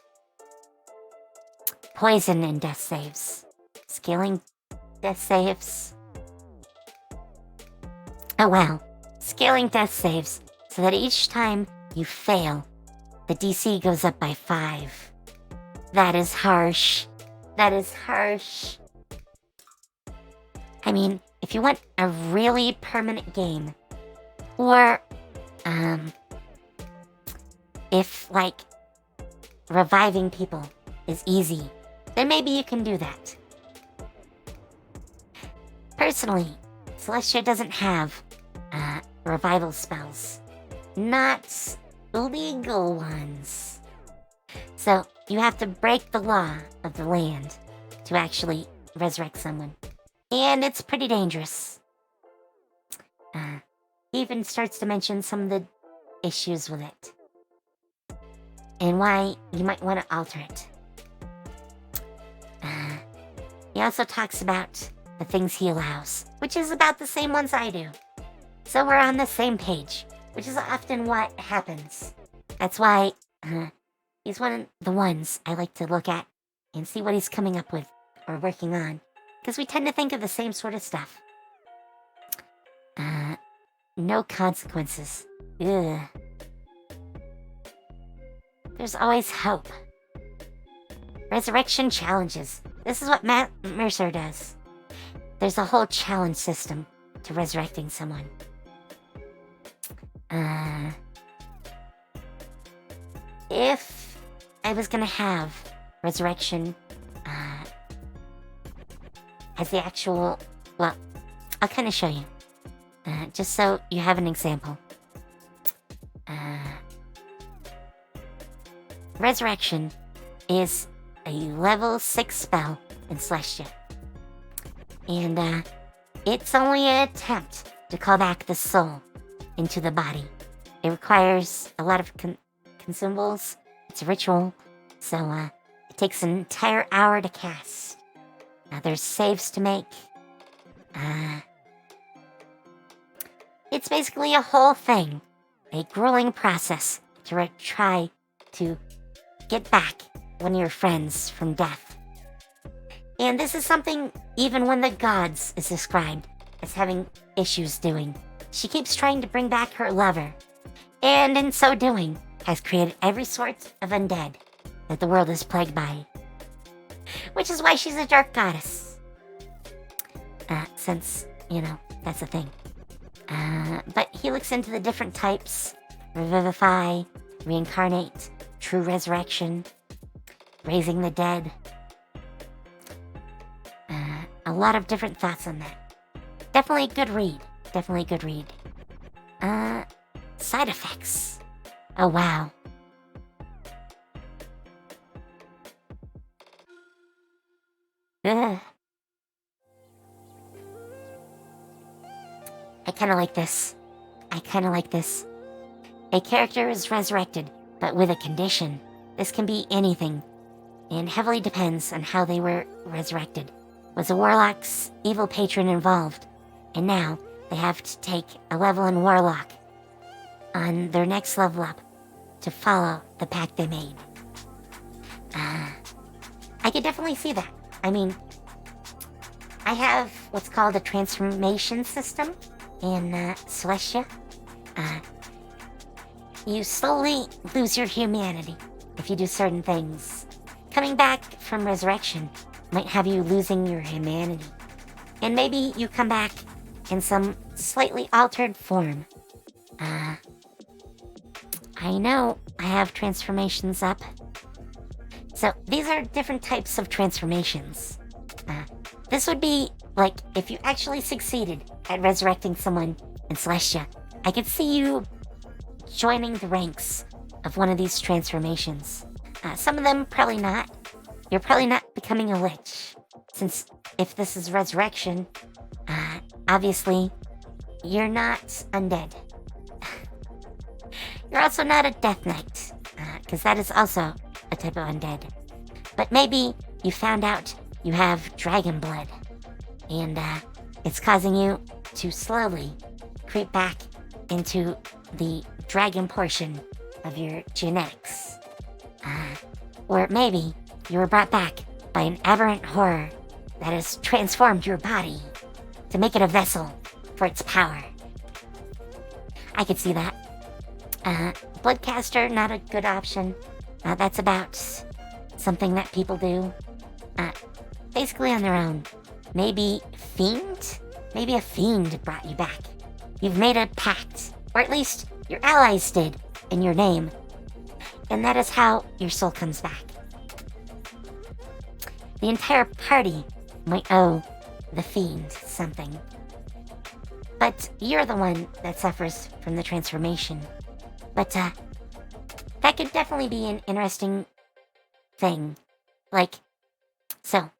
[SPEAKER 1] Poison and death saves. Scaling death saves. Oh wow. Scaling death saves so that each time you fail, the DC goes up by 5. That is harsh. I mean, if you want a really permanent game, or if like reviving people is easy, then maybe you can do that. Personally, Celestia doesn't have revival spells. not legal ones. So you have to break the law of the land to actually resurrect someone. And it's pretty dangerous. He even starts to mention some of the issues with it. And why you might want to alter it. He also talks about the things he allows, which is about the same ones I do. So we're on the same page, which is often what happens. That's why he's one of the ones I like to look at and see what he's coming up with or working on, because we tend to think of the same sort of stuff. No consequences. Ugh. There's always hope. Resurrection challenges. This is what Matt Mercer does. There's a whole challenge system to resurrecting someone. If I was gonna have resurrection as the actual... Well, I'll kind of show you. Just so you have an example. Resurrection is a level 6 spell in Celestia. And it's only an attempt to call back the soul into the body. It requires a lot of consumables. It's a ritual, so it takes an entire hour to cast. There's saves to make. It's basically a whole thing. A grueling process to try to get back one of your friends from death. And this is something even when the gods is described as having issues doing. She keeps trying to bring back her lover, and in so doing, has created every sort of undead that the world is plagued by. Which is why she's a dark goddess. Since, that's a thing. But he looks into the different types: revivify, reincarnate, true resurrection, raising the dead. A lot of different thoughts on that. Definitely a good read. Side effects. Oh, wow. Ugh. I kind of like this. A character is resurrected, but with a condition. This can be anything, and heavily depends on how they were resurrected. Was a warlock's evil patron involved, and now they have to take a level in warlock on their next level up to follow the pact they made. I could definitely see that. I mean, I have what's called a transformation system in Celestia. You slowly lose your humanity if you do certain things. Coming back from resurrection might have you losing your humanity. And maybe you come back in some slightly altered form. I know I have transformations up. So these are different types of transformations. This would be like if you actually succeeded at resurrecting someone in Celestia. I could see you joining the ranks of one of these transformations. Some of them probably not. You're probably not becoming a lich, since if this is resurrection, obviously you're not undead. You're also not a death knight, because that is also a type of undead. But maybe you found out you have dragon blood, and it's causing you to slowly creep back into the dragon portion of your genetics. Or maybe you were brought back by an aberrant horror that has transformed your body to make it a vessel for its power. I could see that. Bloodcaster, not a good option. That's about something that people do. Basically on their own. Maybe Fiend? Maybe a Fiend brought you back. You've made a pact, or at least your allies did, in your name. And that is how your soul comes back. The entire party might owe the Fiend something. But you're the one that suffers from the transformation. But, that could definitely be an interesting thing. Like, so,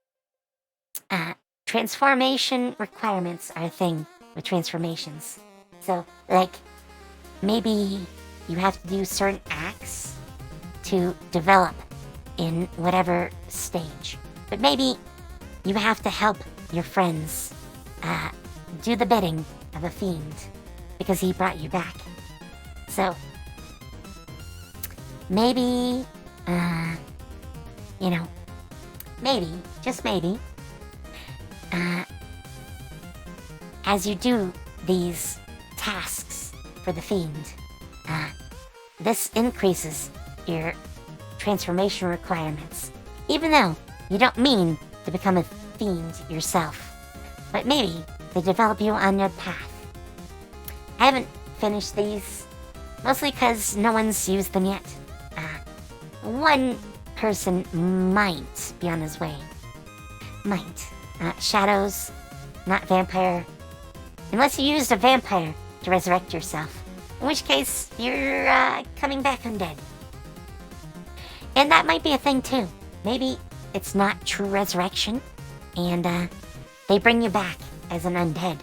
[SPEAKER 1] transformation requirements are a thing with transformations. So, like, maybe you have to do certain acts to develop in whatever stage. But maybe you have to help your friends do the bidding of a fiend because he brought you back. So, maybe, maybe, just maybe, as you do these tasks for the fiend, this increases your transformation requirements, even though you don't mean to become a fiend yourself. But maybe they develop you on your path. I haven't finished these, mostly because no one's used them yet. One person might be on his way. Might. Shadows, not vampire. Unless you used a vampire to resurrect yourself. In which case, you're coming back undead. And that might be a thing too. Maybe it's not true resurrection, and they bring you back as an undead.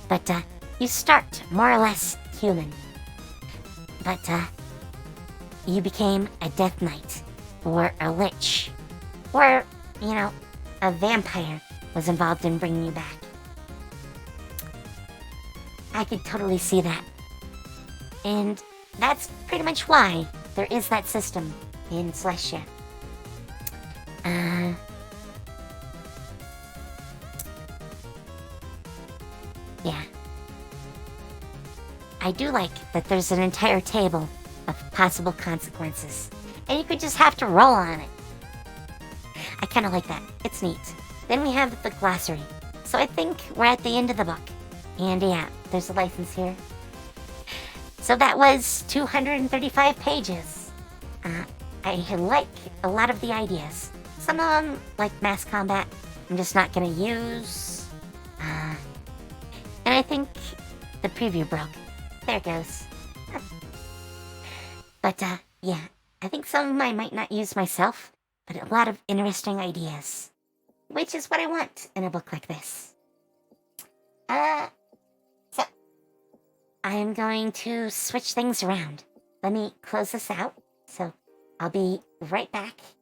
[SPEAKER 1] But you start more or less human. But you became a Death Knight, or a Lich, or, a vampire was involved in bringing you back. I could totally see that. And that's pretty much why there is that system in Celestia. Yeah. I do like that there's an entire table of possible consequences, and you could just have to roll on it. I kind of like that. It's neat. Then we have the glossary. So I think we're at the end of the book. And yeah, there's a license here. So that was 235 pages. I like a lot of the ideas. Some of them, like mass combat, I'm just not gonna use. And I think the preview broke. There it goes. But, yeah, I think some of them I might not use myself, but a lot of interesting ideas. Which is what I want in a book like this. So, I am going to switch things around. Let me close this out, so I'll be right back